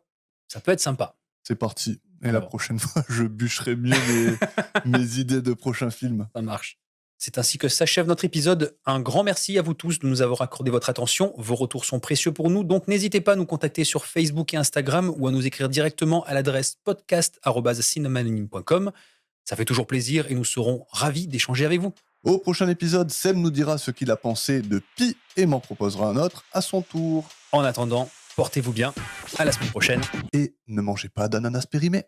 Ça peut être sympa. C'est parti. Et la prochaine fois, je bûcherai mieux mes idées de prochains films. Ça marche. C'est ainsi que s'achève notre épisode. Un grand merci à vous tous de nous avoir accordé votre attention. Vos retours sont précieux pour nous, donc n'hésitez pas à nous contacter sur Facebook et Instagram ou à nous écrire directement à l'adresse podcast@cinémaanonyme.com. Ça fait toujours plaisir et nous serons ravis d'échanger avec vous. Au prochain épisode, Seb nous dira ce qu'il a pensé de Pi et m'en proposera un autre à son tour. En attendant, portez-vous bien. À la semaine prochaine. Et ne mangez pas d'ananas périmé.